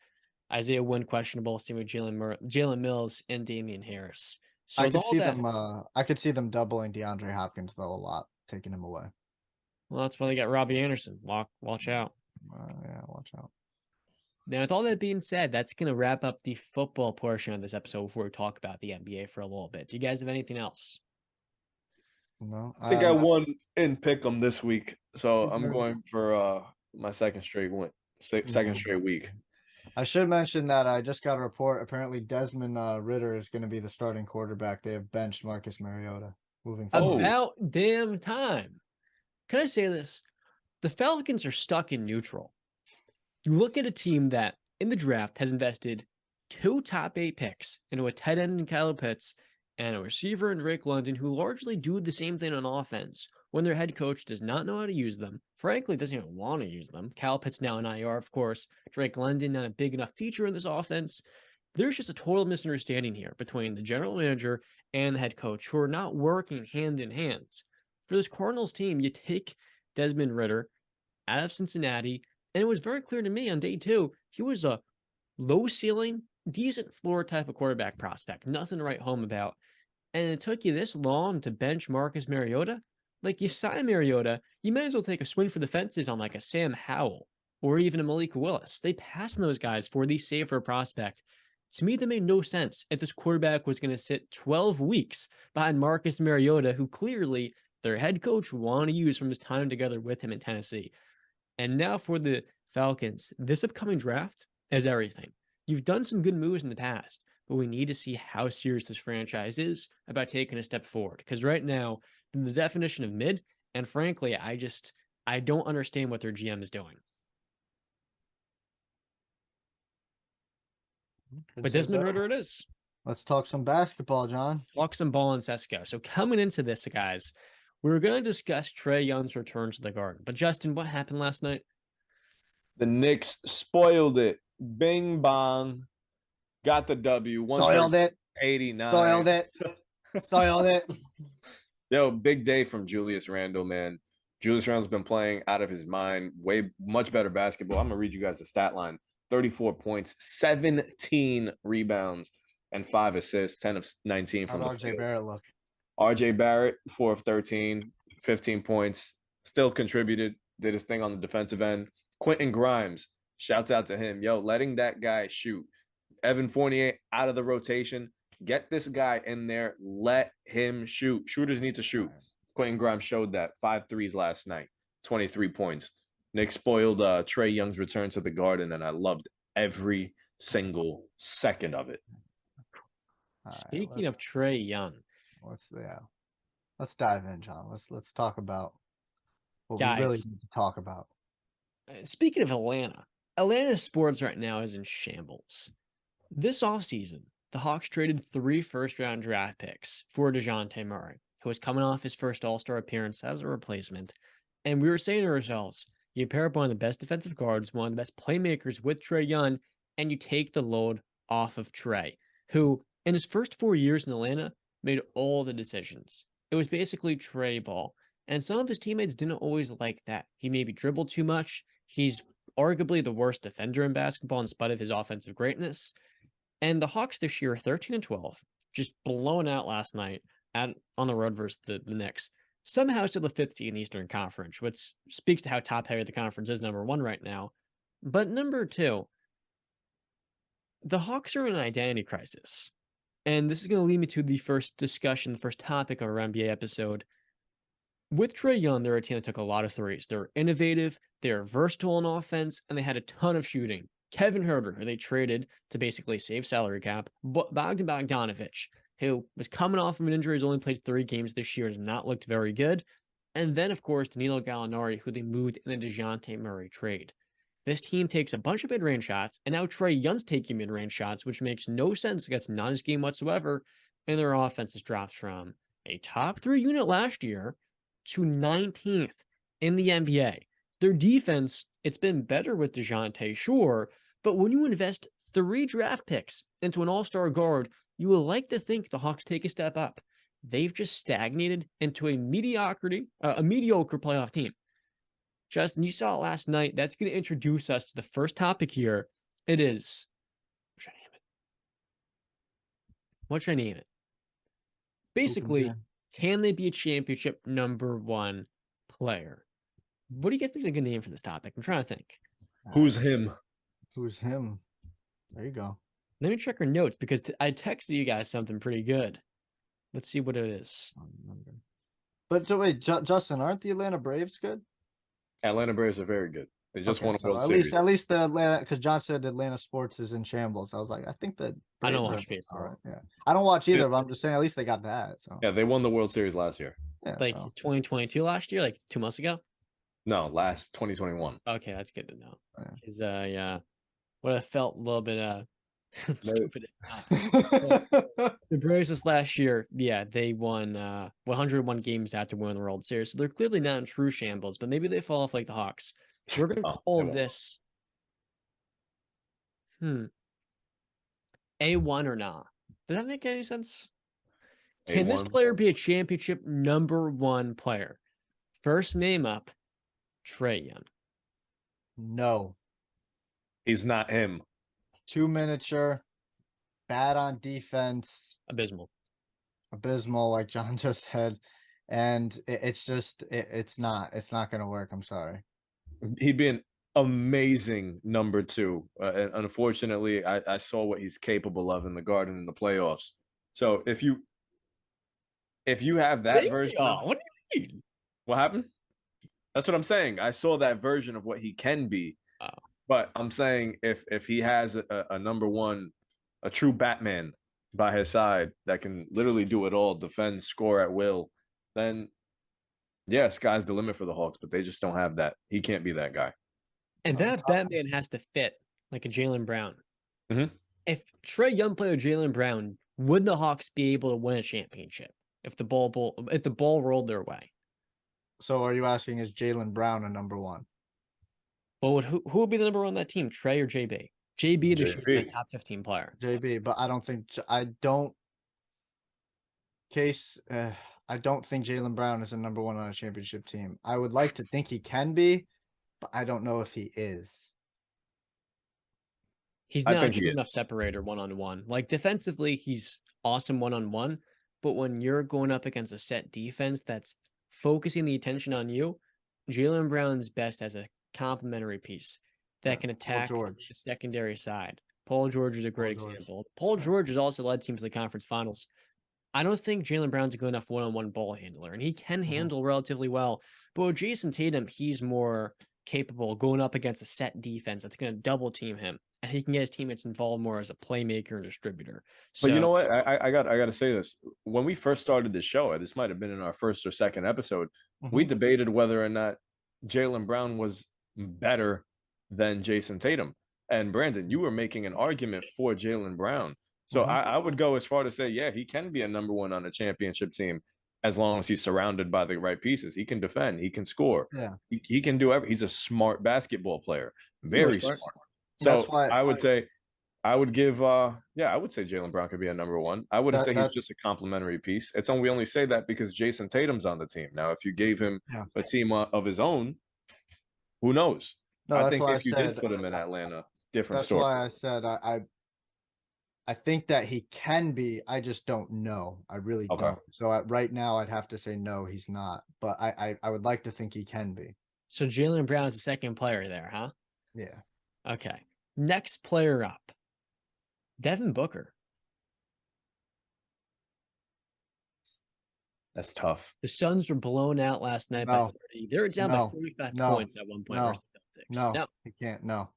Isaiah Wynn questionable, same with Jalen Mills and Damian Harris. So I could see them doubling DeAndre Hopkins though a lot, taking him away. Well, that's why they got Robbie Anderson. Watch out. Yeah, watch out. Now, with all that being said, that's going to wrap up the football portion of this episode before we talk about the NBA for a little bit. Do you guys have anything else? No, I think I won in Pick'em this week, so I'm going for my second straight week. I should mention that I just got a report. Apparently, Desmond Ridder is going to be the starting quarterback. They have benched Marcus Mariota moving forward. About damn time. Can I say this? The Falcons are stuck in neutral. You look at a team that, in the draft, has invested 2 top 8 picks into a tight end in Kyle Pitts and a receiver in Drake London, who largely do the same thing on offense when their head coach does not know how to use them. Frankly, doesn't even want to use them. Kyle Pitts now in IR, of course. Drake London not a big enough feature in this offense. There's just a total misunderstanding here between the general manager and the head coach, who are not working hand in hand. For this Cardinals team, you take Desmond Ridder out of Cincinnati, and it was very clear to me on day 2, he was a low ceiling, decent floor type of quarterback prospect. Nothing to write home about. And it took you this long to bench Marcus Mariota? Like, you sign Mariota, you may as well take a swing for the fences on like a Sam Howell or even a Malik Willis. They passed on those guys for the safer prospect. To me, that made no sense if this quarterback was going to sit 12 weeks behind Marcus Mariota, who clearly their head coach wanted to use from his time together with him in Tennessee. And now for the Falcons, this upcoming draft is everything. You've done some good moves in the past, but we need to see how serious this franchise is about taking a step forward. Because right now, the definition of mid, and frankly, I don't understand what their GM is doing. But Desmond Ridder it is. Let's talk some basketball, John. Talk some ball in Sesco. So coming into this, guys, we were going to discuss Trae Young's return to the Garden. But Justin, what happened last night? The Knicks spoiled it. Bing bong. Got the W. Soiled it. 89. Soiled it. Yo, big day from Julius Randle, man. Julius Randle's been playing out of his mind. Much better basketball. I'm going to read you guys the stat line. 34 points, 17 rebounds, and 5 assists, 10 of 19 from the RJ Barrett look? RJ Barrett, 4 of 13, 15 points, still contributed, did his thing on the defensive end. Quentin Grimes, shouts out to him. Yo, letting that guy shoot. Evan Fournier out of the rotation. Get this guy in there. Let him shoot. Shooters need to shoot. Quentin Grimes showed that. 5 threes last night, 23 points. Nick spoiled Trae Young's return to the Garden, and I loved every single second of it. Speaking of Trae Young, let's dive in, John. Let's talk about what guys, we really need to talk about. Speaking of Atlanta sports right now is in shambles. This offseason, the Hawks traded 3 first-round draft picks for DeJounte Murray, who was coming off his first All-Star appearance as a replacement. And we were saying to ourselves, you pair up one of the best defensive guards, one of the best playmakers with Trae Young, and you take the load off of Trae, who, in his first 4 years in Atlanta, made all the decisions. It was basically Trae ball. And some of his teammates didn't always like that. He maybe dribbled too much. He's arguably the worst defender in basketball in spite of his offensive greatness. And the Hawks this year, 13-12, just blown out last night on the road versus the Knicks. Somehow still the 5th seed in the Eastern Conference, which speaks to how top-heavy the conference is, number 1 right now. But number 2, the Hawks are in an identity crisis. And this is going to lead me to the first discussion, the first topic of our NBA episode. With Trae Young, they're a team that took a lot of threes. They're innovative, they're versatile on offense, and they had a ton of shooting. Kevin Huerter, who they traded to basically save salary cap, Bogdan Bogdanovic, who was coming off of an injury, has only played 3 games this year, has not looked very good. And then, of course, Danilo Gallinari, who they moved in the DeJounte Murray trade. This team takes a bunch of mid-range shots, and now Trae Young's taking mid-range shots, which makes no sense against not his game whatsoever, and their offense has dropped from a top 3 unit last year to 19th in the NBA. Their defense, it's been better with DeJounte, sure, but when you invest 3 draft picks into an all-star guard, you will like to think the Hawks take a step up. They've just stagnated into a mediocre playoff team. Justin, you saw it last night. That's going to introduce us to the first topic here. It is, what should I name it? Basically, can they be a championship number 1 player? What do you guys think is a good name for this topic? I'm trying to think. Who's him? Who's him? There you go. Let me check our notes because I texted you guys something pretty good. Let's see what it is. But so wait, Justin, aren't the Atlanta Braves good? Atlanta Braves are very good. They just won a World Series. At least the Atlanta, because John said Atlanta sports is in shambles. I was like, I think that I don't watch baseball. Right. Yeah, I don't watch either, but I'm just saying at least they got that. So yeah, they won the World Series last year. Yeah, like 2022 last year, like 2 months ago. No, last 2021. Okay, that's good to know. Because yeah, what I felt a little bit stupid. The Braves this last year, yeah, they won 101 games after winning the World Series, so they're clearly not in true shambles. But maybe they fall off like the Hawks. We're gonna call this A1 or not. Does that make any sense? Can this player be a championship number 1 player? First name up, Trae Young. No, he's not him. Too miniature, bad on defense, abysmal, like John just said, and it's not going to work. I'm sorry. He'd be an amazing number 2. And unfortunately, I saw what he's capable of in the Garden in the playoffs. So if you have that version, what do you mean? What happened? That's what I'm saying. I saw that version of what he can be. But I'm saying if he has a number 1, a true Batman by his side that can literally do it all, defend, score at will, then yeah, sky's the limit for the Hawks, but they just don't have that. He can't be that guy. And that Batman has to fit like a Jaylen Brown. Mm-hmm. If Trae Young played with Jaylen Brown, would the Hawks be able to win a championship if the ball rolled their way? So are you asking, is Jaylen Brown a number 1? Well, who would be the number 1 on that team, Trae or JB? JB this year is a top 15 player. JB, but I don't think Jaylen Brown is a number 1 on a championship team. I would like to think he can be, but I don't know if he is. He's not a true enough separator one-on-one. Like defensively, he's awesome one-on-one, but when you're going up against a set defense that's focusing the attention on you, Jaylen Brown's best as a complementary piece that can Paul attack George. the secondary side. Paul George is a great George. example. Paul George has also led teams to the conference finals. I don't think Jaylen Brown's a good enough one-on-one ball handler, and he can handle relatively well. But with Jason Tatum, he's more capable going up against a set defense that's going to double team him, and he can get his teammates involved more as a playmaker and distributor. But you know So what? I got to say this. When we first started the show, this might have been in our first or second episode, we debated whether or not Jaylen Brown was better than Jason Tatum. And Brandon, you were making an argument for Jaylen Brown. So I would go as far to say, yeah, he can be a number one on a championship team as long as he's surrounded by the right pieces. He can defend, he can score, Yeah. he can do everything. He's a smart basketball player, very smart. That's So why I would say, I would give, I would say Jaylen Brown could be a number one. I wouldn't say he's just a complimentary piece. We only say that because Jason Tatum's on the team. Now, if you gave him a team of his own, who knows? No, I that's think why if you did put him in Atlanta, different that's story. why I said I think that he can be. I just don't know. I really don't. So right now, I'd have to say no, he's not. But I would like to think he can be. So Jaylen Brown is the second player there, huh? Yeah. Okay. Next player up, Devin Booker. That's tough. The Suns were blown out last night by 30. They were down by 45 points at one point versus the Celtics. No, he can't. No.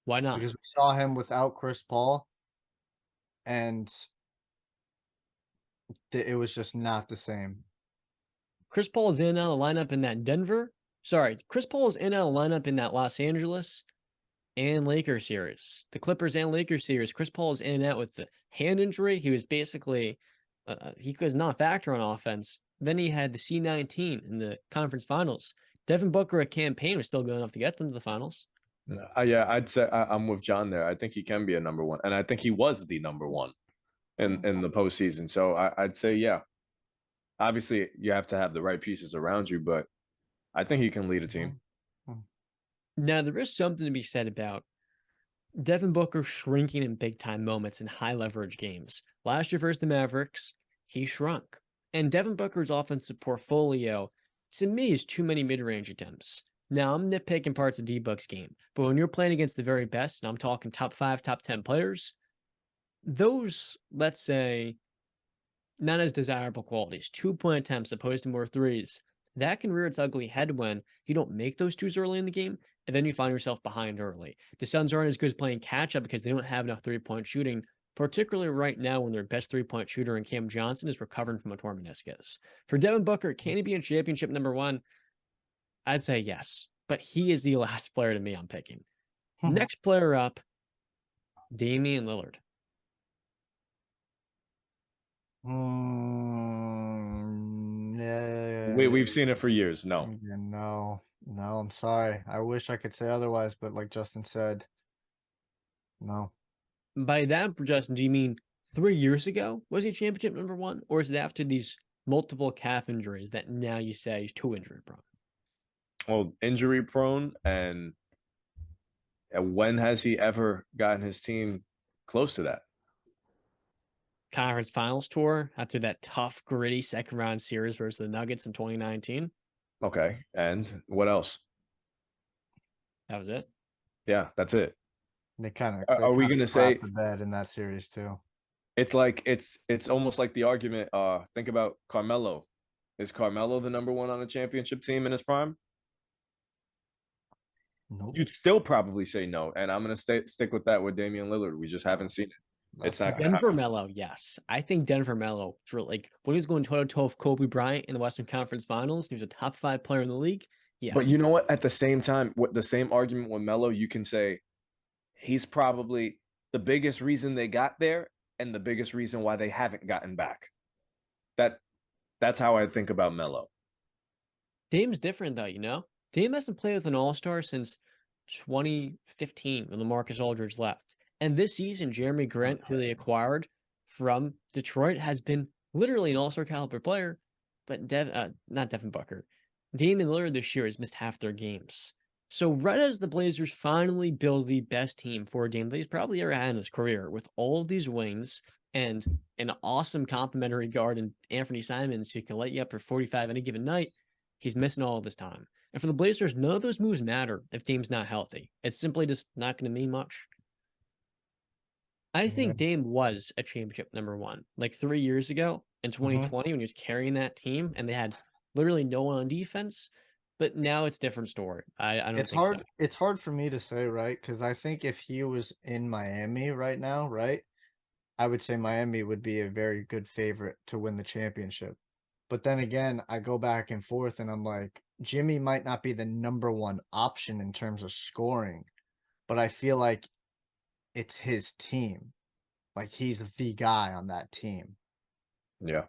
Why not? Because we saw him without Chris Paul, and it was just not the same. Chris Paul is in and out of the lineup in that Denver. Sorry, Chris Paul is in and out of the lineup in that Los Angeles and Lakers series. The Clippers and Lakers series. Chris Paul is in and out with the hand injury. He was basically, he was not a factor on offense. Then he had the C19 in the conference finals. Devin Booker, a campaign, was still good enough to get them to the finals. Yeah, I'd say I'm with John there. I think he can be a number one, and I think he was the number one in the postseason. So I'd say, yeah. Obviously, you have to have the right pieces around you, but I think he can lead a team. Now, there is something to be said about Devin Booker shrinking in big-time moments in high-leverage games. Last year versus the Mavericks, he shrunk. And Devin Booker's offensive portfolio, to me, is too many mid-range attempts. Now, I'm nitpicking parts of D-Book's game, but when you're playing against the very best, and I'm talking top 5, top 10 players, those, let's say, not as desirable qualities, 2-point attempts opposed to more threes, that can rear its ugly head when you don't make those twos early in the game, and then you find yourself behind early. The Suns aren't as good as playing catch-up because they don't have enough three-point shooting, particularly right now when their best three-point shooter in Cam Johnson is recovering from a torn meniscus. For Devin Booker, can he be in championship number one? I'd say yes, but he is the last player to me I'm picking. Next player up, Damian Lillard. We've seen it for years. No. Yeah, no, I'm sorry. I wish I could say otherwise, but like Justin said, no. By that, Justin, do you mean 3 years ago was he championship number one, or is it after these multiple calf injuries that now you say he's too injury prone? Well, injury prone, and when has he ever gotten his team close to that? Conference finals tour after that tough, gritty second round series versus the Nuggets in 2019. Okay. And what else? That was it. Yeah, that's it. They kind of are we going to say the bed in that series too? It's like it's almost like the argument. Think about Carmelo. Is Carmelo the number one on a championship team in his prime? Nope. You'd still probably say no, and I'm going to stick with that with Damian Lillard. We just haven't seen it. It's not Denver Melo, yes. I think Denver Melo, for like when he was going toe-to-toe with Kobe Bryant in the Western Conference Finals, he was a top 5 player in the league. Yeah. But you know what? At the same time, the same argument with Melo, you can say he's probably the biggest reason they got there and the biggest reason why they haven't gotten back. That's how I think about Melo. Dame's different though, you know? Dame hasn't played with an all-star since 2015 when LaMarcus Aldridge left. And this season, Jeremy Grant, who they acquired from Detroit, has been literally an all-star caliber player, but not Devin Booker. Damian Lillard this year has missed half their games. So right as the Blazers finally build the best team for Dame that he's probably ever had in his career, with all of these wings and an awesome complimentary guard in Anthony Simons who can light you up for 45 any given night, He's missing all of this time. And for the Blazers, none of those moves matter if Dame's not healthy. It's simply just not going to mean much. I think Dame was a championship number one, like 3 years ago in 2020 when he was carrying that team and they had literally no one on defense. But now it's a different story. I don't It's think hard. so. It's hard for me to say, right? Because I think if he was in Miami right now, right, I would say Miami would be a very good favorite to win the championship. But then again, I go back and forth and I'm like, Jimmy might not be the number one option in terms of scoring, but I feel like it's his team. Like he's the guy on that team. Yeah.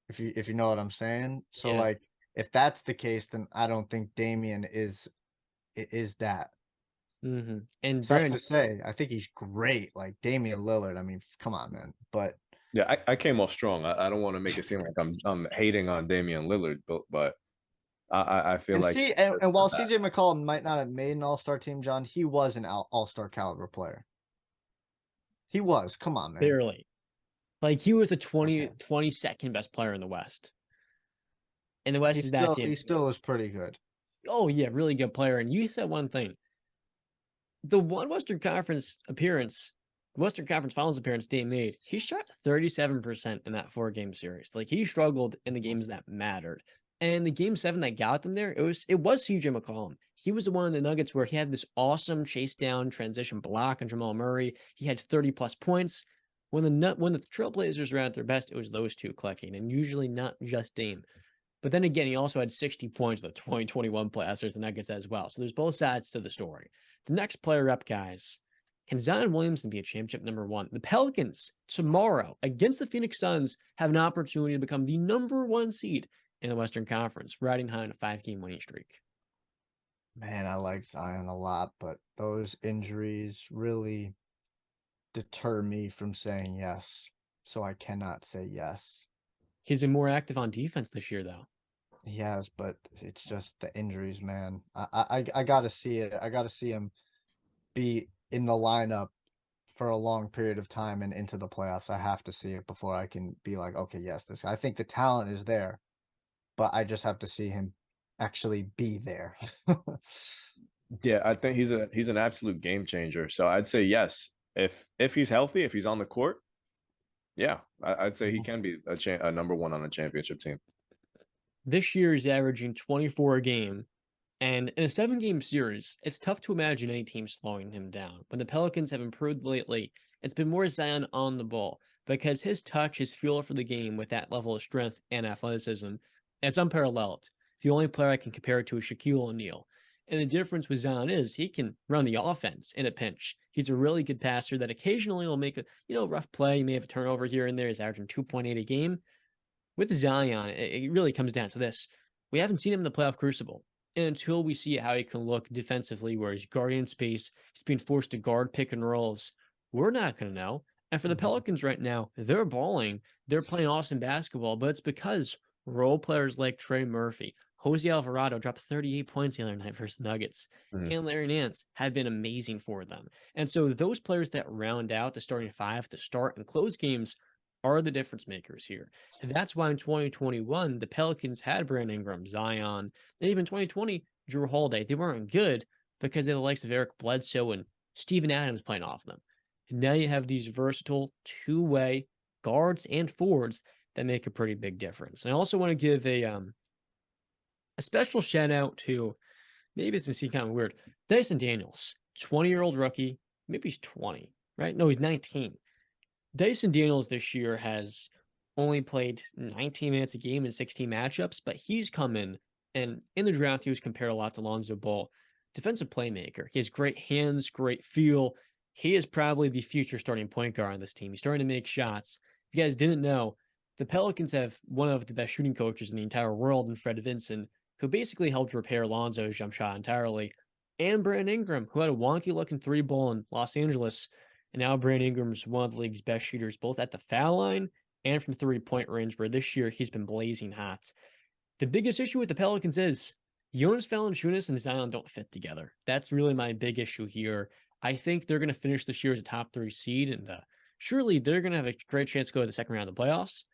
If you know what I'm saying. So Yeah. like if that's the case, then I don't think Damian is that. And Sucks Brandon, to say, I think he's great. Like Damian Lillard. I mean, come on, man. But Yeah, I came off strong. I don't want to make it seem like I'm hating on Damian Lillard, but I feel and like see, that's and while not that. CJ McCollum might not have made an all-star team, John, he was an all-star caliber player. He was. Come on, man. barely. Like he was the Okay. 22nd best player in the West. And the West is that team. He still was pretty good. Oh, yeah, really good player. And you said one thing. The one Western Conference appearance, Western Conference Finals appearance Dame made, he shot 37% in that 4-game series. Like he struggled in the games that mattered. And the game 7 that got them there, it was CJ McCollum. He was the one in the Nuggets where he had this awesome chase down transition block on Jamal Murray. He had 30 plus points. When the Trailblazers were at their best, it was those two clicking, and usually not just Dame. But then again, he also had 60 points in the 2021 playoffs. There's the Nuggets as well. So there's both sides to the story. The next player up, guys. Can Zion Williamson be a championship number one? The Pelicans tomorrow against the Phoenix Suns have an opportunity to become the number one seed in the Western Conference, riding high on a 5-game winning streak. Man, I like Zion a lot, but those injuries really deter me from saying yes. So I cannot say yes. He's been more active on defense this year, though. He has, but it's just the injuries, man. I gotta see it. I gotta see him be in the lineup for a long period of time and into the playoffs. I have to see it before I can be like, okay, yes, this. I think the talent is there, but I just have to see him actually be there. Yeah, I think he's an absolute game changer. So I'd say yes. If he's healthy, if he's on the court, yeah, I'd say he can be a number one on a championship team. This year he's averaging 24 a game. And in a 7-game series, it's tough to imagine any team slowing him down. When the Pelicans have improved lately, it's been more Zion on the ball because his touch, his feel for the game with that level of strength and athleticism, it's unparalleled. The only player I can compare it to is Shaquille O'Neal. And the difference with Zion is he can run the offense in a pinch. He's a really good passer that occasionally will make a rough play. He may have a turnover here and there. He's averaging 2.8 a game. With Zion, it really comes down to this. We haven't seen him in the playoff crucible. And until we see how he can look defensively, where he's guarding space, he's being forced to guard pick and rolls, we're not going to know. And for the Pelicans right now, they're balling. They're playing awesome basketball, but it's because role players like Trey Murphy, Jose Alvarado dropped 38 points the other night versus Nuggets, and Larry Nance have been amazing for them. And so those players that round out the starting five to start and close games are the difference makers here. And that's why in 2021, the Pelicans had Brandon Ingram, Zion, and even 2020, Drew Holiday. They weren't good because they had the likes of Eric Bledsoe and Steven Adams playing off them. And now you have these versatile two-way guards and forwards that make a pretty big difference. And I also want to give a special shout out to, maybe it's going to seem kind of weird, Dyson Daniels, 20-year-old rookie. Maybe he's 20, right? No, he's 19. Dyson Daniels this year has only played 19 minutes a game in 16 matchups, but he's come in, and in the draft, he was compared a lot to Lonzo Ball. Defensive playmaker. He has great hands, great feel. He is probably the future starting point guard on this team. He's starting to make shots. If you guys didn't know, the Pelicans have one of the best shooting coaches in the entire world in Fred Vinson, who basically helped repair Lonzo's jump shot entirely, and Brandon Ingram, who had a wonky-looking three-ball in Los Angeles. And now Brandon Ingram's one of the league's best shooters, both at the foul line and from 3-point range, where this year he's been blazing hot. The biggest issue with the Pelicans is Jonas Valanciunas and Zion don't fit together. That's really my big issue here. I think they're going to finish this year as a top 3 seed, and surely they're going to have a great chance to go to the second round of the playoffs.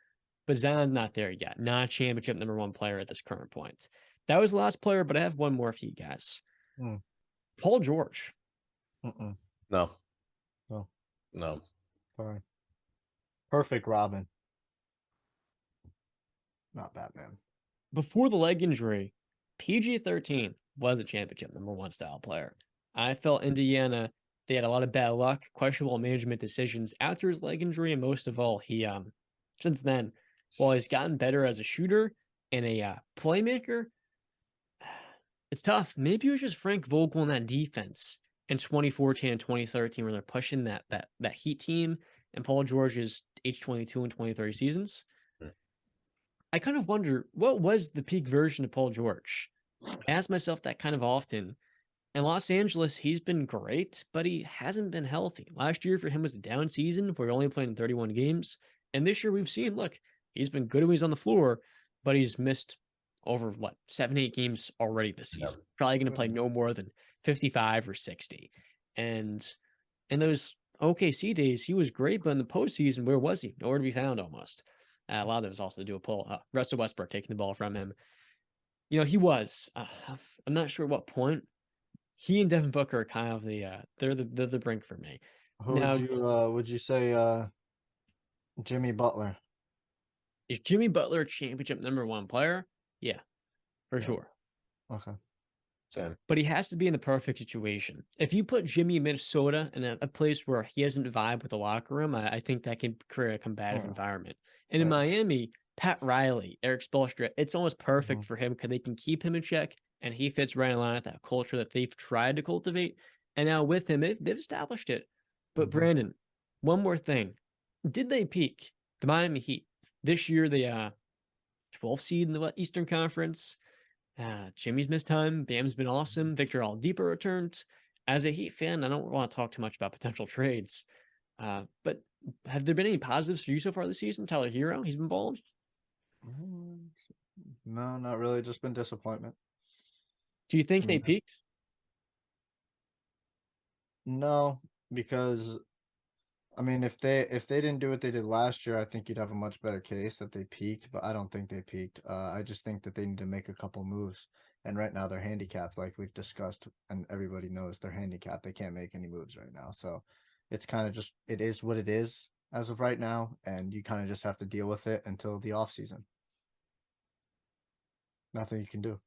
But Zion's not there yet. Not a championship number 1 player at this current point. That was the last player, but I have one more for you guys. Hmm. Paul George. Mm-mm. No. No. No. Sorry. Perfect Robin. Not Batman. Before the leg injury, PG-13 was a championship #1 style player. I felt Indiana, they had a lot of bad luck, questionable management decisions after his leg injury, and most of all, he since then, while he's gotten better as a shooter and a playmaker, it's tough. Maybe it was just Frank Vogel in that defense in 2014 and 2013 where they're pushing that Heat team and Paul George's age 22 and 23 seasons. I kind of wonder, what was the peak version of Paul George? I ask myself that kind of often. In Los Angeles, he's been great, but he hasn't been healthy. Last year for him was a down season where he only played in 31 games. And this year we've seen, look, he's been good when he's on the floor, but he's missed over, 7, 8 games already this season. Probably going to play no more than 55 or 60. And in those OKC days, he was great, but in the postseason, where was he? Nowhere to be found almost. A lot of it was also to do with Russell Westbrook taking the ball from him. He was. I'm not sure what point. He and Devin Booker are kind of they're the brink for me. Who Now, would you say Jimmy Butler? is Jimmy Butler a championship #1 player? Yeah, for Yeah. sure. Okay. Same. But he has to be in the perfect situation. If you put Jimmy in Minnesota in a place where he doesn't vibe with the locker room, I think that can create a combative environment. And in Miami, Pat Riley, Eric Spoelstra, it's almost perfect for him because they can keep him in check, and he fits right in line with that culture that they've tried to cultivate. And now with him, they've established it. But Brandon, one more thing. Did they peak? The Miami Heat. This year, the 12th seed in the Eastern Conference. Jimmy's missed time. Bam's been awesome. Victor Oladipo returned. As a Heat fan, I don't want to talk too much about potential trades. But have there been any positives for you so far this season? Tyler Hero, he's been balling. No, not really. Just been disappointment. Do you think they peaked? No, because I mean, if they didn't do what they did last year, I think you'd have a much better case that they peaked. But I don't think they peaked. I just think that they need to make a couple moves. And right now they're handicapped, like we've discussed, and everybody knows they're handicapped. They can't make any moves right now. So it's kind of just it is what it is as of right now, and you kind of just have to deal with it until the off season. Nothing you can do.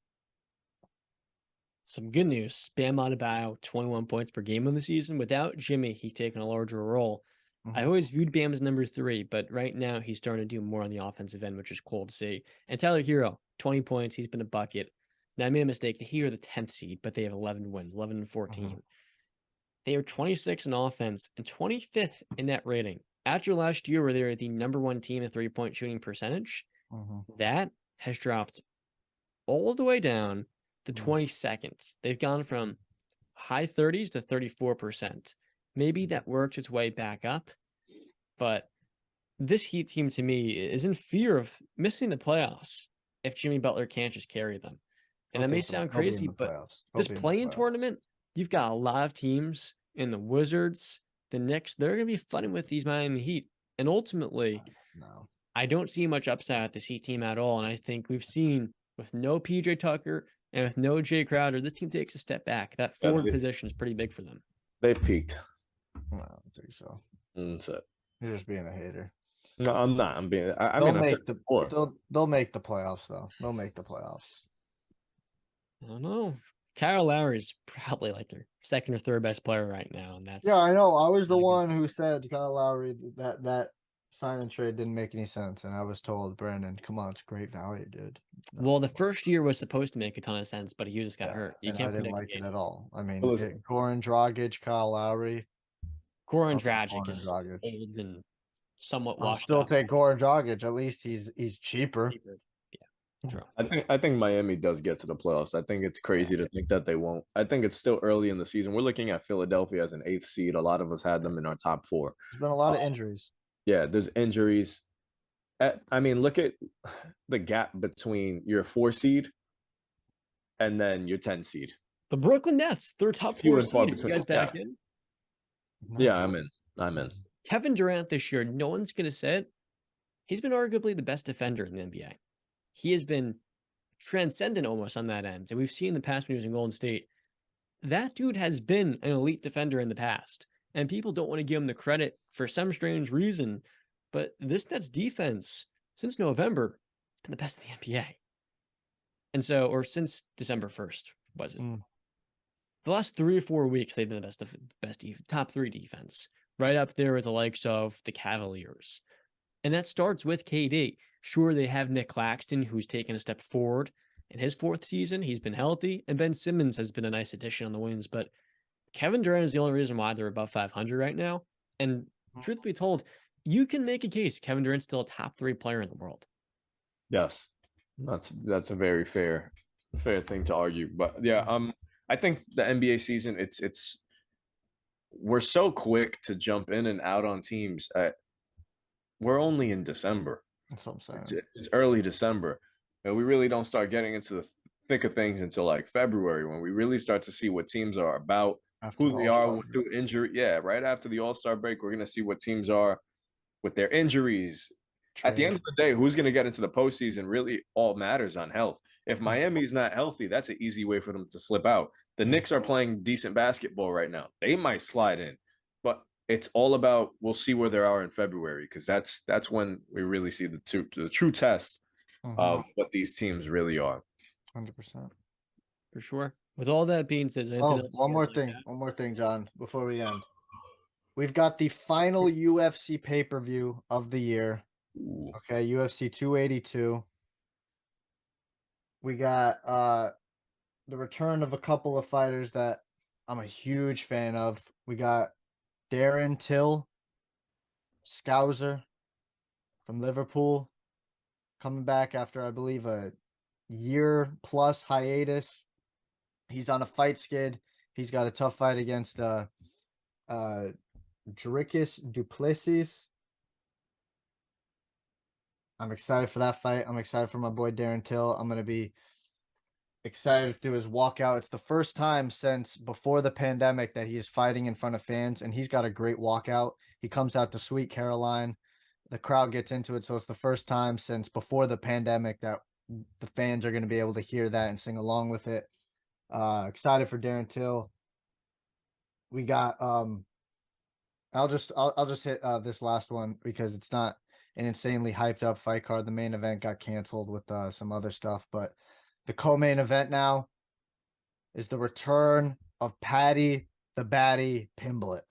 Some good news. Bam Adebayo, 21 points per game in the season. Without Jimmy, he's taken a larger role. I always viewed Bam as #3, but right now he's starting to do more on the offensive end, which is cool to see. And Tyler Hero, 20 points. He's been a bucket. Now, I made a mistake. The Heat are the 10th seed, but they have 11 wins, 11 and 14. They are 26 in offense and 25th in net rating. After last year, where they were the #1 team in three-point shooting percentage, that has dropped all the way down to 22nd. They've gone from high 30s to 34%. Maybe that works its way back up, but this Heat team to me is in fear of missing the playoffs if Jimmy Butler can't just carry them. And that may sound crazy, but this play-in tournament, you've got a lot of teams in the Wizards, the Knicks. They're going to be fighting with these Miami Heat. And ultimately, I don't see much upside at this Heat team at all. And I think we've seen with no PJ Tucker and with no Jay Crowder, this team takes a step back. That forward position is pretty big for them. They've peaked. I don't think so. That's it. You're just being a hater. No, I'm not. I'm being. They'll make the playoffs though. They'll make the playoffs. I don't know. Kyle Lowry's probably like their second or third best player right now, and that's I know. I was the one who said Kyle Lowry that sign and trade didn't make any sense, and I was told, Brandon, come on, it's great value, dude. Well, the first year was supposed to make a ton of sense, but he just got hurt. You can't I didn't predict like it at all. I mean, Listen. Goran Dragic, Kyle Lowry. Goran Dragic is old and somewhat washed I'll still up. take Goran Dragic. At least he's cheaper. Yeah, true. I think Miami does get to the playoffs. I think it's crazy to think that they won't. I think it's still early in the season. We're looking at Philadelphia as an 8th seed. A lot of us had them in our top 4. There's been a lot of injuries. Yeah, there's injuries. I mean, look at the gap between your 4 seed and then your 10 seed. The Brooklyn Nets, their top 4 seed. You guys back in? Yeah, I'm in. Kevin Durant this year, no one's going to say it. He's been arguably the best defender in the NBA. He has been transcendent almost on that end. And we've seen the past when he was in Golden State, that dude has been an elite defender in the past. And people don't want to give him the credit for some strange reason. But this Nets defense, since November, has been the best in the NBA. And so, or since December 1st, was it? The last 3 or 4 weeks, they've been the best top 3 defense, right up there with the likes of the Cavaliers. And that starts with KD. Sure, they have Nick Claxton, who's taken a step forward in his 4th season. He's been healthy, and Ben Simmons has been a nice addition on the wings. But Kevin Durant is the only reason why they're above 500 right now. And truth be told, you can make a case Kevin Durant's still a top 3 player in the world. Yes, that's a very fair thing to argue. But yeah, I think the NBA season, it's we're so quick to jump in and out on teams. We're only in December. That's what I'm saying. It's early December, and we really don't start getting into the thick of things until like February, when we really start to see what teams are about, who they are through injury. Yeah, right after the All-Star break, we're gonna see what teams are with their injuries. At the end of the day, who's going to get into the postseason really all matters on health. If Miami's not healthy, that's an easy way for them to slip out. The Knicks are playing decent basketball right now. They might slide in, but it's all about, we'll see where they are in February, because that's when we really see the true test of what these teams really are. 100%. For sure. With all that being said, one more thing, John, before we end. We've got the final UFC pay-per-view of the year. Okay, UFC 282. We got the return of a couple of fighters that I'm a huge fan of. We got Darren Till, Scouser from Liverpool, coming back after, I believe, a year-plus hiatus. He's on a fight skid. He's got a tough fight against Dricus Duplessis. I'm excited for that fight. I'm excited for my boy Darren Till. I'm going to be excited to do his walkout. It's the first time since before the pandemic that he is fighting in front of fans, and he's got a great walkout. He comes out to Sweet Caroline. The crowd gets into it, so it's the first time since before the pandemic that the fans are going to be able to hear that and sing along with it. Excited for Darren Till. We got I'll just hit this last one because it's not an insanely hyped up fight card. The main event got canceled with some other stuff, but the co-main event now is the return of Paddy the Baddy Pimblett.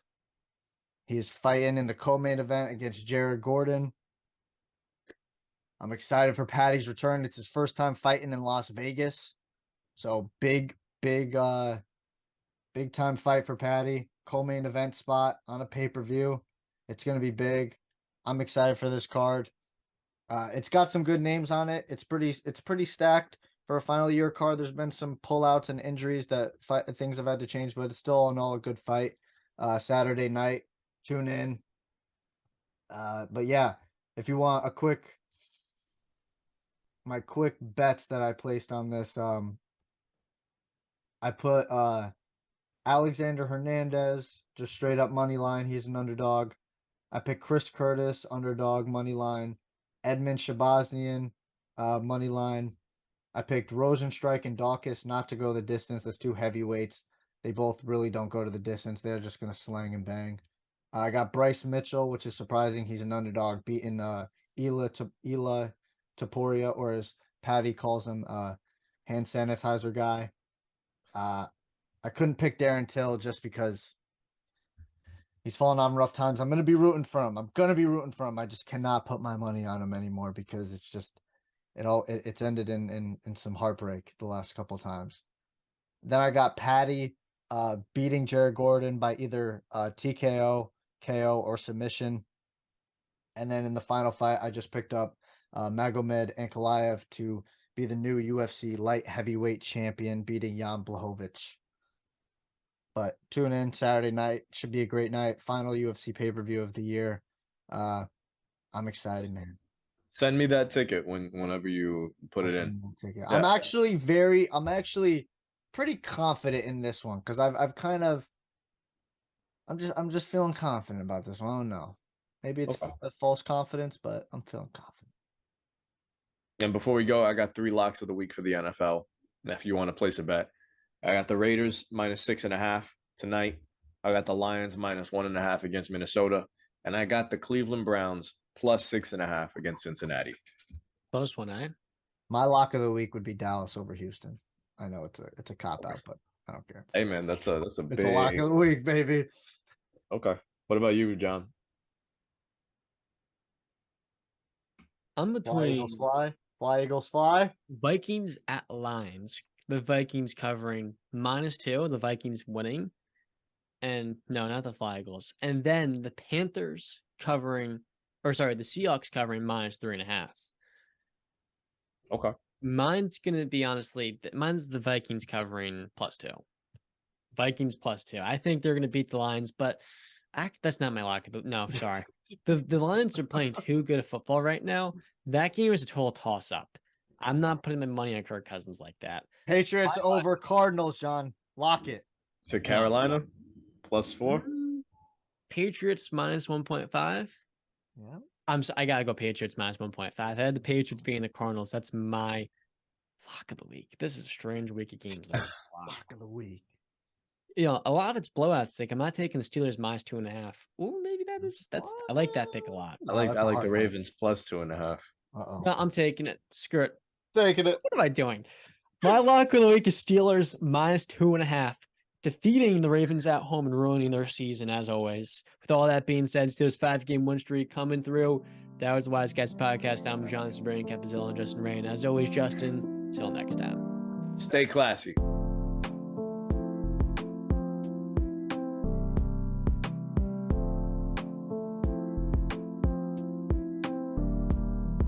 He is fighting in the co-main event against Jared Gordon. I'm excited for Paddy's return. It's his first time fighting in Las Vegas. So big time fight for Paddy. Co-main event spot on a pay-per-view. It's going to be big. I'm excited for this card. It's got some good names on it. It's pretty stacked for a final year card. There's been some pullouts and injuries that things have had to change, but it's still all in all a good fight. Saturday night, tune in. But yeah, if you want my quick bets that I placed on this, I put Alexander Hernandez, just straight up money line. He's an underdog. I picked Chris Curtis, underdog, money line. Edmund Shabazzian, money line. I picked Rosenstrike and Dawkins not to go the distance. That's two heavyweights. They both really don't go to the distance. They're just going to slang and bang. I got Bryce Mitchell, which is surprising. He's an underdog, beating Ela Taporia, or as Patty calls him, hand sanitizer guy. I couldn't pick Darren Till just because he's fallen on rough times. I'm going to be rooting for him. I just cannot put my money on him anymore because it's just it's ended in some heartbreak the last couple of times. Then I got Patty beating Jared Gordon by either TKO, KO, or submission. And then in the final fight, I just picked up Magomed Ankalaev to be the new UFC light heavyweight champion, beating Jan Blachowicz. But tune in Saturday night. Should be a great night. Final UFC pay-per-view of the year. I'm excited, man. Send me that ticket whenever you put it in. Yeah. I'm actually pretty confident in this one because I'm just feeling confident about this one. I don't know. Maybe it's a false confidence, but I'm feeling confident. And before we go, I got 3 locks of the week for the NFL. If you want to place a bet, I got the Raiders -6.5 tonight. I got the Lions -1.5 against Minnesota, and I got the Cleveland Browns +6.5 against Cincinnati. Close one, eh? My lock of the week would be Dallas over Houston. I know it's a cop out, but I don't care. Hey man, that's a It's big a lock of the week, baby. Okay. What about you, John? I'm Fly between Eagles fly. Fly Eagles fly. Vikings at Lions. The Vikings covering -2. The Vikings winning. And no, not the Fly Eagles. And then the Panthers covering, or sorry, the Seahawks covering -3.5. Okay. Mine's going to be mine's the Vikings covering +2. Vikings +2. I think they're going to beat the Lions, but that's not my lock. No, sorry. The Lions are playing too good at football right now. That game is a total toss-up. I'm not putting my money on Kirk Cousins like that. Patriots over Cardinals, John. Lock it. To Carolina +4. Patriots -1.5. Yeah. I gotta go Patriots -1.5. I had the Patriots being the Cardinals. That's my lock of the week. This is a strange week of games. Lock of the week. You know, a lot of it's blowouts. Like I'm not taking the Steelers -2.5. Ooh, maybe that's I like that pick a lot. I like that's a the hard one. Ravens +2.5. Uh-oh. No, I'm taking it. Screw it. Taking it. What am I doing? My lock of the week is Steelers -2.5, defeating the Ravens at home and ruining their season as always. With all that being said, Steelers 5-game win streak coming through. That was the Wise Guys Podcast. I'm John Brady, Capizilla, and Justin Ray. And as always, Justin, till next time. Stay classy.